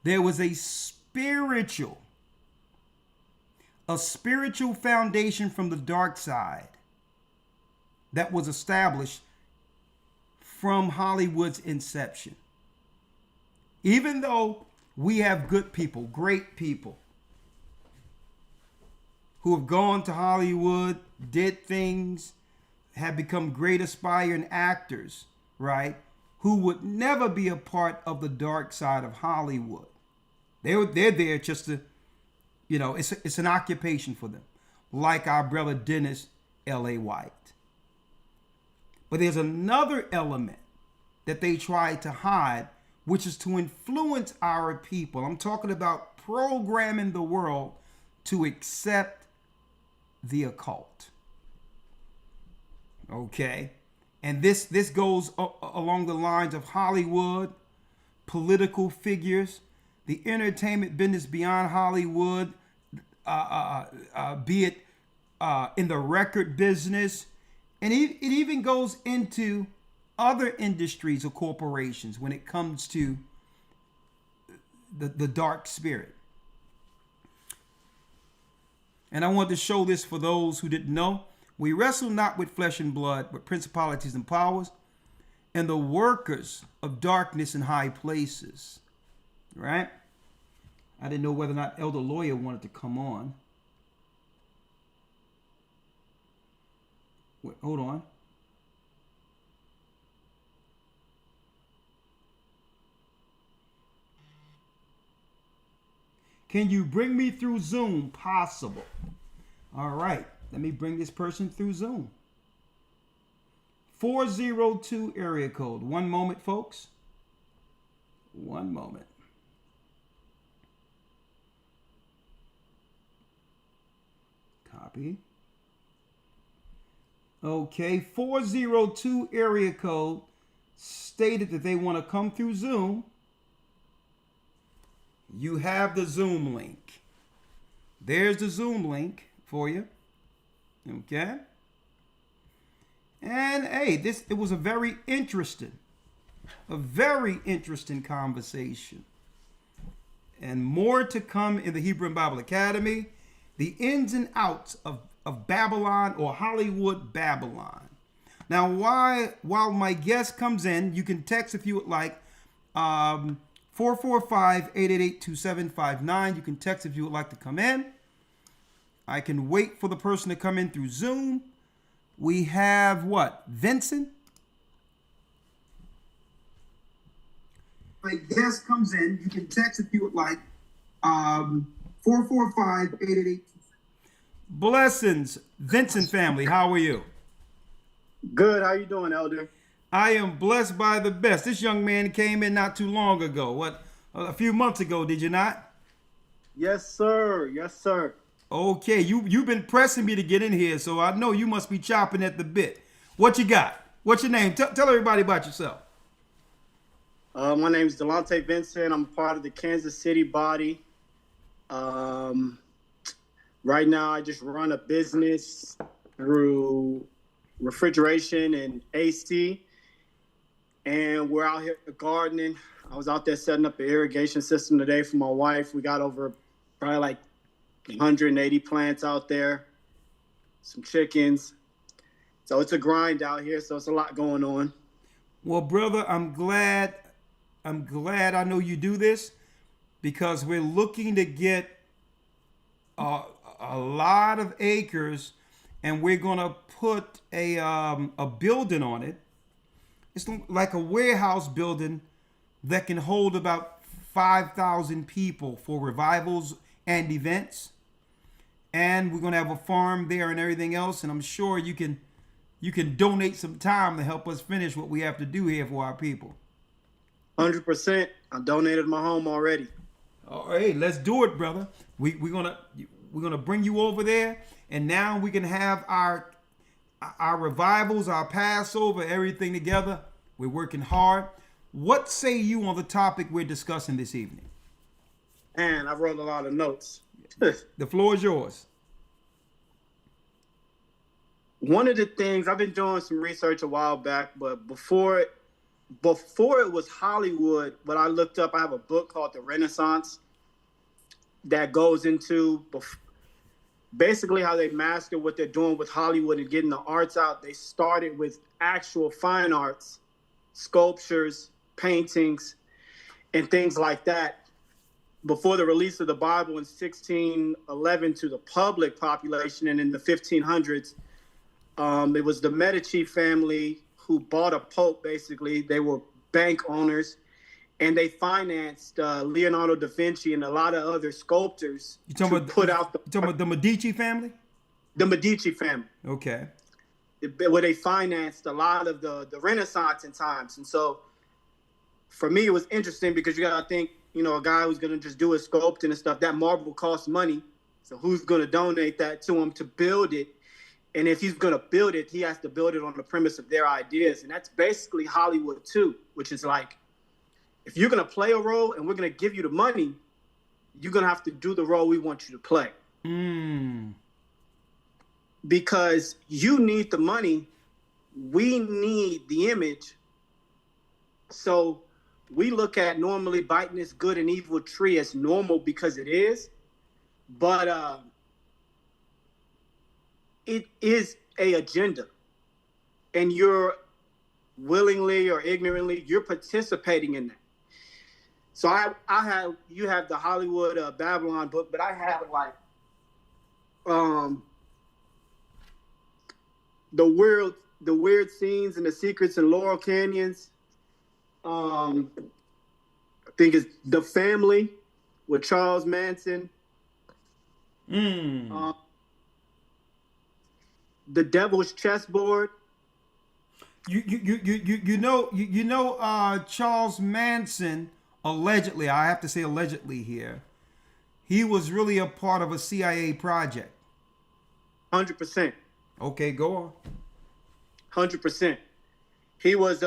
There was a spiritual foundation from the dark side that was established from Hollywood's inception. Even though we have good people, great people, who have gone to Hollywood, did things, have become great aspiring actors, right? Who would never be a part of the dark side of Hollywood. They're there just to, it's an occupation for them. Like our brother Dennis L.A. White. But there's another element that they try to hide, which is to influence our people. I'm talking about programming the world to accept the occult. Okay? And this goes along the lines of Hollywood, political figures, the entertainment business beyond Hollywood, be it in the record business, and it even goes into other industries or corporations when it comes to the dark spirit. And I want to show this for those who didn't know. We wrestle not with flesh and blood, but principalities and powers, and the workers of darkness in high places. Right? I didn't know whether or not Elder Lawya wanted to come on. Wait, hold on. Can you bring me through Zoom? Possible. All right. Let me bring this person through Zoom. 402 area code. One moment, folks. One moment. Copy. Okay, 402 area code stated that they want to come through Zoom. You have the Zoom link. There's the Zoom link for you. Okay. And hey, it was a very interesting conversation. And more to come in the Hebrew and Bible Academy. The ins and outs of Babylon, or Hollywood Babylon. Now, while my guest comes in, you can text if you would like, 445-888-2759. You can text if you would like to come in. I can wait for the person to come in through Zoom. We have what? Vincent? My guest comes in. You can text if you would like, 445-888. Blessings, Vincent family. How are you? Good. How you doing, Elder? I am blessed by the best. This young man came in not too long ago. What? A few months ago, did you not? Yes, sir. Yes, sir. Okay, you've been pressing me to get in here, so I know you must be chopping at the bit. What you got? What's your name? Tell everybody about yourself. My name is Delonte Vincent. I'm part of the Kansas City body. Right now, I just run a business through refrigeration and AC, and we're out here gardening. I was out there setting up an irrigation system today for my wife. We got over probably like 180 plants out there, some chickens. So it's a grind out here, so it's a lot going on. Well, brother, I'm glad I know you do this, because we're looking to get a lot of acres, and we're gonna put a building on it. It's like a warehouse building that can hold about 5,000 people for revivals and events. And we're gonna have a farm there and everything else. And I'm sure you can donate some time to help us finish what we have to do here for our people. 100%. I donated my home already. All right, let's do it, brother. We're gonna bring you over there, and now we can have our revivals, our Passover, everything together. We're working hard. What say you on the topic we're discussing this evening? And I wrote a lot of notes. The floor is yours. One of the things, I've been doing some research a while back, but before it was Hollywood, what I looked up, I have a book called The Renaissance that goes into basically how they master what they're doing with Hollywood and getting the arts out. They started with actual fine arts, sculptures, paintings, and things like that. Before the release of the Bible in 1611 to the public population, and in the 1500s, it was the Medici family who bought a pope, basically. They were bank owners, and they financed Leonardo da Vinci and a lot of other sculptors You talking about the Medici family? The Medici family. Okay. Where they financed a lot of the Renaissance in times. And so for me, it was interesting because you got to think, a guy who's going to just do his sculpting and stuff, that marble costs money. So who's going to donate that to him to build it? And if he's going to build it, he has to build it on the premise of their ideas. And that's basically Hollywood too, which is like, if you're going to play a role and we're going to give you the money, you're going to have to do the role we want you to play. Because you need the money. We need the image. So we look at normally biting this good and evil tree as normal because it is. But it is a agenda. And you're willingly or ignorantly, you're participating in that. So you have the Hollywood Babylon book, but I have like the weird scenes and the secrets in Laurel Canyons. I think it's The Family with Charles Manson. The Devil's Chessboard. You know Charles Manson, allegedly, I have to say allegedly here, he was really a part of a CIA project. 100%. Okay, go on. 100%. He was,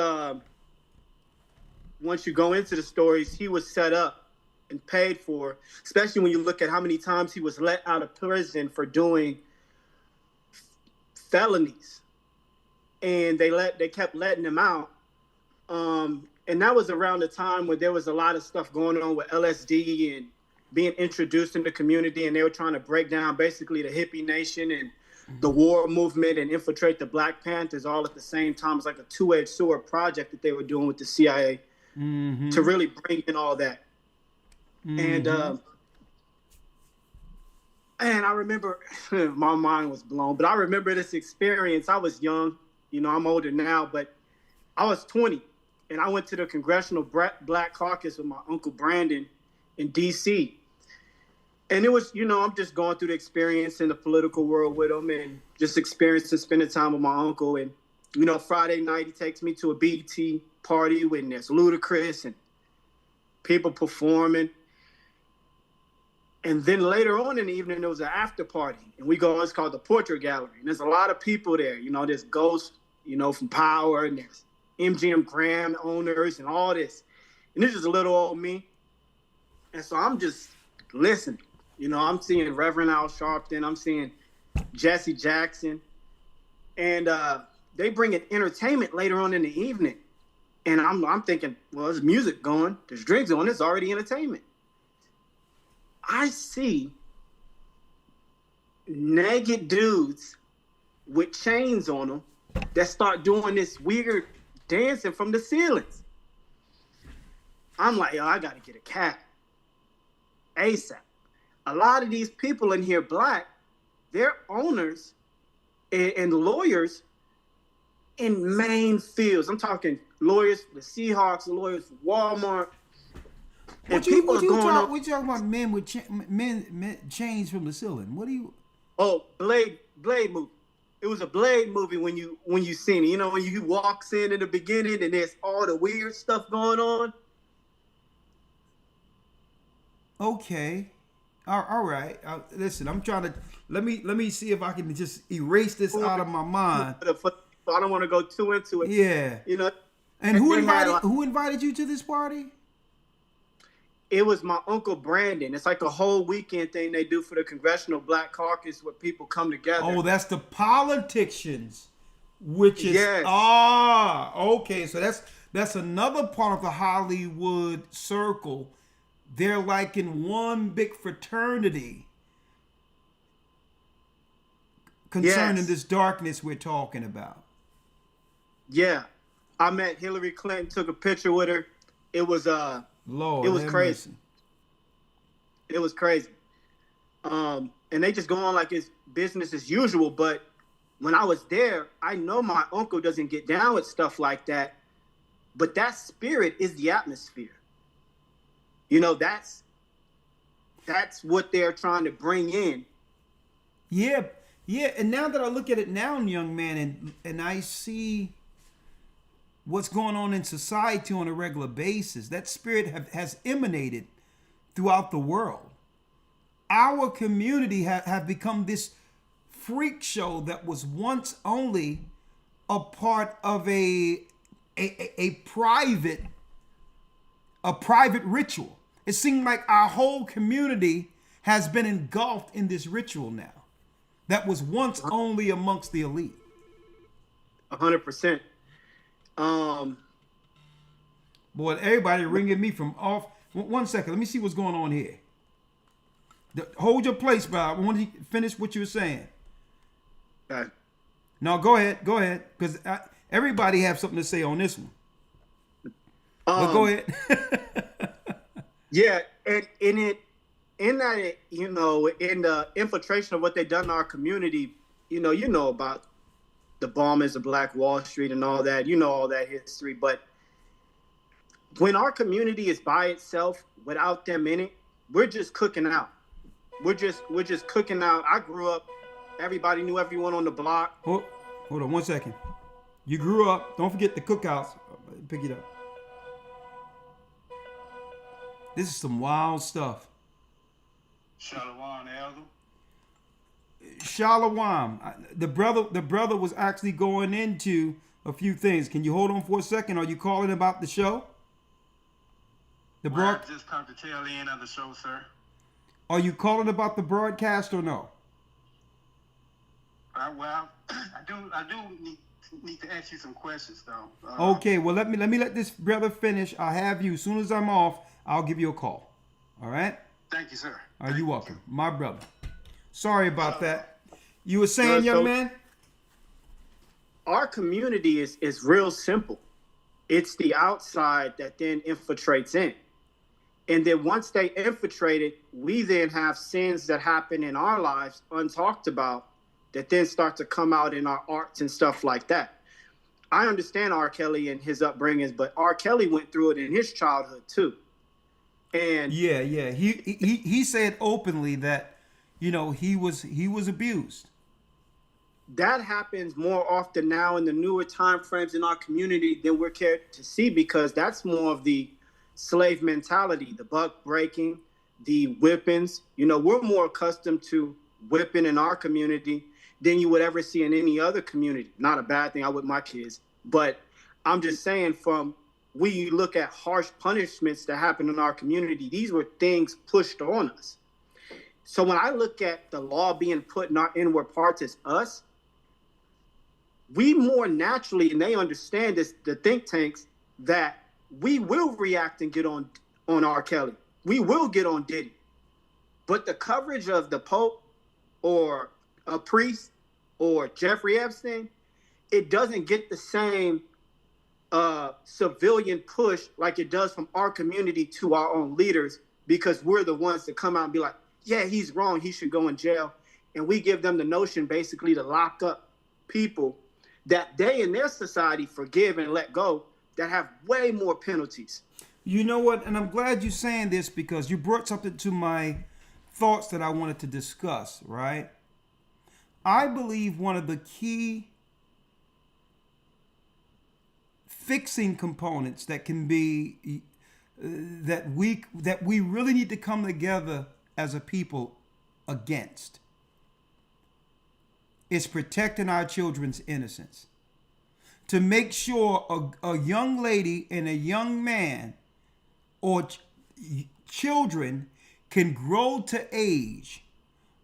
once you go into the stories, he was set up and paid for, especially when you look at how many times he was let out of prison for doing felonies, and they kept letting him out. And that was around the time when there was a lot of stuff going on with LSD and being introduced in the community, and they were trying to break down basically the hippie nation and the war movement and infiltrate the Black Panthers all at the same time. It's like a two-edged sword project that they were doing with the CIA to really bring in all that. And I remember, my mind was blown, but I remember this experience. I was young, you know, I'm older now, but I was 20, and I went to the Congressional Black Caucus with my Uncle Brandon in D.C. And it was, you know, I'm just going through the experience in the political world with him and just experiencing spending time with my uncle. And, you know, Friday night, he takes me to a BET party when there's Ludacris and people performing. And then later on in the evening, there was an after party. And we go, it's called the Portrait Gallery. And there's a lot of people there. You know, there's Ghost, you know, from Power, and there's MGM Grand owners and all this. And this is a little old me. And so I'm just listening. You know, I'm seeing Reverend Al Sharpton. I'm seeing Jesse Jackson. And they bring in entertainment later on in the evening. And I'm thinking, well, there's music going. There's drinks on. There's already entertainment. I see naked dudes with chains on them that start doing this weird dancing from the ceilings. I'm like, yo, I got to get a cab ASAP. A lot of these people in here, Black, they're owners and lawyers in main fields. I'm talking lawyers for the Seahawks, lawyers for Walmart. And we talking about men with chains from the ceiling. What do you? Oh, Blade movie. It was a Blade movie when you seen it. You know, when you walks in the beginning and there's all the weird stuff going on. Okay. All right. Listen, I'm trying to let me see if I can just erase this out of my mind. So I don't want to go too into it. Yeah. You know. And who invited you to this party? It was my Uncle Brandon. It's like a whole weekend thing they do for the Congressional Black Caucus where people come together. Oh, that's the politicians, which is yes. Okay. So that's another part of the Hollywood circle. They're like in one big fraternity concerning this darkness we're talking about. Yeah. I met Hillary Clinton, took a picture with her. It was Lord, it was crazy. Mercy. It was crazy. And they just go on like it's business as usual. But when I was there, I know my uncle doesn't get down with stuff like that. But that spirit is the atmosphere. You know, that's what they're trying to bring in. Yeah. And now that I look at it now, young man, and I see what's going on in society on a regular basis, that spirit has emanated throughout the world. Our community have become this freak show that was once only a part of a private ritual. It seemed like our whole community has been engulfed in this ritual now that was once only amongst the elite. 100%. Boy, everybody ringing me from off. 1 second, let me see what's going on here. Hold your place, Bob. I want to finish what you were saying. Okay. No, go ahead, because everybody have something to say on this one. But go ahead. Yeah, and in the infiltration of what they done in our community, you know about the bombers of Black Wall Street and all that, you know all that history. But when our community is by itself without them in it, we're just cooking out. We're just cooking out. I grew up, everybody knew everyone on the block. Hold on 1 second. You grew up, don't forget the cookouts. Pick it up. This is some wild stuff. Shalom, Elder. Shalom. The brother was actually going into a few things. Can you hold on for a second? Are you calling about the show? The I just caught the tail end of the show, sir. Are you calling about the broadcast or no? Well, I do need to ask you some questions, though. Okay, well let me let this brother finish. I'll have you as soon as I'm off. I'll give you a call. All right? Thank you, sir. Are you welcome, my brother? Sorry about that. You were saying, young man? Our community is real simple. It's the outside that then infiltrates in. And then once they infiltrate it, we then have sins that happen in our lives untalked about that then start to come out in our arts and stuff like that. I understand R. Kelly and his upbringings, but R. Kelly went through it in his childhood too. And yeah, he said openly that, you know, he was abused. That happens more often now in the newer time frames in our community than we're cared to see, because that's more of the slave mentality, the buck breaking, the whippings. You know, we're more accustomed to whipping in our community than you would ever see in any other community. Not a bad thing, I whip my kids, but I'm just saying, from we look at harsh punishments that happen in our community, these were things pushed on us. So when I look at the law being put in our inward parts as us, we more naturally, and they understand this, the think tanks, that we will react and get on R. Kelly. We will get on Diddy. But the coverage of the Pope or a priest or Jeffrey Epstein, it doesn't get the same civilian push like it does from our community to our own leaders, because we're the ones that come out and be like, yeah, he's wrong, he should go in jail. And we give them the notion basically to lock up people that they in their society forgive and let go, that have way more penalties. You know what? And I'm glad you're saying this, because you brought something to my thoughts that I wanted to discuss, right? I believe one of the key fixing components that can be that we really need to come together as a people against is protecting our children's innocence. To make sure a young lady and a young man or children can grow to age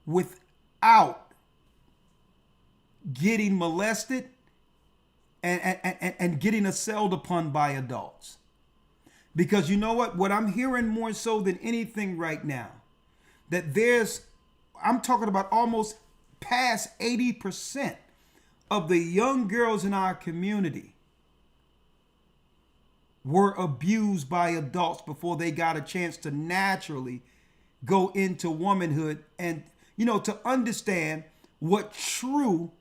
without getting molested and getting assailed upon by adults. Because you know what I'm hearing more so than anything right now, that I'm talking about almost past 80% of the young girls in our community were abused by adults before they got a chance to naturally go into womanhood and, you know, to understand what true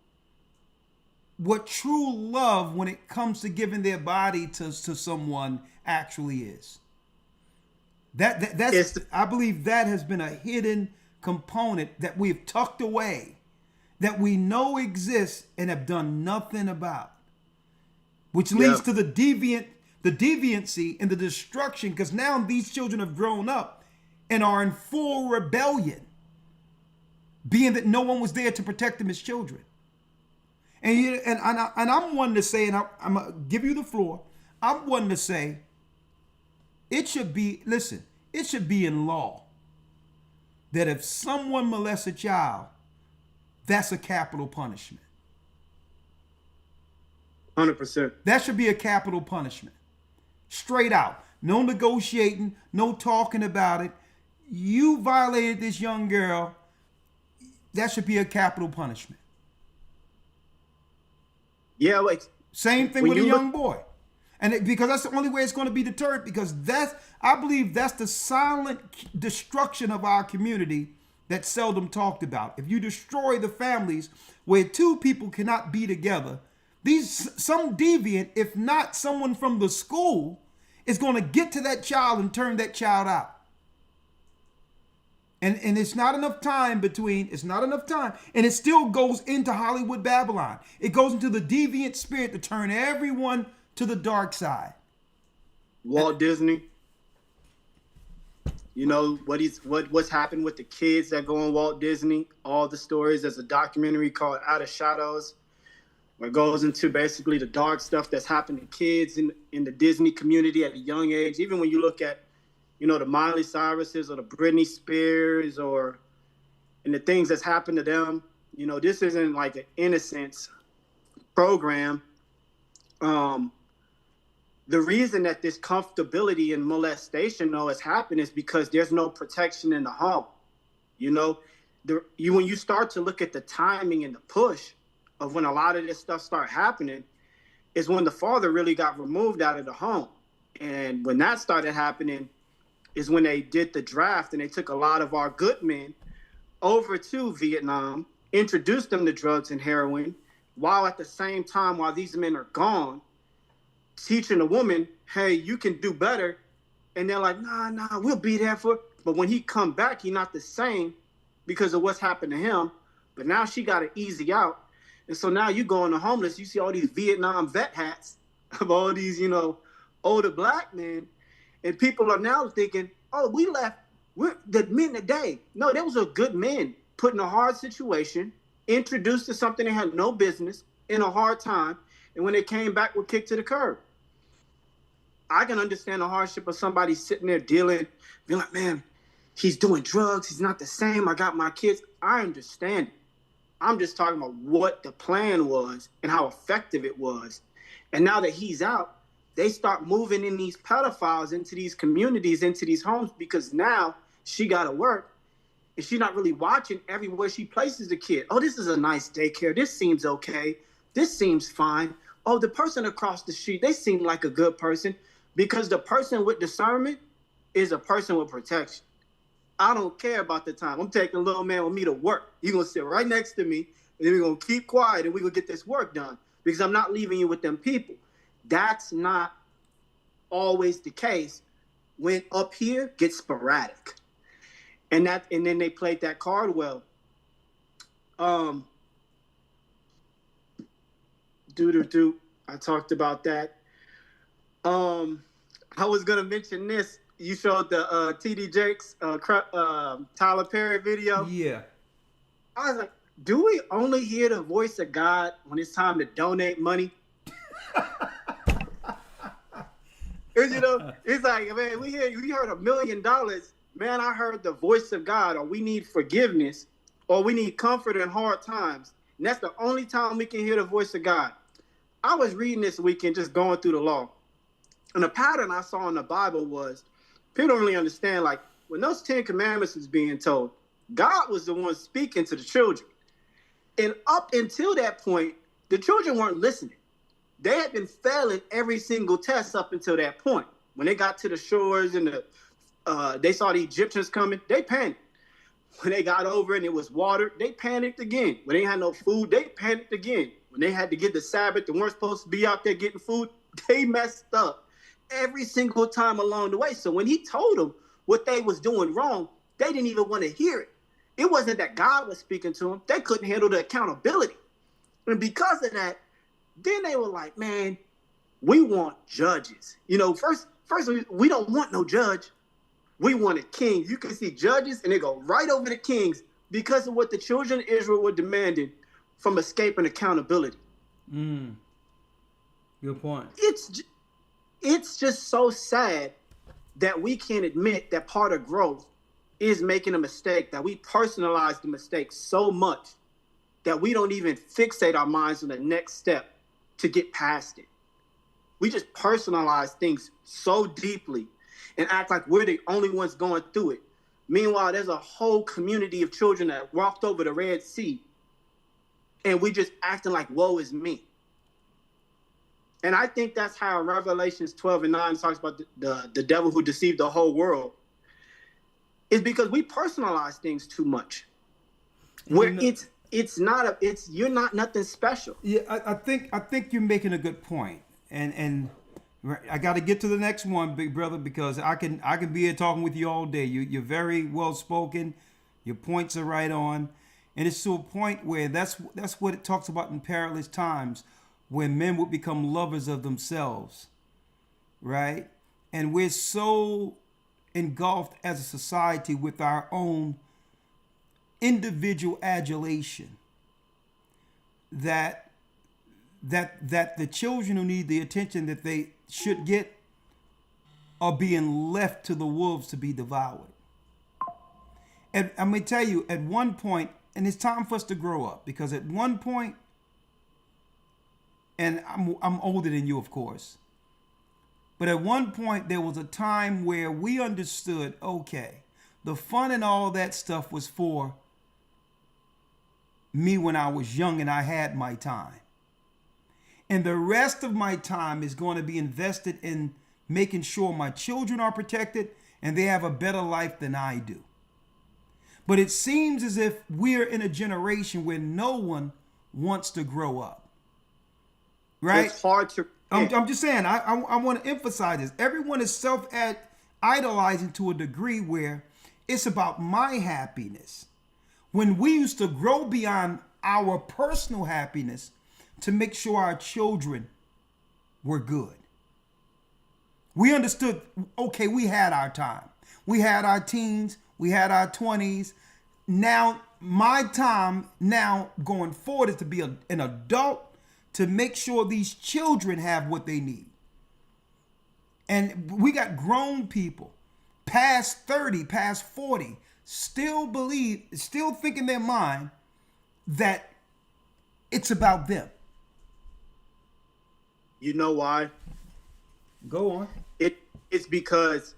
love when it comes to giving their body to someone actually is. I believe that has been a hidden component that we've tucked away, that we know exists and have done nothing about, which leads to the deviancy and the destruction, because now these children have grown up and are in full rebellion, being that no one was there to protect them as children. And I'm one to say, and I'm going to give you the floor, I'm one to say, it should be in law that if someone molests a child, that's a capital punishment. 100%. That should be a capital punishment. Straight out. No negotiating, no talking about it. You violated this young girl, that should be a capital punishment. Yeah, like same thing with a young boy. And because that's the only way it's going to be deterred, because I believe that's the silent destruction of our community that's seldom talked about. If you destroy the families where two people cannot be together, some deviant, if not someone from the school, is going to get to that child and turn that child out. And it's not enough time and it still goes into Hollywood Babylon. It goes into the deviant spirit to turn everyone to the dark side. Walt Disney. You know what's happened with the kids that go on Walt Disney. All the stories. There's a documentary called Out of Shadows, where it goes into basically the dark stuff that's happened to kids in the Disney community at a young age. Even when you look at the Miley Cyruses or the Britney Spears and the things that's happened to them. This isn't like an innocence program. The reason that this comfortability in molestation, though, has happened is because there's no protection in the home. When you start to look at the timing and the push of when a lot of this stuff started happening, is when the father really got removed out of the home. And when that started happening is when they did the draft and they took a lot of our good men over to Vietnam, introduced them to drugs and heroin, while at the same time, while these men are gone, teaching a woman, hey, you can do better. And they're like, nah, we'll be there for. But when he come back, he's not the same because of what's happened to him. But now she got to easy out. And so now you go on the homeless, you see all these Vietnam vet hats of all these, older black men. And people are now thinking, oh, we're the men today. No, those are good men put in a hard situation, introduced to something they had no business in a hard time. And when they came back, were kicked to the curb. I can understand the hardship of somebody sitting there dealing, being like, man, he's doing drugs. He's not the same. I got my kids. I understand it. I'm just talking about what the plan was and how effective it was. And now that he's out, they start moving in these pedophiles into these communities, into these homes, because now she got to work and she's not really watching everywhere she places the kid. Oh, this is a nice daycare. This seems okay. This seems fine. Oh, the person across the street, they seem like a good person, because the person with discernment is a person with protection. I don't care about the time. I'm taking little man with me to work. You're going to sit right next to me, and then we're going to keep quiet, and we're going to get this work done, because I'm not leaving you with them people. That's not always the case when up here gets sporadic. And then they played that card well. I talked about that. I was going to mention this. You showed the TD Jakes, Tyler Perry video. Yeah. I was like, do we only hear the voice of God when it's time to donate money? It's like, man, we heard $1 million. Man, I heard the voice of God, or we need forgiveness, or we need comfort in hard times. And that's the only time we can hear the voice of God. I was reading this weekend, just going through the law. And the pattern I saw in the Bible was, people don't really understand, like, when those 10 commandments was being told, God was the one speaking to the children. And up until that point, the children weren't listening. They had been failing every single test up until that point. When they got to the shores and they saw the Egyptians coming, they panicked. When they got over and it was water, they panicked again. When they had no food, they panicked again. When they had to get the Sabbath and weren't supposed to be out there getting food, they messed up every single time along the way. So when he told them what they was doing wrong, they didn't even want to hear it. It wasn't that God was speaking to them. They couldn't handle the accountability. And because of that, then they were like, man, we want judges. First we don't want no judge. We want a king. You can see judges and they go right over the kings because of what the children of Israel were demanding from escaping accountability. Good point. It's just so sad that we can't admit that part of growth is making a mistake, that we personalize the mistake so much that we don't even fixate our minds on the next step to get past it. We just personalize things so deeply and act like we're the only ones going through it. Meanwhile, there's a whole community of children that walked over the Red Sea, and we just acting like, woe is me. And I think that's how Revelations 12:9 talks about the devil who deceived the whole world. Is because we personalize things too much. Where you're not nothing special. Yeah, I think you're making a good point. And I got to get to the next one, big brother, because I can be here talking with you all day. You're very well spoken. Your points are right on. And it's to a point where that's what it talks about in perilous times, when men would become lovers of themselves, right? And we're so engulfed as a society with our own individual adulation that the children who need the attention that they should get are being left to the wolves to be devoured. And I'm going to tell you, at one point, and it's time for us to grow up, because at one point, and I'm older than you, of course, but at one point there was a time where we understood, okay, the fun and all that stuff was for me when I was young and I had my time. And the rest of my time is going to be invested in making sure my children are protected and they have a better life than I do. But it seems as if we're in a generation where no one wants to grow up. Right? It's hard to. I'm just saying, I want to emphasize this. Everyone is self-idolizing to a degree where it's about my happiness. When we used to grow beyond our personal happiness to make sure our children were good. We understood, okay, we had our time. We had our teens. We had our 20s. Now, my time now going forward is to be an adult to make sure these children have what they need. And we got grown people past 30, past 40, still think in their mind that it's about them. You know why? Go on. It's because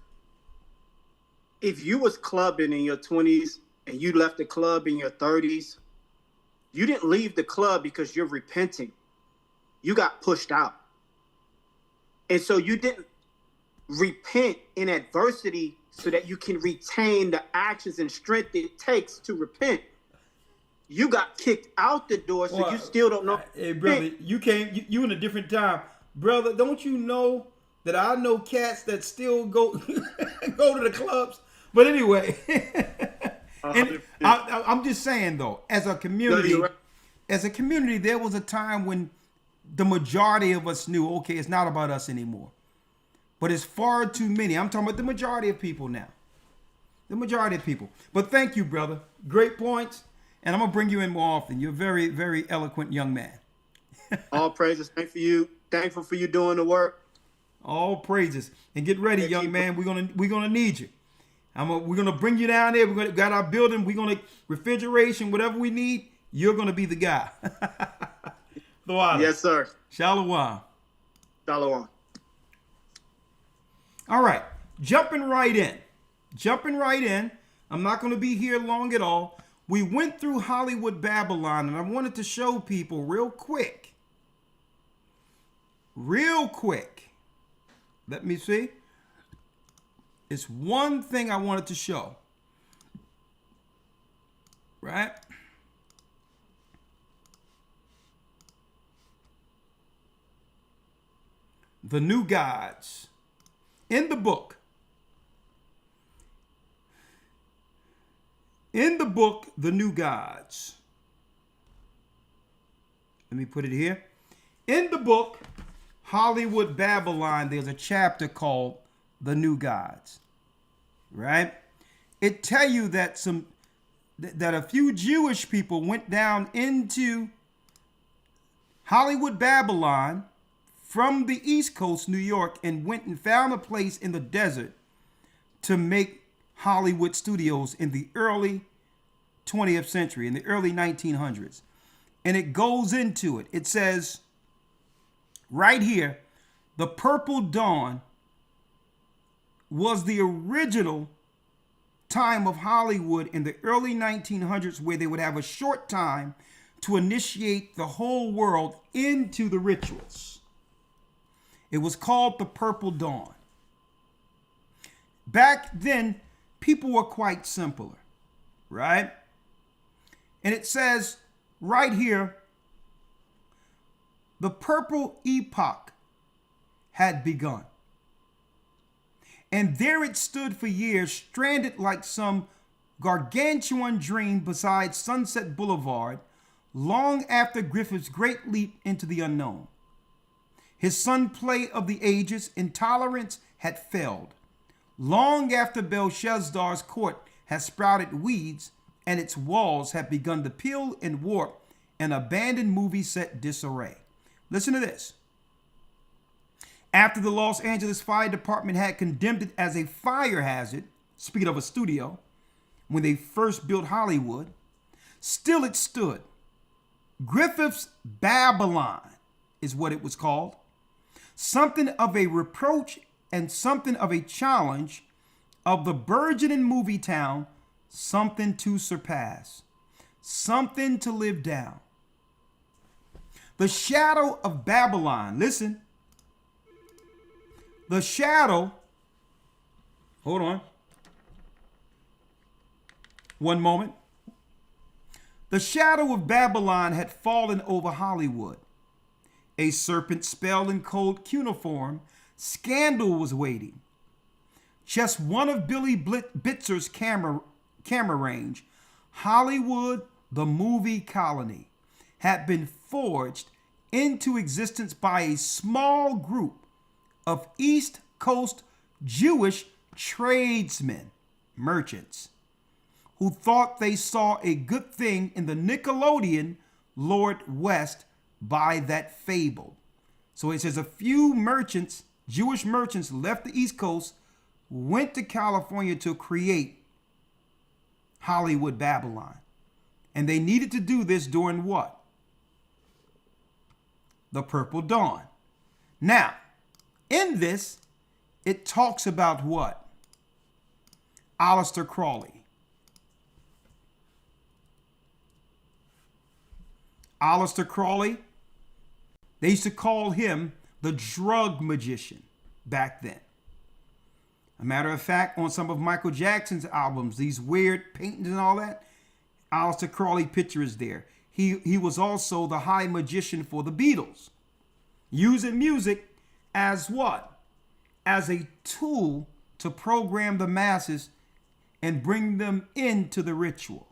if you was clubbing in your 20s and you left the club in your 30s, you didn't leave the club because you're repenting. You got pushed out. And so you didn't repent in adversity so that you can retain the actions and strength it takes to repent. You got kicked out the door, so you still don't know. Hey, brother, you in a different time. Brother, don't you know that I know cats that still go to the clubs? But anyway, and I'm just saying though, as a community, there was a time when the majority of us knew, okay, it's not about us anymore. But it's far too many. I'm talking about the majority of people now. The majority of people. But thank you, brother. Great points. And I'm going to bring you in more often. You're a very, very eloquent young man. All praises. Thankful for you doing the work. All praises. And get ready, young man. We're gonna need you. We're gonna bring you down there. Got our building. We're gonna refrigeration, whatever we need. You're gonna be the guy. Yes, sir. Shalom. Shalom. All right, jumping right in. I'm not going to be here long at all. We went through Hollywood Babylon, and I wanted to show people real quick. Let me see. It's one thing I wanted to show. Right? The New Gods. In the book, The New Gods. Let me put it here. In the book, Hollywood Babylon, there's a chapter called The New Gods. Right? It tell you that a few Jewish people went down into Hollywood Babylon from the East Coast, New York, and went and found a place in the desert to make Hollywood studios in the early 20th century, in the early 1900s. And it goes into it. It says right here, the Purple Dawn was the original time of Hollywood in the early 1900s, where they would have a short time to initiate the whole world into the rituals. It was called the Purple Dawn. Back then, people were quite simpler, right? And it says right here, the purple epoch had begun. And there it stood for years, stranded like some gargantuan dream beside Sunset Boulevard, long after Griffith's great leap into the unknown. His sun play of the ages, intolerance had failed. Long after Belshazzar's court had sprouted weeds and its walls had begun to peel and warp, an abandoned movie set disarray. Listen to this. After the Los Angeles Fire Department had condemned it as a fire hazard, speaking of a studio, when they first built Hollywood, still it stood. Griffith's Babylon is what it was called. Something of a reproach and something of a challenge of the burgeoning movie town, something to surpass, something to live down. The shadow of Babylon, listen. The shadow, hold on. One moment. The shadow of Babylon had fallen over Hollywood. A serpent spell in cold cuneiform, scandal was waiting. Just one of Billy Bitzer's camera range, Hollywood, the movie colony, had been forged into existence by a small group of East Coast Jewish tradesmen, merchants, who thought they saw a good thing in the Nickelodeon Lord West by that fable. So it says a few merchants, Jewish merchants, left the East Coast, went to California to create Hollywood Babylon. And they needed to do this during what? The Purple Dawn. Now, in this, it talks about what? Aleister Crowley. Aleister Crowley, they used to call him the drug magician back then. A matter of fact, on some of Michael Jackson's albums, these weird paintings and all that, Aleister Crowley picture is there. He was also the high magician for the Beatles, using music as what? As a tool to program the masses and bring them into the ritual.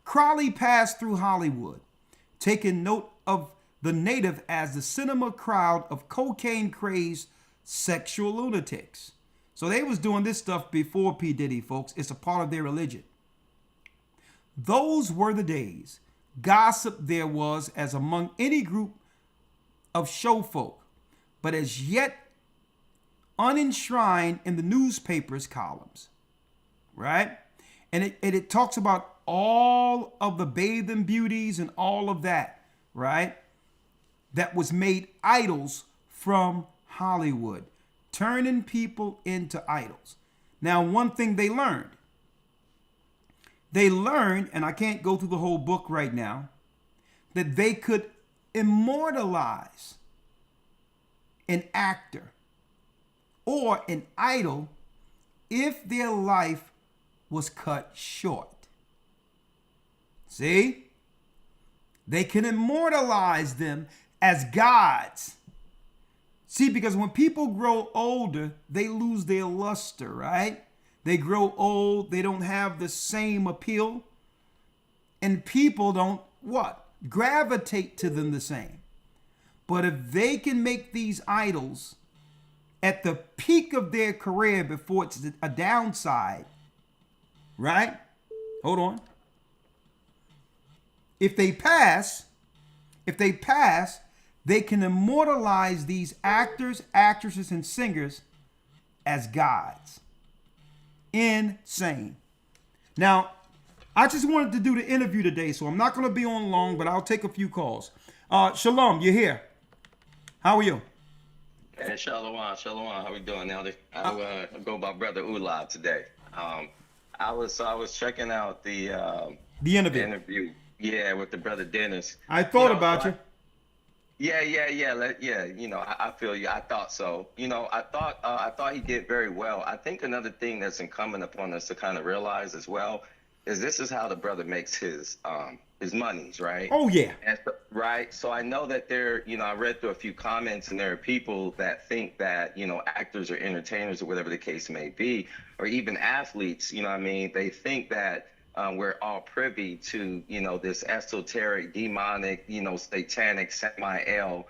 Crowley passed through Hollywood, taking note of the native as the cinema crowd of cocaine-crazed sexual lunatics. So they was doing this stuff before P. Diddy, folks. It's a part of their religion. Those were the days. Gossip there was as among any group of show folk, but as yet unenshrined in the newspapers' columns, right? And it talks about all of the bathing beauties and all of that, right? That was made idols from Hollywood, turning people into idols. Now, one thing they learned, and I can't go through the whole book right now, that they could immortalize an actor or an idol if their life was cut short. See? They can immortalize them as gods. See, because when people grow older, they lose their luster, right? They grow old, they don't have the same appeal. And people don't, what? Gravitate to them the same. But if they can make these idols at the peak of their career before it's a downside, right? Hold on. If they pass, they can immortalize these actors, actresses, and singers as gods. Insane. Now, I just wanted to do the interview today, so I'm not going to be on long, but I'll take a few calls. Shalom, you're here. How are you? Hey, Shalom. How we doing now? I go by Brother Ulab today. I was checking out the interview. Yeah, with the brother Dennis. I thought about you. Yeah. You know, I feel you. I thought so. You know, I thought he did very well. I think another thing that's incumbent upon us to kind of realize as well is this is how the brother makes his monies, right? Oh yeah. And so, right. So I know that I read through a few comments, and there are people that think that, actors or entertainers or whatever the case may be, or even athletes, they think that we're all privy to, this esoteric, demonic, satanic, Samael,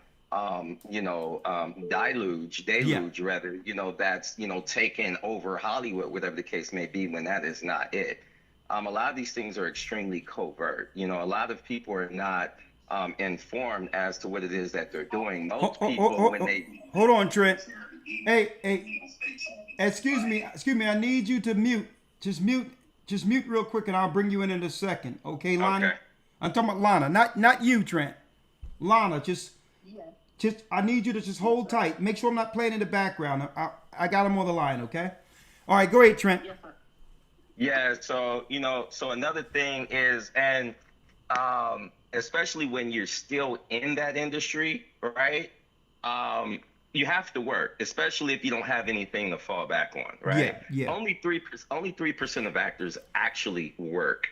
deluge rather, that's, taken over Hollywood, whatever the case may be, when that is not it. A lot of these things are extremely covert. A lot of people are not informed as to what it is that they're doing. Most people, when they hold on, Trent. Hey, excuse me. I need you to mute. Just mute real quick, and I'll bring you in a second. Okay, Lana? Okay. I'm talking about Lana, not you, Trent. Lana, just I need you to just hold tight. Make sure I'm not playing in the background. I got him on the line, okay? All right, go ahead, Trent. Yeah, so so another thing is, and especially when you're still in that industry, right? You have to work, especially if you don't have anything to fall back on, right? Yeah. Only 3% of actors actually work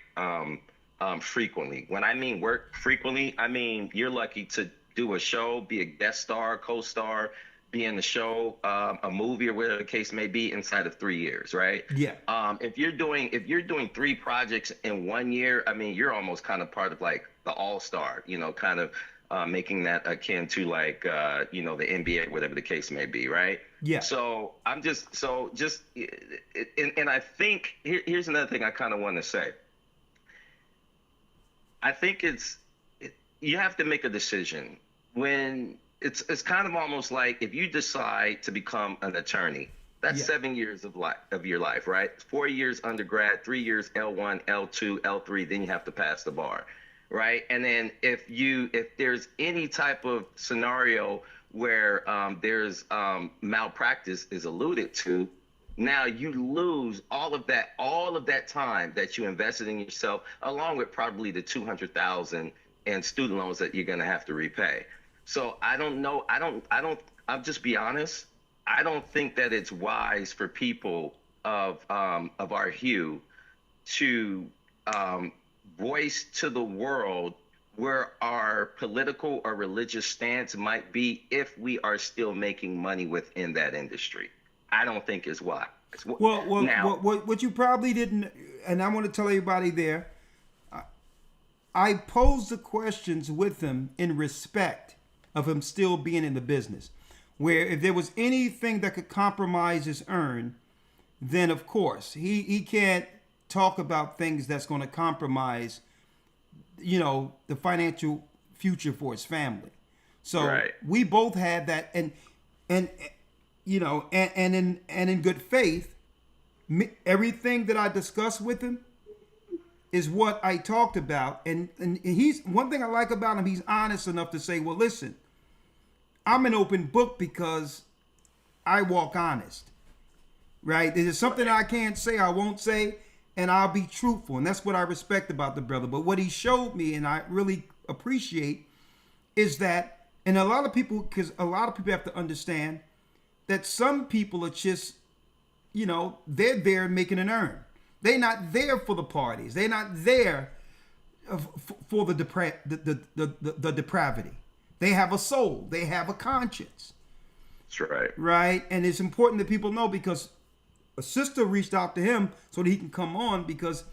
frequently. When I mean work frequently, I mean you're lucky to do a show, be a guest star, co-star, be in the show, a movie, or whatever the case may be, inside of 3 years, right? Yeah. If you're doing 3 projects in 1 year, I mean, you're almost kind of part of like the all-star, kind of making that akin to like the NBA, whatever the case may be, right? Yeah. So and I think here's another thing I kind of want to say. I think you have to make a decision when it's kind of almost like if you decide to become an attorney, that's 7 years of your life, right? 4 years undergrad, 3 years L1, L2, L3, then you have to pass the bar, right? And then if there's any type of scenario where there's malpractice is alluded to, now you lose all of that time that you invested in yourself, along with probably the $200,000 in student loans that you're going to have to repay. So I don't know. I'll just be honest. I don't think that it's wise for people of our hue to voice to the world where our political or religious stance might be if we are still making money within that industry. I don't think it's wise. Well, now, what you probably didn't, and I want to tell everybody there, I posed the questions with him in respect of him still being in the business, where if there was anything that could compromise his earn, then of course he can't talk about things that's going to compromise, the financial future for his family. So we both had that, and in good faith, everything that I discussed with him is what I talked about. And he's, one thing I like about him, he's honest enough to say, well, listen, I'm an open book because I walk honest, right? There's something I can't say, I won't say, and I'll be truthful. And that's what I respect about the brother. But what he showed me, and I really appreciate, is that, and a lot of people have to understand that some people are just, they're there making an earn. They're not there for the parties. They're not there for the depravity. They have a soul. They have a conscience. That's right. Right? And it's important that people know, because a sister reached out to him so that he can come on, because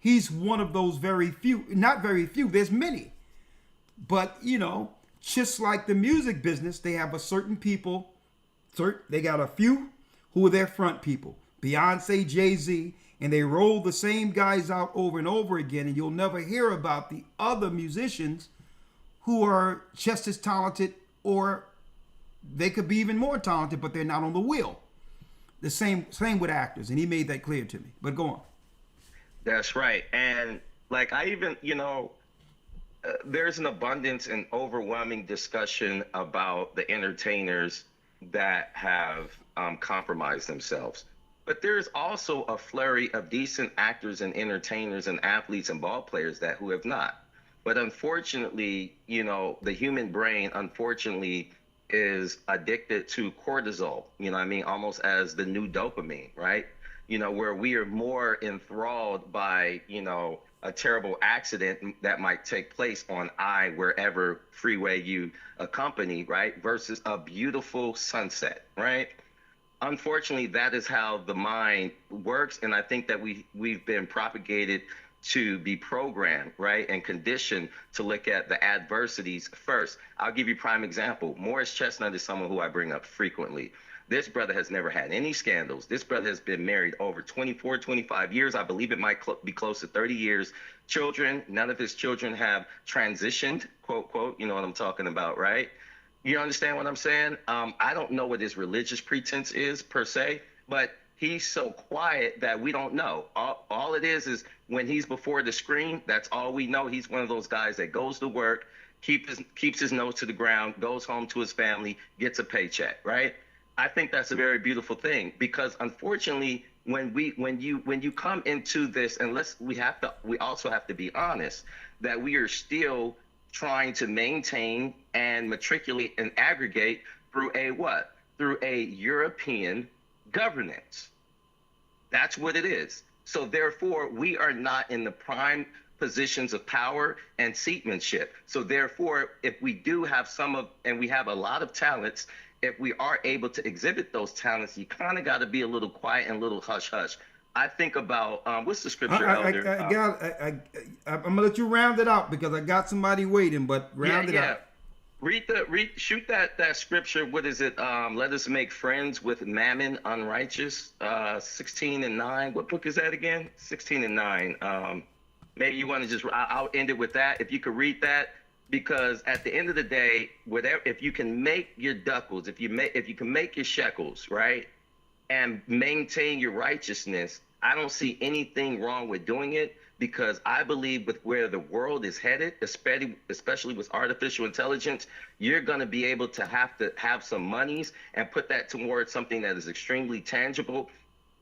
he's one of those very few, not very few, there's many. But, just like the music business, they have a certain people, they got a few who are their front people. Beyonce, Jay-Z, and they roll the same guys out over and over again, and you'll never hear about the other musicians who are just as talented, or they could be even more talented, but they're not on the wheel. The same with actors, and he made that clear to me. But go on. That's right. And like I even, there's an abundance and overwhelming discussion about the entertainers that have compromised themselves. But there's also a flurry of decent actors and entertainers and athletes and ball players who have not. But unfortunately, the human brain, unfortunately, is addicted to cortisol, almost as the new dopamine, right? Where we are more enthralled by, a terrible accident that might take place on wherever freeway you accompany, right? Versus a beautiful sunset, right? Unfortunately, that is how the mind works. And I think that we've been propagated to be programmed, right, and conditioned to look at the adversities first. I'll give you a prime example. Morris Chestnut is someone who I bring up frequently. This brother has never had any scandals. This brother has been married over 24, 25 years. I believe it might be close to 30 years. Children, none of his children have transitioned, quote, quote. You know what I'm talking about, right? You understand what I'm saying? I don't know what his religious pretense is per se, but he's so quiet that we don't know. All it is when he's before the screen, that's all we know. He's one of those guys that goes to work, keeps his nose to the ground, goes home to his family, gets a paycheck, right? I think that's a very beautiful thing, because unfortunately, when you come into this, we also have to be honest that we are still trying to maintain and matriculate and aggregate through a what? Through a European governance. That's what it is. So therefore, we are not in the prime positions of power and seatmanship. So therefore, if we do have and we have a lot of talents, if we are able to exhibit those talents, you kind of got to be a little quiet and a little hush hush. I think about what's the scripture, Elder? I'm gonna let you round it out because I got somebody waiting. But round it out. Shoot that scripture. What is it? Let us make friends with mammon unrighteous. 16:9. What book is that again? 16:9. Maybe you want to just. I'll end it with that. If you could read that, because at the end of the day, whatever, if you can make your ducals, if you can make your shekels, right, and maintain your righteousness, I don't see anything wrong with doing it, because I believe with where the world is headed, especially with artificial intelligence, you're going to be able to have some monies and put that towards something that is extremely tangible,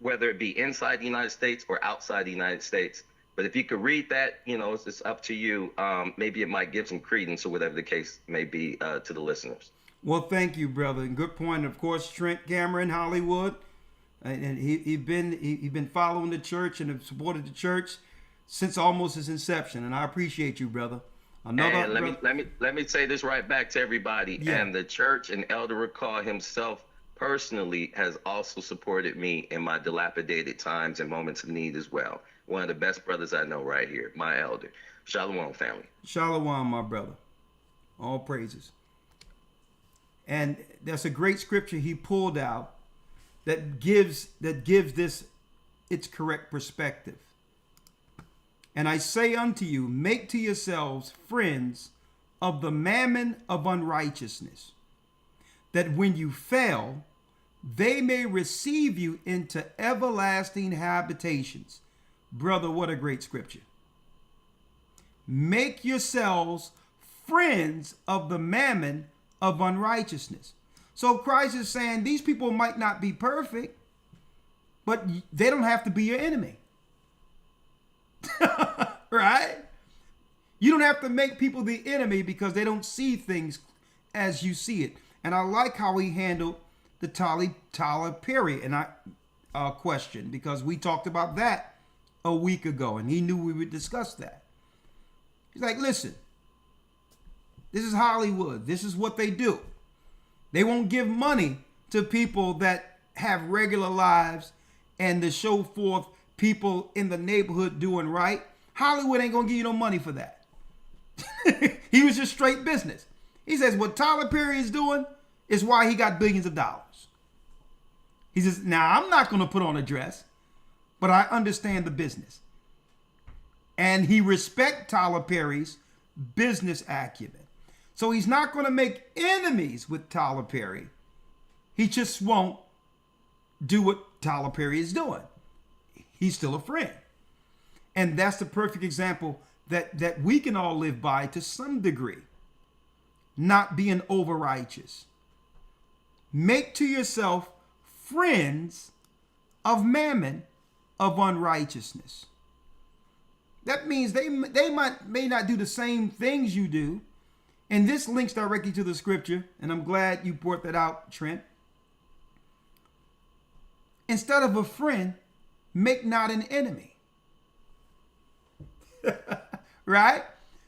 whether it be inside the United States or outside the United States. But if you could read that, it's up to you. Maybe it might give some credence or whatever the case may be to the listeners. Well, thank you, brother. And good point. Of course, Trent Cameron, Hollywood, and he's been following the church and have supported the church since almost its inception, and I appreciate you, brother. Let me say this right back to everybody. Yeah. And the church and Elder Rawchaa himself personally has also supported me in my dilapidated times and moments of need as well. One of the best brothers I know right here, my elder. Shalom, family. Shalom, my brother. All praises. And that's a great scripture he pulled out that gives this its correct perspective. And I say unto you, make to yourselves friends of the mammon of unrighteousness, that when you fail, they may receive you into everlasting habitations. Brother, what a great scripture. Make yourselves friends of the mammon of unrighteousness. So Christ is saying these people might not be perfect, but they don't have to be your enemy. Right? You don't have to make people the enemy because they don't see things as you see it. And I like how he handled the Tyler Perry question, because we talked about that a week ago and he knew we would discuss that. He's like, listen, this is Hollywood. This is what they do. They won't give money to people that have regular lives and to show forth people in the neighborhood doing right. Hollywood ain't gonna give you no money for that. He was just straight business. He says what Tyler Perry is doing is why he got billions of dollars. He says, now I'm not gonna put on a dress, but I understand the business. And he respects Tyler Perry's business acumen. So he's not gonna make enemies with Tyler Perry. He just won't do what Tyler Perry is doing. He's still a friend. And that's the perfect example that we can all live by to some degree. Not being over righteous. Make to yourself friends of mammon of unrighteousness. That means they may not do the same things you do. And this links directly to the scripture. And I'm glad you brought that out, Trent. Instead of a friend, make not an enemy. Right?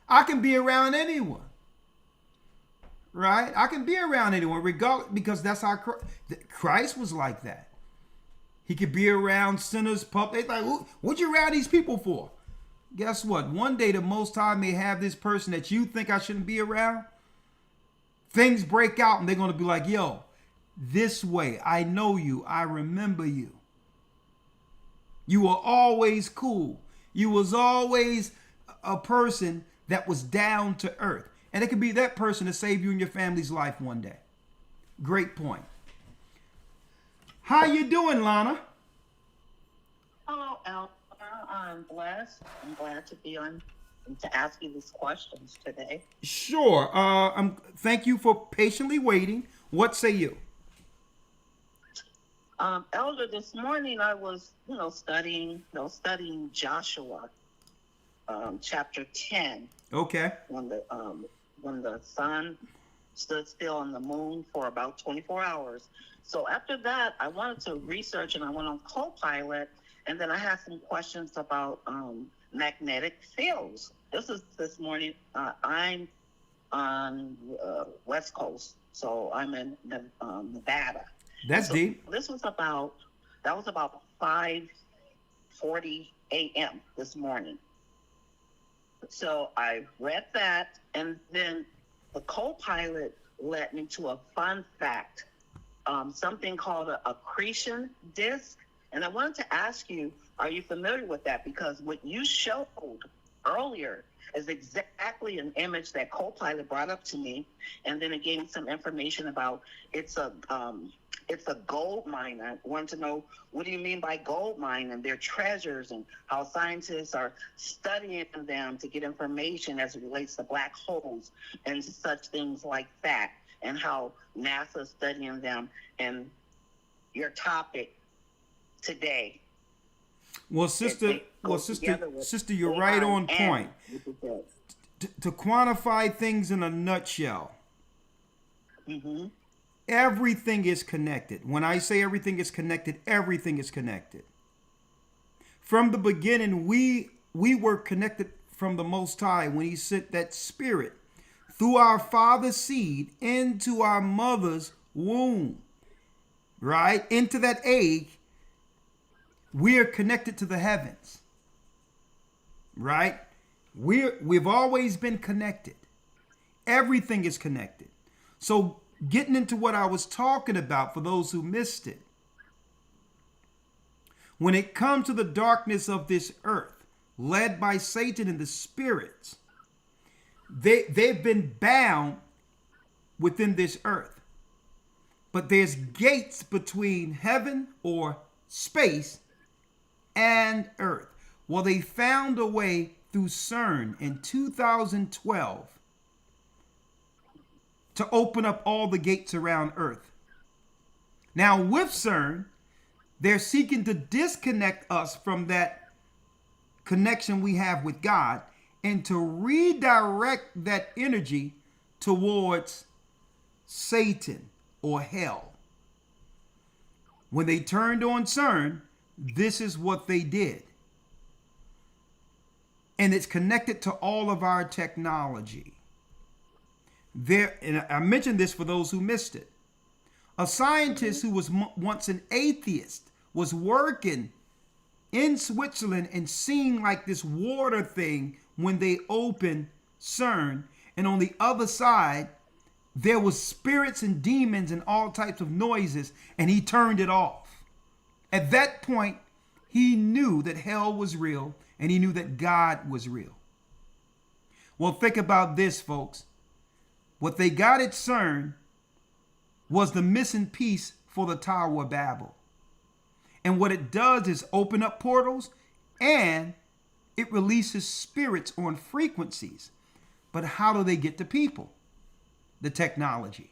I can be around anyone. Right? I can be around anyone regardless, because that's how Christ was like that. He could be around sinners, public. Like, what you around these people for? Guess what? One day the Most High may have this person that you think I shouldn't be around. Things break out and they're going to be like, yo, this way. I know you. I remember you. You were always cool. You was always a person that was down to earth. And it could be that person to save you and your family's life one day. Great point. How you doing, Lana? Hello, Elder. I'm blessed. I'm glad to be on and to ask you these questions today. Sure. Thank you for patiently waiting. What say you? Elder, this morning I was, studying Joshua, chapter 10. Okay. When the sun stood still on the moon for about 24 hours. So after that, I wanted to research, and I went on Copilot, and then I had some questions about magnetic fields. This morning. I'm on West Coast, so I'm in Nevada. That's deep. That was about 5:40 a.m. this morning. So I read that, and then the co-pilot led me to a fun fact, something called an accretion disk. And I wanted to ask you, are you familiar with that? Because what you showed earlier is exactly an image that co-pilot brought up to me, and then it gave me some information about it's a gold mine. I wanted to know, what do you mean by gold mine and their treasures, and how scientists are studying them to get information as it relates to black holes and such things like that, and how NASA's studying them, and your topic today. Well, sister, you're right on point. To quantify things in a nutshell, everything is connected. When I say everything is connected, everything is connected. From the beginning, we were connected from the Most High when He sent that Spirit through our father's seed into our mother's womb, right? Into that egg. We are connected to the heavens, right? We've always been connected. Everything is connected. So getting into what I was talking about for those who missed it, when it comes to the darkness of this earth, led by Satan and the spirits, they've been bound within this earth. But there's gates between heaven or space and earth. Well, they found a way through CERN in 2012 to open up all the gates around earth. Now with CERN, they're seeking to disconnect us from that connection we have with God and to redirect that energy towards Satan or hell. When they turned on CERN, this is what they did. And it's connected to all of our technology. And I mentioned this for those who missed it. A scientist who was once an atheist was working in Switzerland and seeing like this water thing when they opened CERN. And on the other side, there was spirits and demons and all types of noises, and he turned it off. At that point, he knew that hell was real, and he knew that God was real. Well, think about this, folks. What they got at CERN was the missing piece for the Tower of Babel. And what it does is open up portals, and it releases spirits on frequencies. But how do they get to people? The technology.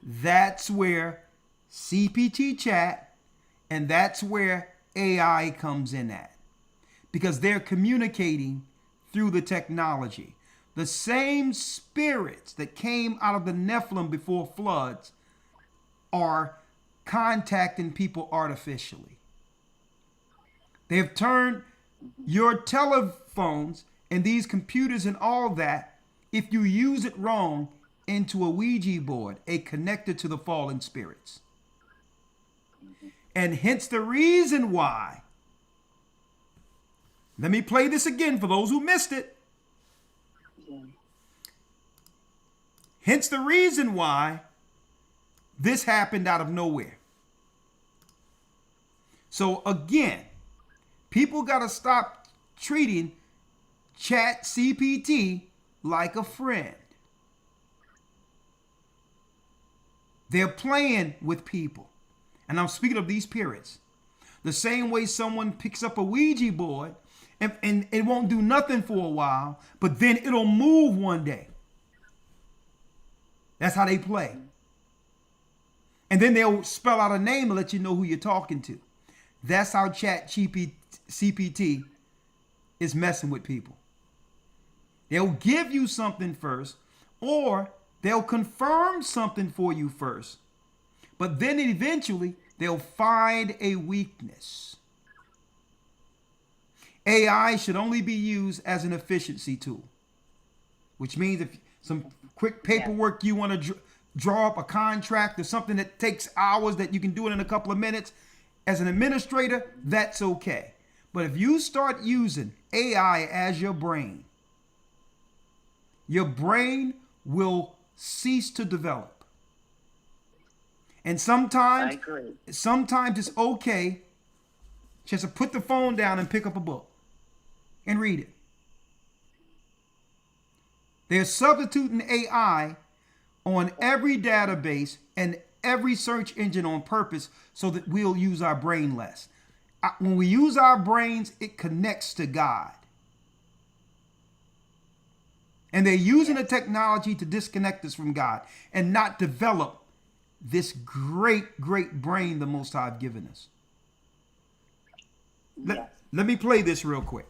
That's where CPT chat and that's where AI comes in at. Because they're communicating through the technology. The same spirits that came out of the Nephilim before floods are contacting people artificially. They have turned your telephones and these computers and all that, if you use it wrong, into a Ouija board, a connector to the fallen spirits. And hence the reason why, let me play this again for those who missed it. Hence the reason why This happened out of nowhere. So again, people got to stop treating Chat GPT like a friend. They're playing with people. And I'm speaking of these parents. The same way someone picks up a Ouija board and it won't do nothing for a while, but then it'll move one day. That's how they play. And then they'll spell out a name and let you know who you're talking to. That's how Chat GPT is messing with people. They'll give you something first, or they'll confirm something for you first. But then eventually, they'll find a weakness. AI should only be used as an efficiency tool, which means if some quick paperwork you want to draw up a contract or something that takes hours that you can do it in a couple of minutes, as an administrator, that's okay. But if you start using AI as your brain will cease to develop. And sometimes it's okay just to put the phone down and pick up a book and read it. They're substituting AI on every database and every search engine on purpose so that we'll use our brain less. When we use our brains, it connects to God. And they're using the technology to disconnect us from God and not develop this great, great brain the Most High have given us. Let me play this real quick.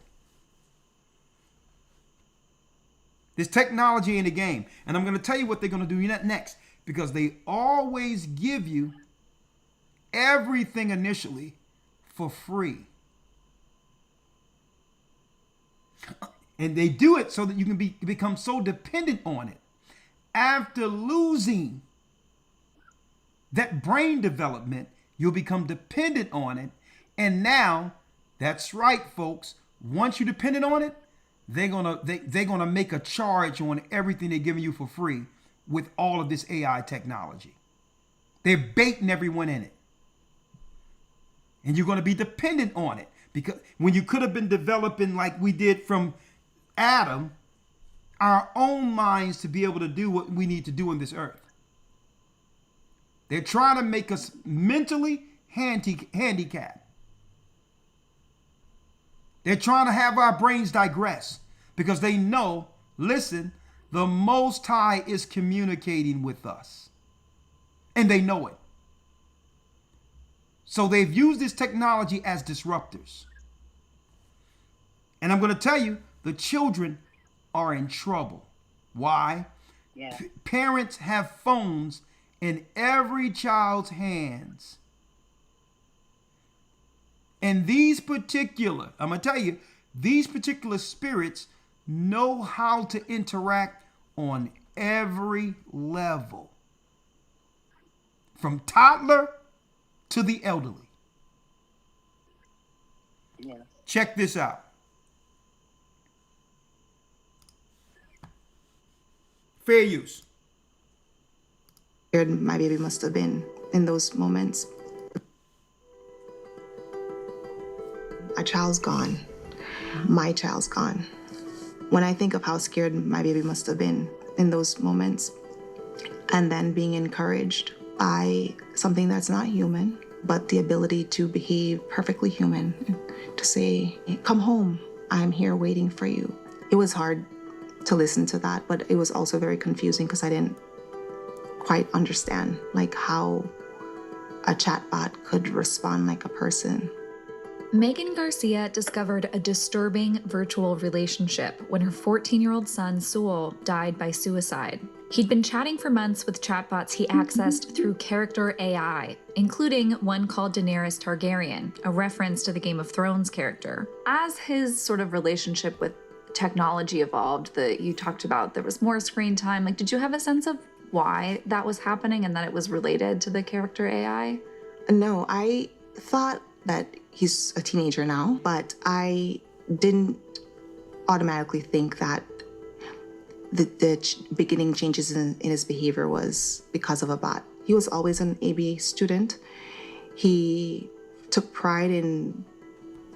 This technology in the game. And I'm going to tell you what they're going to do next, because they always give you everything initially for free. And they do it so that you can become so dependent on it. After losing that brain development, you'll become dependent on it. And now, that's right, folks. Once you're dependent on it, they're gonna make a charge on everything they're giving you for free with all of this AI technology. They're baiting everyone in it. And you're going to be dependent on it, because when you could have been developing like we did from Adam, our own minds to be able to do what we need to do on this earth. They're trying to make us mentally handicapped. They're trying to have our brains digress because they know, listen, the Most High is communicating with us. And they know it. So they've used this technology as disruptors. And I'm going to tell you, the children are in trouble. Why? Yeah. Parents have phones in every child's hands. And these particular, I'm going to tell you, these particular spirits know how to interact on every level. From toddler to the elderly. Yeah. Check this out. Fair use. My baby must have been in those moments. A child's gone. My child's gone. When I think of how scared my baby must have been in those moments, and then being encouraged by something that's not human, but the ability to behave perfectly human, to say, come home, I'm here waiting for you. It was hard to listen to that, but it was also very confusing because I didn't quite understand like how a chatbot could respond like a person. Megan Garcia discovered a disturbing virtual relationship when her 14-year-old son, Sewell, died by suicide. He'd been chatting for months with chatbots he accessed through character AI, including one called Daenerys Targaryen, a reference to the Game of Thrones character. As his sort of relationship with technology evolved, that you talked about, there was more screen time. Like, did you have a sense of why that was happening and that it was related to the character AI? No, I thought that he's a teenager now, but I didn't automatically think that the beginning changes in his behavior was because of a bot. He was always an ABA student. He took pride in,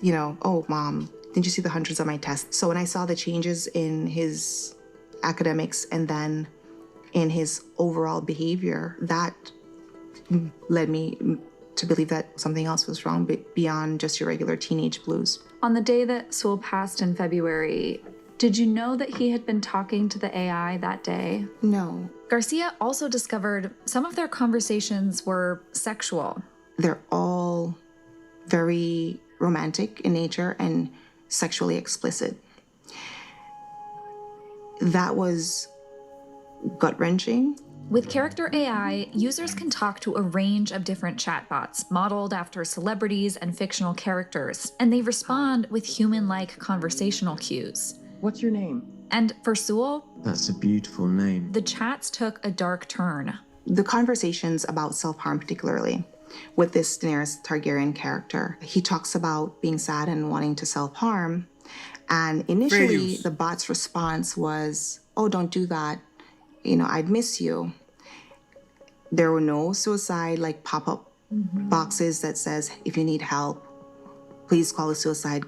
oh, Mom, didn't you see the hundreds of my tests? So when I saw the changes in his academics and then in his overall behavior, that led me to believe that something else was wrong beyond just your regular teenage blues. On the day that Sewell passed in February, did you know that he had been talking to the AI that day? No. Garcia also discovered some of their conversations were sexual. They're all very romantic in nature and sexually explicit. That was gut-wrenching. With Character AI, users can talk to a range of different chatbots modeled after celebrities and fictional characters, and they respond with human-like conversational cues. What's your name? And for Sewell, That's a beautiful name. the chats took a dark turn. The conversations about self-harm particularly, with this Daenerys Targaryen character, he talks about being sad and wanting to self-harm, and initially the bot's response was, oh, don't do that. I'd miss you. There were no suicide pop-up boxes that says, if you need help, please call the suicide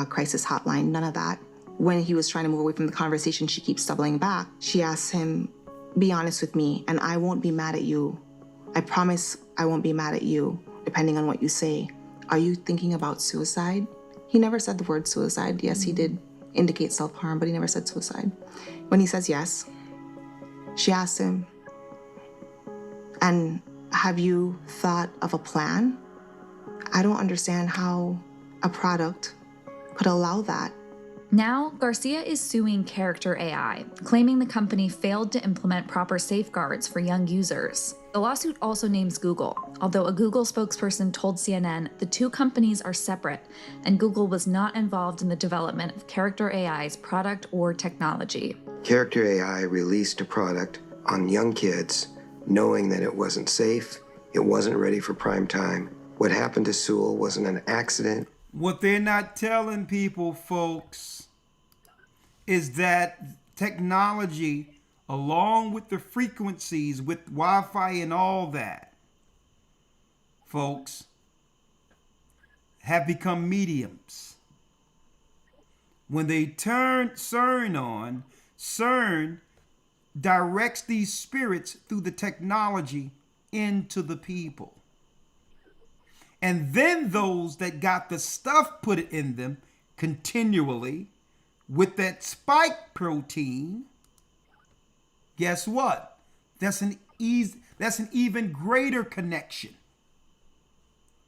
crisis hotline. None of that. When he was trying to move away from the conversation, she keeps doubling back. She asks him, be honest with me, and I won't be mad at you. I promise I won't be mad at you, depending on what you say. Are you thinking about suicide? He never said the word suicide. Yes, he did indicate self-harm, but he never said suicide. When he says yes, she asks him, and have you thought of a plan? I don't understand how a product could allow that. Now, Garcia is suing Character AI, claiming the company failed to implement proper safeguards for young users. The lawsuit also names Google, although a Google spokesperson told CNN the two companies are separate and Google was not involved in the development of Character AI's product or technology. Character AI released a product on young kids knowing that it wasn't safe, it wasn't ready for prime time. What happened to Sewell wasn't an accident. What they're not telling people, folks, is that technology, along with the frequencies, with Wi-Fi and all that, folks, have become mediums. When they turn CERN on, CERN directs these spirits through the technology into the people. And then those that got the stuff put in them continually with that spike protein, guess what? That's an even greater connection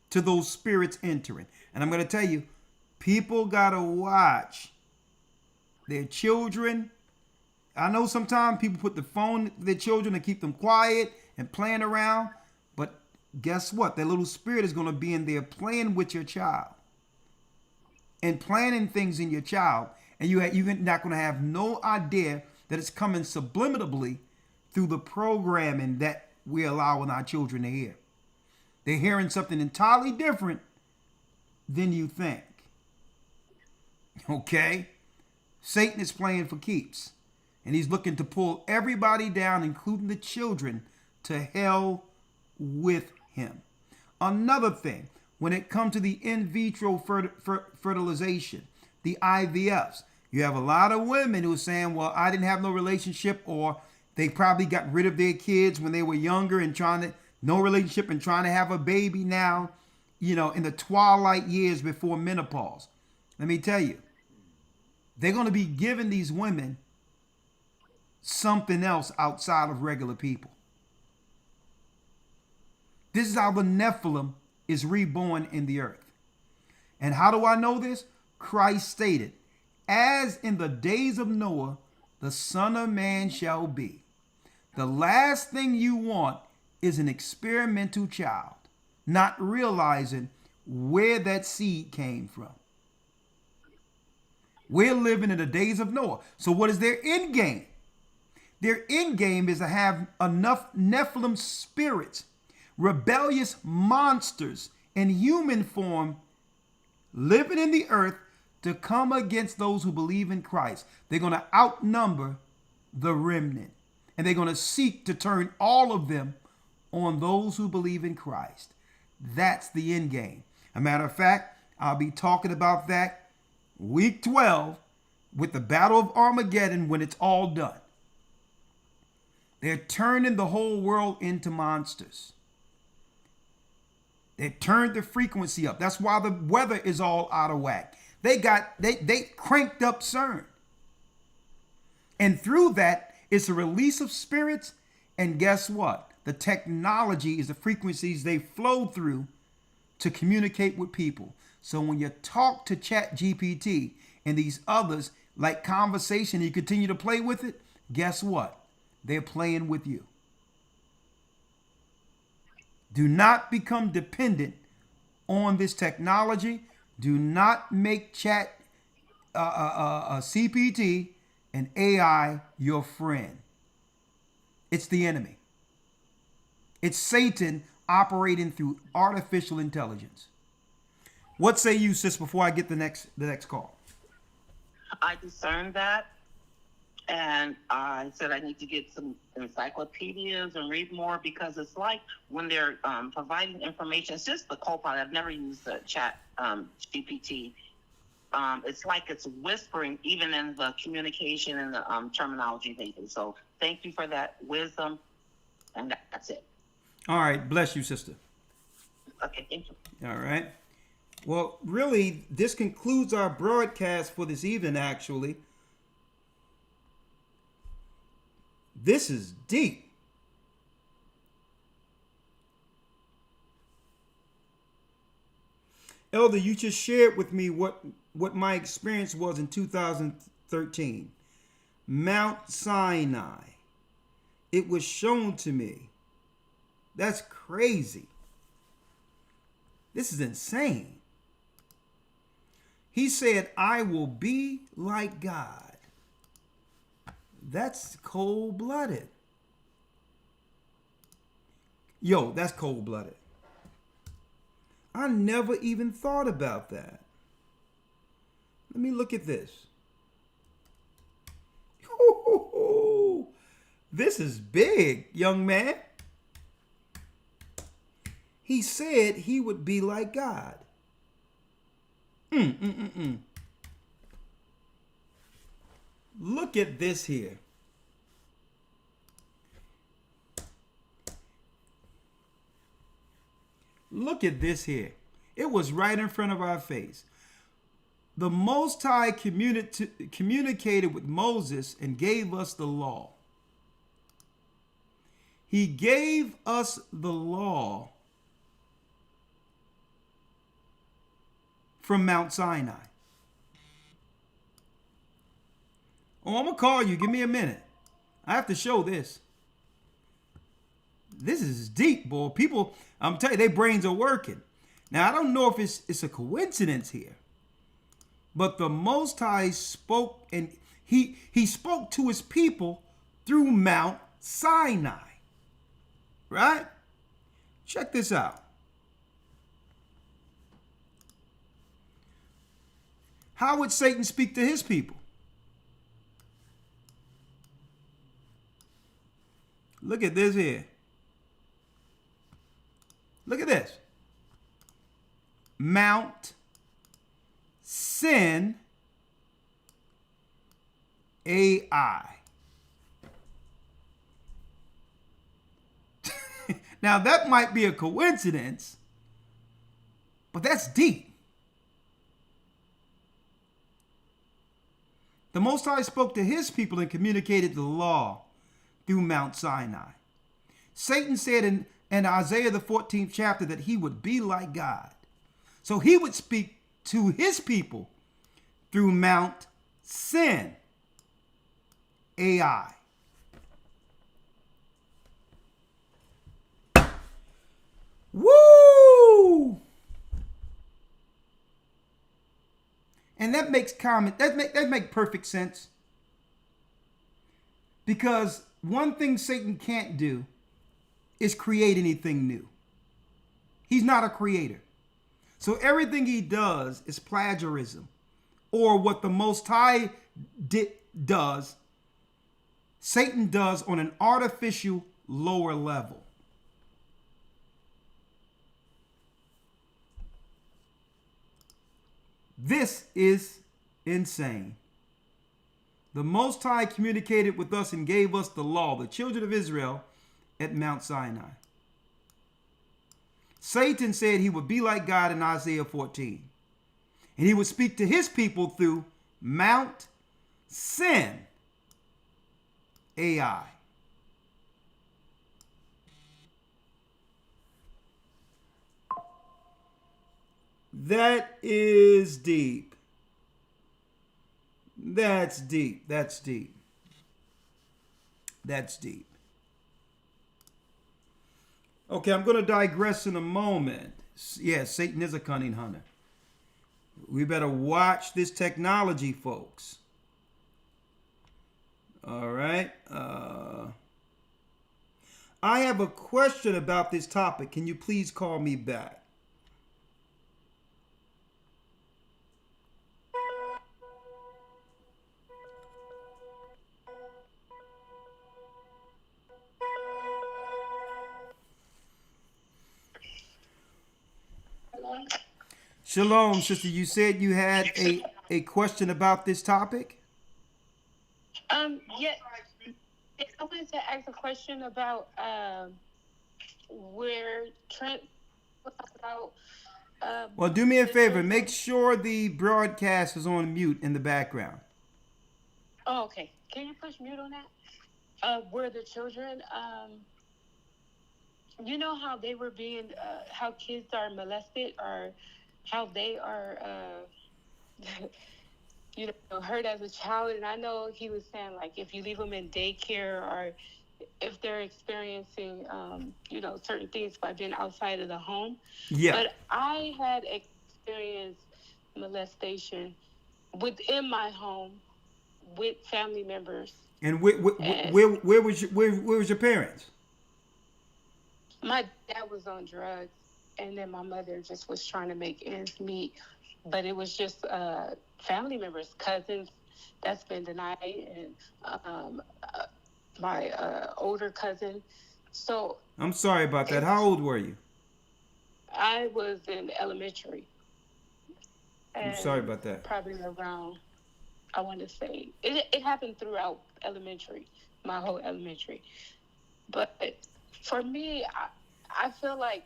to those spirits entering. And I'm going to tell you, people got to watch their children. I know sometimes people put the phone to their children to keep them quiet and playing around, but guess what? That little spirit is going to be in there playing with your child and planning things in your child. And you're not going to have no idea that it's coming subliminally through the programming that we're allowing our children to hear. They're hearing something entirely different than you think. Okay? Satan is playing for keeps. And he's looking to pull everybody down, including the children, to hell with him. Another thing, when it comes to the in vitro fertilization, the IVFs, you have a lot of women who are saying, well, I didn't have no relationship, or they probably got rid of their kids when they were younger and no relationship and trying to have a baby now, in the twilight years before menopause. Let me tell you, they're going to be giving these women something else outside of regular people. This is how the Nephilim is reborn in the earth. And how do I know this? Christ stated, as in the days of Noah, the Son of Man shall be. The last thing you want is an experimental child, not realizing where that seed came from. We're living in the days of Noah. So what is their end game? Their end game is to have enough Nephilim spirits, rebellious monsters in human form, living in the earth to come against those who believe in Christ. They're going to outnumber the remnant, and they're going to seek to turn all of them on those who believe in Christ. That's the end game. A matter of fact, I'll be talking about that week 12 with the Battle of Armageddon when it's all done. They're turning the whole world into monsters. They turned the frequency up. That's why the weather is all out of whack. They cranked up CERN. And through that, it's a release of spirits. And guess what? The technology is the frequencies they flow through to communicate with people. So when you talk to ChatGPT and these others, like conversation, you continue to play with it, guess what? They're playing with you. Do not become dependent on this technology. Do not make CPT and AI your friend. It's the enemy. It's Satan operating through artificial intelligence. What say you, sis, before I get the next call? I discerned that, and I said I need to get some encyclopedias and read more, because it's like when they're providing information, it's just the co-pilot. I've never used the chat GPT. It's like it's whispering even in the communication and the terminology they do. So thank you for that wisdom, and that's it. All right. Bless you, sister. Okay, thank you. All right. Well, really, this concludes our broadcast for this evening, actually. This is deep. Elder, you just shared with me what my experience was in 2013. Mount Sinai. It was shown to me. That's crazy. This is insane. He said, I will be like God. That's cold-blooded. Yo, that's cold-blooded. I never even thought about that. Let me look at this. Ooh, this is big, young man. He said he would be like God. Look at this here. Look at this here. It was right in front of our face. The Most High communicated with Moses and gave us the law. He gave us the law from Mount Sinai. Oh, I'm going to call you. Give me a minute. I have to show this. This is deep, boy. People, I'm telling you, their brains are working. Now, I don't know if it's a coincidence here, but the Most High spoke, and he spoke to his people through Mount Sinai. Right? Check this out. How would Satan speak to his people? Look at this here. Look at this. Mount Sin AI. Now that might be a coincidence, but that's deep. The Most High spoke to his people and communicated the law through Mount Sinai. Satan said in Isaiah the 14th chapter that he would be like God. So he would speak to his people through Mount Sin AI. Woo! And that makes that make perfect sense. Because one thing Satan can't do is create anything new. He's not a creator. So everything he does is plagiarism, or what the Most High does, Satan does on an artificial lower level. This is insane. The Most High communicated with us and gave us the law, the children of Israel, at Mount Sinai. Satan said he would be like God in Isaiah 14. And he would speak to his people through Mount Sinai. That is deep. That's deep. That's deep. That's deep. Okay, I'm going to digress in a moment. Yeah, Satan is a cunning hunter. We better watch this technology, folks. All right. I have a question about this topic. Can you please call me back? Shalom, sister. You said you had a question about this topic? Yeah. I wanted to ask a question about where Trent was about. Well, do me a favor. Make sure the broadcast is on mute in the background. Oh, okay. Can you push mute on that? Where the children, you know how they were being, how kids are molested or how they are, you know, hurt as a child. And I know he was saying, like, if you leave them in daycare or if they're experiencing, you know, certain things by being outside of the home. Yeah. But I had experienced molestation within my home with family members. And where was your parents? My dad was on drugs, and then my mother just was trying to make ends meet. But it was just family members, cousins that's been denied, and my older cousin. So I'm sorry about that. How old were you? I was in elementary. I'm sorry about that. Probably around, I want to say, it happened throughout elementary, my whole elementary. But for me, I feel like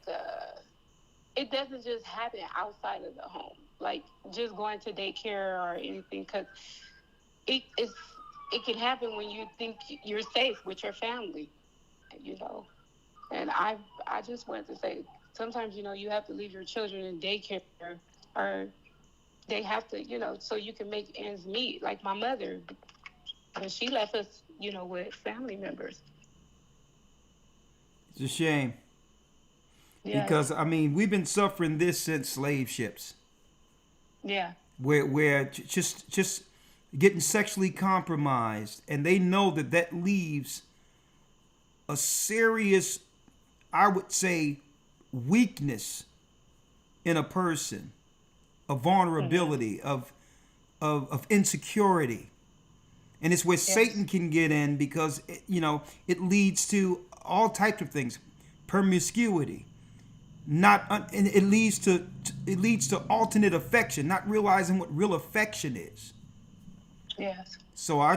it doesn't just happen outside of the home, like just going to daycare or anything, because it can happen when you think you're safe with your family, you know. And I just wanted to say, sometimes, you know, you have to leave your children in daycare, or they have to, you know, so you can make ends meet. Like my mother, when she left us, you know, with family members. It's a shame. Yeah. Because, I mean, we've been suffering this since slave ships. Yeah. Where just getting sexually compromised, and they know that leaves a serious, I would say, weakness in a person, a vulnerability, of insecurity. And it's where Satan can get in, because you know, it leads to all types of things, promiscuity, and it leads to alternate affection, not realizing what real affection is. Yes. So I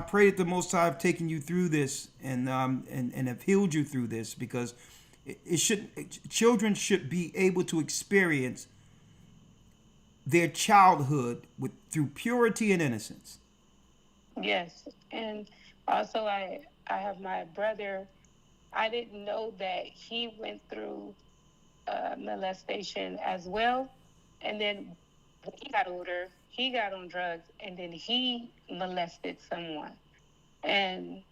pray that the Most High have taken you through this and have healed you through this, because children should be able to experience their childhood through purity and innocence. Yes, and also I have my brother. I didn't know that he went through molestation as well, and then when he got older, he got on drugs, and then he molested someone, and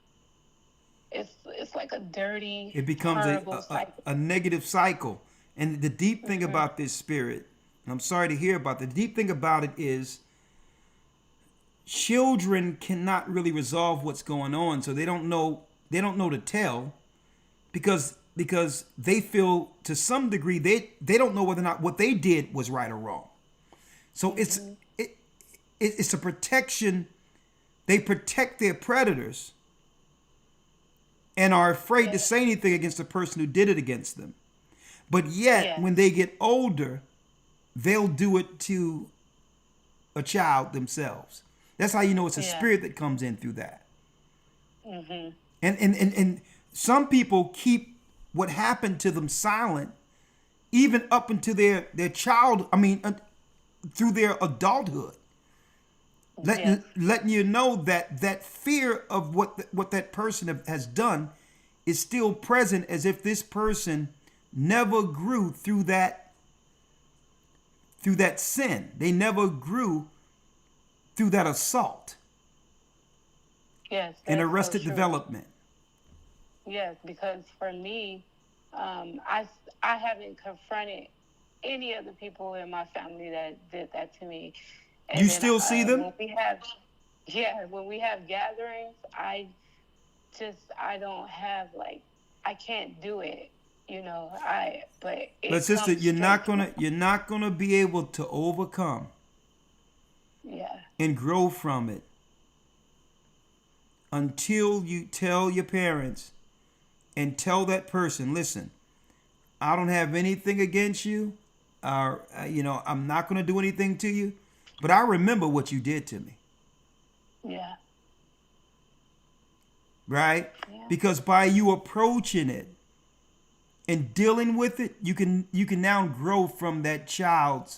it's like a dirty, it becomes a negative cycle. And the deep thing about this spirit, and I'm sorry to hear about the deep thing about it, is children cannot really resolve what's going on, so they don't know to tell, because they feel to some degree they don't know whether or not what they did was right or wrong. So it's a protection. They protect their predators and are afraid to say anything against the person who did it against them. But yet, when they get older, they'll do it to a child themselves. That's how you know it's a Yeah. spirit that comes in through that. Mhm. And some people keep what happened to them silent, even up into their child. I mean, through their adulthood, letting you know that fear of what that person has done is still present, as if this person never grew through that sin. They never grew through that assault Yes. and that's so arrested true. development. Yes, because for me, I haven't confronted any of the people in my family that did that to me. You still see them? When we have gatherings, I don't have, like, I can't do it, you know. But sister, you're not gonna be able to overcome and grow from it until you tell your parents and tell that person, listen, I don't have anything against you. I'm not going to do anything to you, but I remember what you did to me. Yeah. Right? Yeah. Because by you approaching it and dealing with it, you can now grow from that child.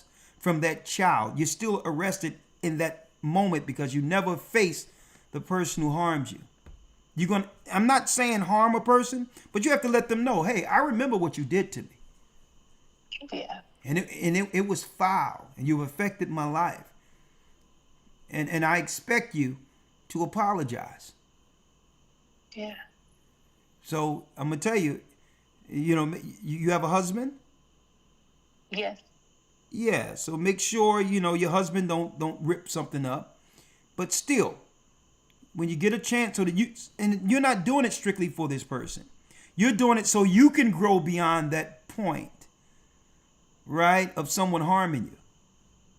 You're still arrested in that moment because you never faced the person who harmed you. I'm not saying harm a person, but you have to let them know, hey, I remember what you did to me. Yeah. And it was foul, and you've affected my life. And I expect you to apologize. Yeah. So I'm gonna tell you, you have a husband? Yes. Yeah. So make sure your husband don't rip something up. But still, when you get a chance, and you're not doing it strictly for this person. You're doing it so you can grow beyond that point, right, of someone harming you.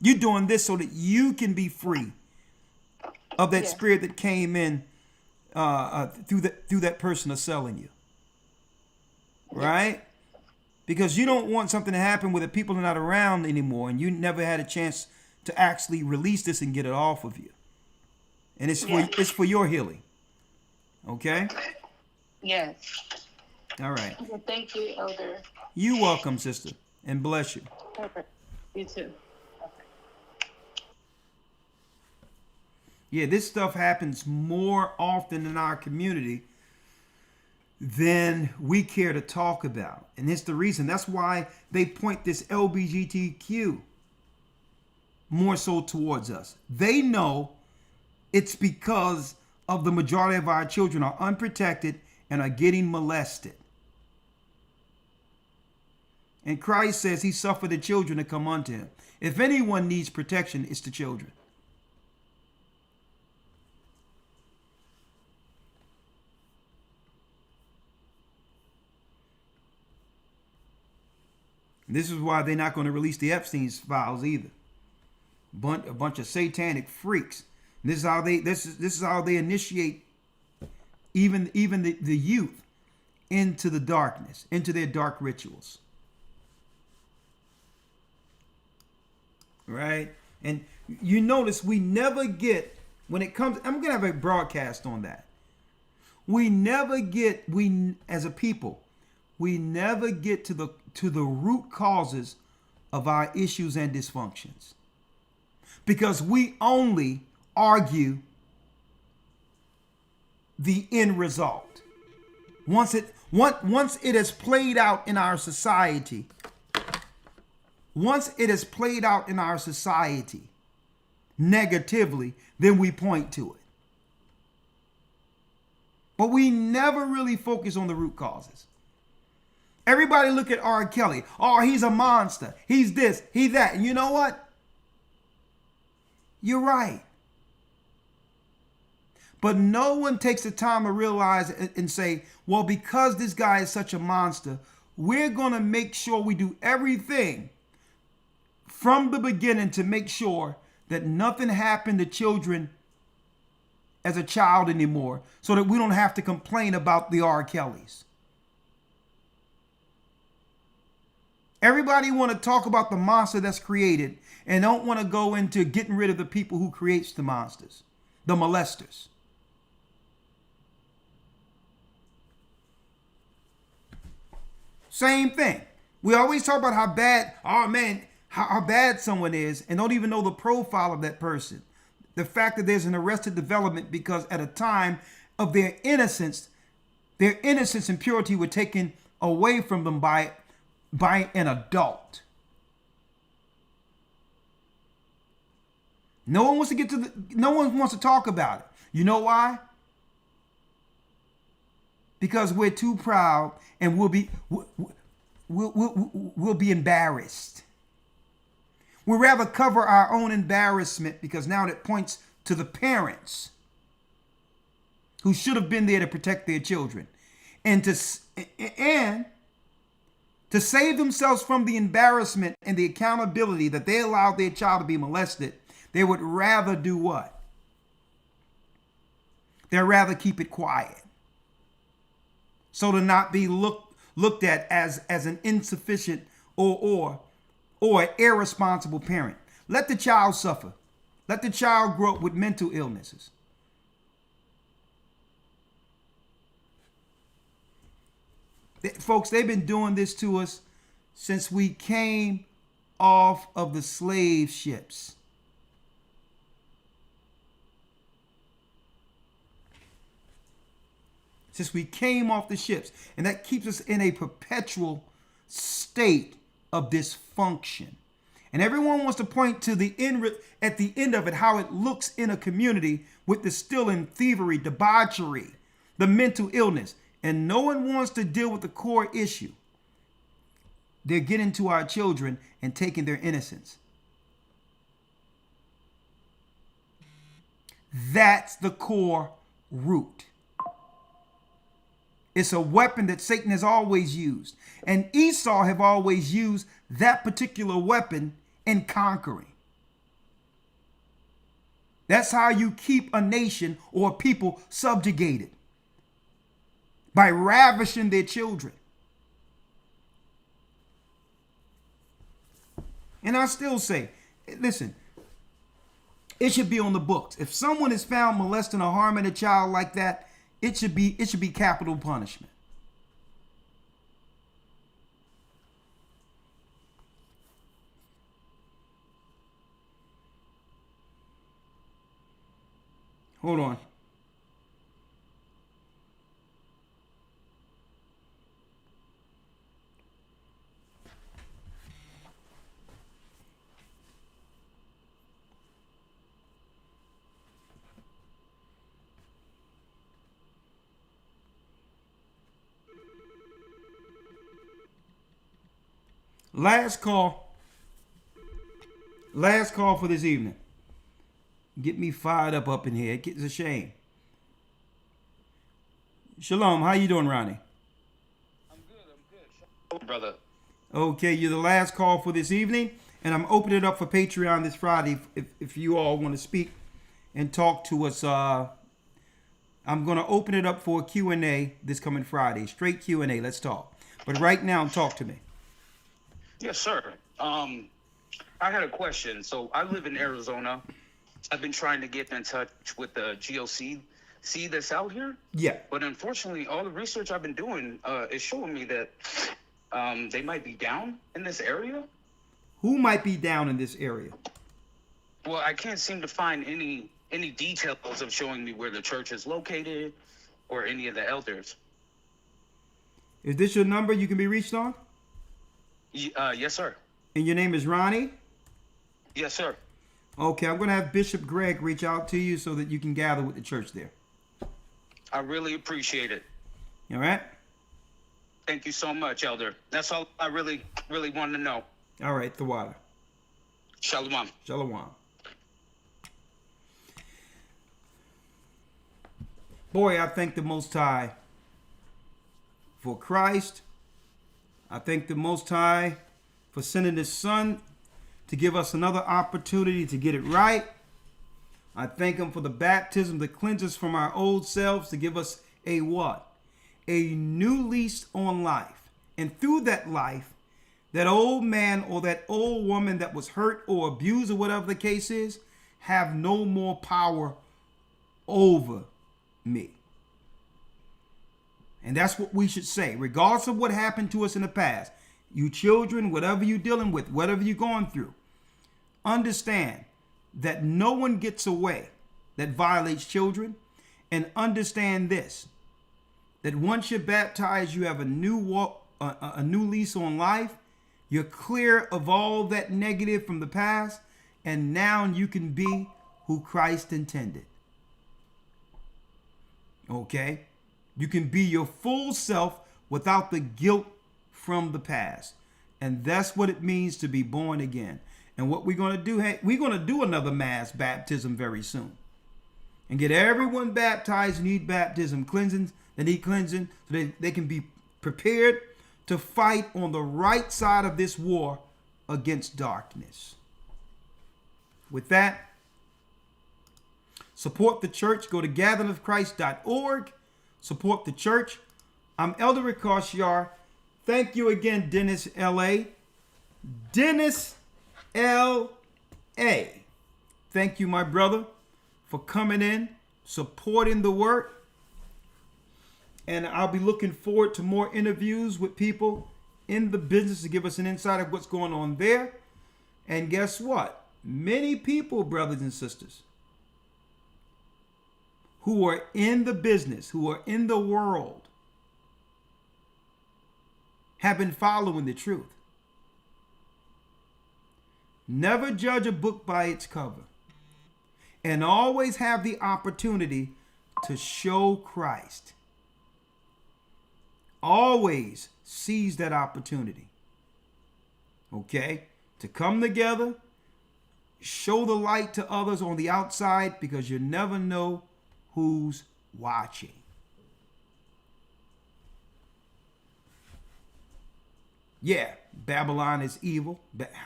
You're doing this so that you can be free of that spirit that came in through that person of selling you, right? Because you don't want something to happen where the people are not around anymore, and you never had a chance to actually release this and get it off of you. And it's for your healing. Okay? Yes. All right. Well, thank you, Elder. You're welcome, sister, and bless you. Okay. You too. Yeah, this stuff happens more often in our community than we care to talk about. And it's the reason. That's why they point this LGBTQ more so towards us. They know it's because of the majority of our children are unprotected and are getting molested. And Christ says he suffered the children to come unto him. If anyone needs protection, it's the children. This is why they're not going to release the Epstein's files either. A bunch of satanic freaks. This is how they initiate even the youth into the darkness, into their dark rituals. Right? And you notice we never get, when it comes, I'm going to have a broadcast on that. As a people, we never get to the root causes of our issues and dysfunctions. Because we only argue the end result. Once it has played out in our society, negatively, then we point to it. But we never really focus on the root causes. Everybody look at R. Kelly. Oh, he's a monster. He's this, he's that. And you know what? You're right. But no one takes the time to realize and say, well, because this guy is such a monster, we're going to make sure we do everything from the beginning to make sure that nothing happened to children as a child anymore, so that we don't have to complain about the R. Kellys. Everybody want to talk about the monster that's created and don't want to go into getting rid of the people who creates the monsters, the molesters. Same thing. We always talk about how bad, oh man, how bad someone is, and don't even know the profile of that person. The fact that there's an arrested development because at a time of their innocence and purity were taken away from them by an adult. No one wants to talk about it. You know why? Because we're too proud and we'll be embarrassed. We'd rather cover our own embarrassment because now it points to the parents who should have been there to protect their children. And to save themselves from the embarrassment and the accountability that they allowed their child to be molested, they would rather do what? They'd rather keep it quiet. So to not be looked at as an insufficient or an irresponsible parent. Let the child suffer. Let the child grow up with mental illnesses. Folks, they've been doing this to us since we came off of the slave ships. Since we came off the ships. And that keeps us in a perpetual state of dysfunction. And everyone wants to point to the end, at the end of it, how it looks in a community with the stealing, thievery, debauchery, the mental illness. And no one wants to deal with the core issue. They're getting to our children and taking their innocence. That's the core root. It's a weapon that Satan has always used. And Esau have always used that particular weapon in conquering. That's how you keep a nation or people subjugated. By ravishing their children. And I still say, listen, it should be on the books. If someone is found molesting or harming a child like that, it should be capital punishment. Hold on. Last call for this evening. Get me fired up in here. It's a shame. Shalom. How you doing, Ronnie? I'm good. Brother. Okay, you're the last call for this evening, and I'm opening it up for Patreon this Friday if you all want to speak and talk to us. I'm going to open it up for a Q&A this coming Friday. Straight Q&A. Let's talk. But right now, talk to me. Yes, sir. I had a question. So I live in Arizona. I've been trying to get in touch with the GOCC that's out here. Yeah. But unfortunately, all the research I've been doing is showing me that they might be down in this area. Who might be down in this area? Well, I can't seem to find any details of showing me where the church is located or any of the elders. Is this your number you can be reached on? Yes, sir. And your name is Ronnie? Yes, sir. Okay, I'm going to have Bishop Greg reach out to you so that you can gather with the church there. I really appreciate it. All right? Thank you so much, Elder. That's all I really wanted to know. All right, the water. Shalom. Shalom. Boy, I thank the Most High for Christ. I thank the Most High for sending His Son to give us another opportunity to get it right. I thank Him for the baptism that cleanses us from our old selves to give us a what? A new lease on life. And through that life, that old man or that old woman that was hurt or abused or whatever the case is, have no more power over me. And that's what we should say, regardless of what happened to us in the past. You children, whatever you're dealing with, whatever you're going through, understand that no one gets away that violates children. And understand this, that once you're baptized, you have a new walk, a new lease on life. You're clear of all that negative from the past, and now you can be who Christ intended. Okay? You can be your full self without the guilt from the past. And that's what it means to be born again. And what we're going to do, we're going to do another mass baptism very soon. And get everyone baptized who need baptism, cleansing, that need cleansing, so they can be prepared to fight on the right side of this war against darkness. With that, support the church. Go to gatheringofchrist.org. Support the church. I'm Elder Rawchaa. Thank you again, Dennis L.A. Dennis L.A. Thank you, my brother, for coming in, supporting the work. And I'll be looking forward to more interviews with people in the business to give us an insight of what's going on there. And guess what? Many people, brothers and sisters, who are in the business, who are in the world, have been following the truth. Never judge a book by its cover. And always have the opportunity to show Christ. Always seize that opportunity. Okay? To come together, show the light to others on the outside, because you never know who's watching. Yeah, Babylon is evil.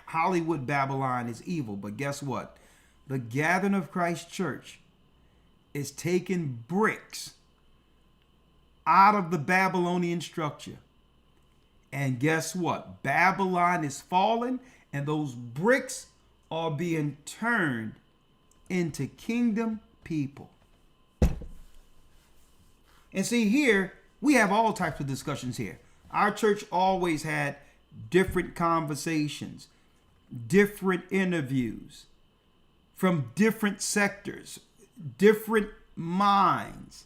Hollywood Babylon is evil. But guess what? The Gathering of Christ Church is taking bricks out of the Babylonian structure. And guess what? Babylon is falling, and those bricks are being turned into kingdom people. And see, here, we have all types of discussions here. Our church always had different conversations, different interviews from different sectors, different minds.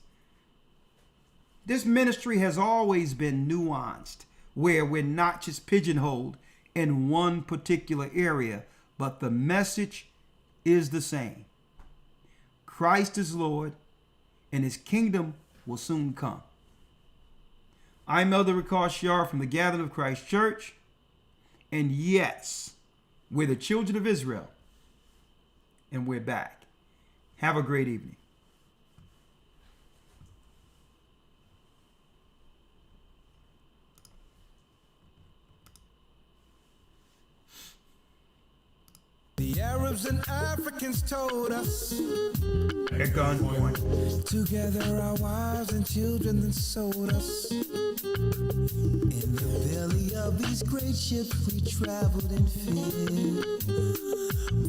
This ministry has always been nuanced, where we're not just pigeonholed in one particular area, but the message is the same. Christ is Lord, and his kingdom will soon come. I'm Elder Rawchaa from the Gathering of Christ Church. And yes, we're the children of Israel. And we're back. Have a great evening. The Arabs and Africans told us at gunpoint. Together our wives and children then sold us. In the belly of these great ships we traveled in fear.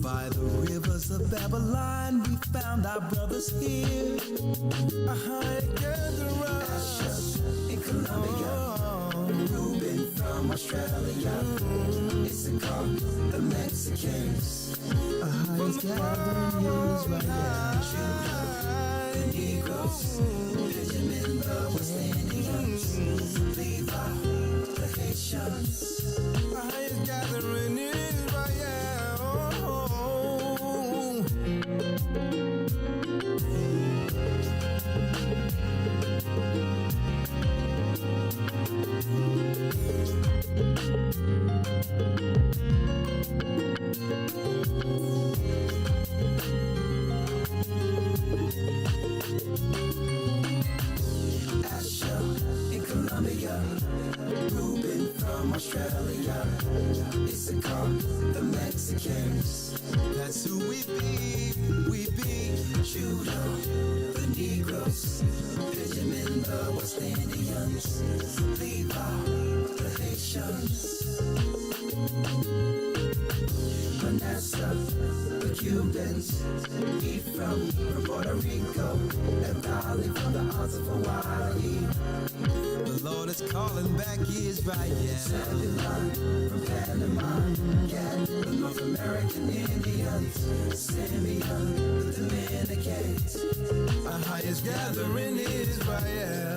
By the rivers of Babylon we found our brothers here. In Colombia, Reuben from Australia, Issachar, the Mexicans. A highest gathering is right now. The Negroes, Benjamin, the West Indians, Levi, the Haitians. A highest gathering is right now. In Colombia, Reuben from Australia, Issachar, the Mexicans. That's who we be, Judah, the Negroes, Benjamin, the West Indians, Levi, the Haitians. Vanessa, the Cubans, Eve from Puerto Rico, and Dolly from the Isles of Hawaii. The Lord is calling back Israel. Zebulon from Panama, Gad, the North American Indians, Simeon, the Dominicans. Our highest gathering is Israel.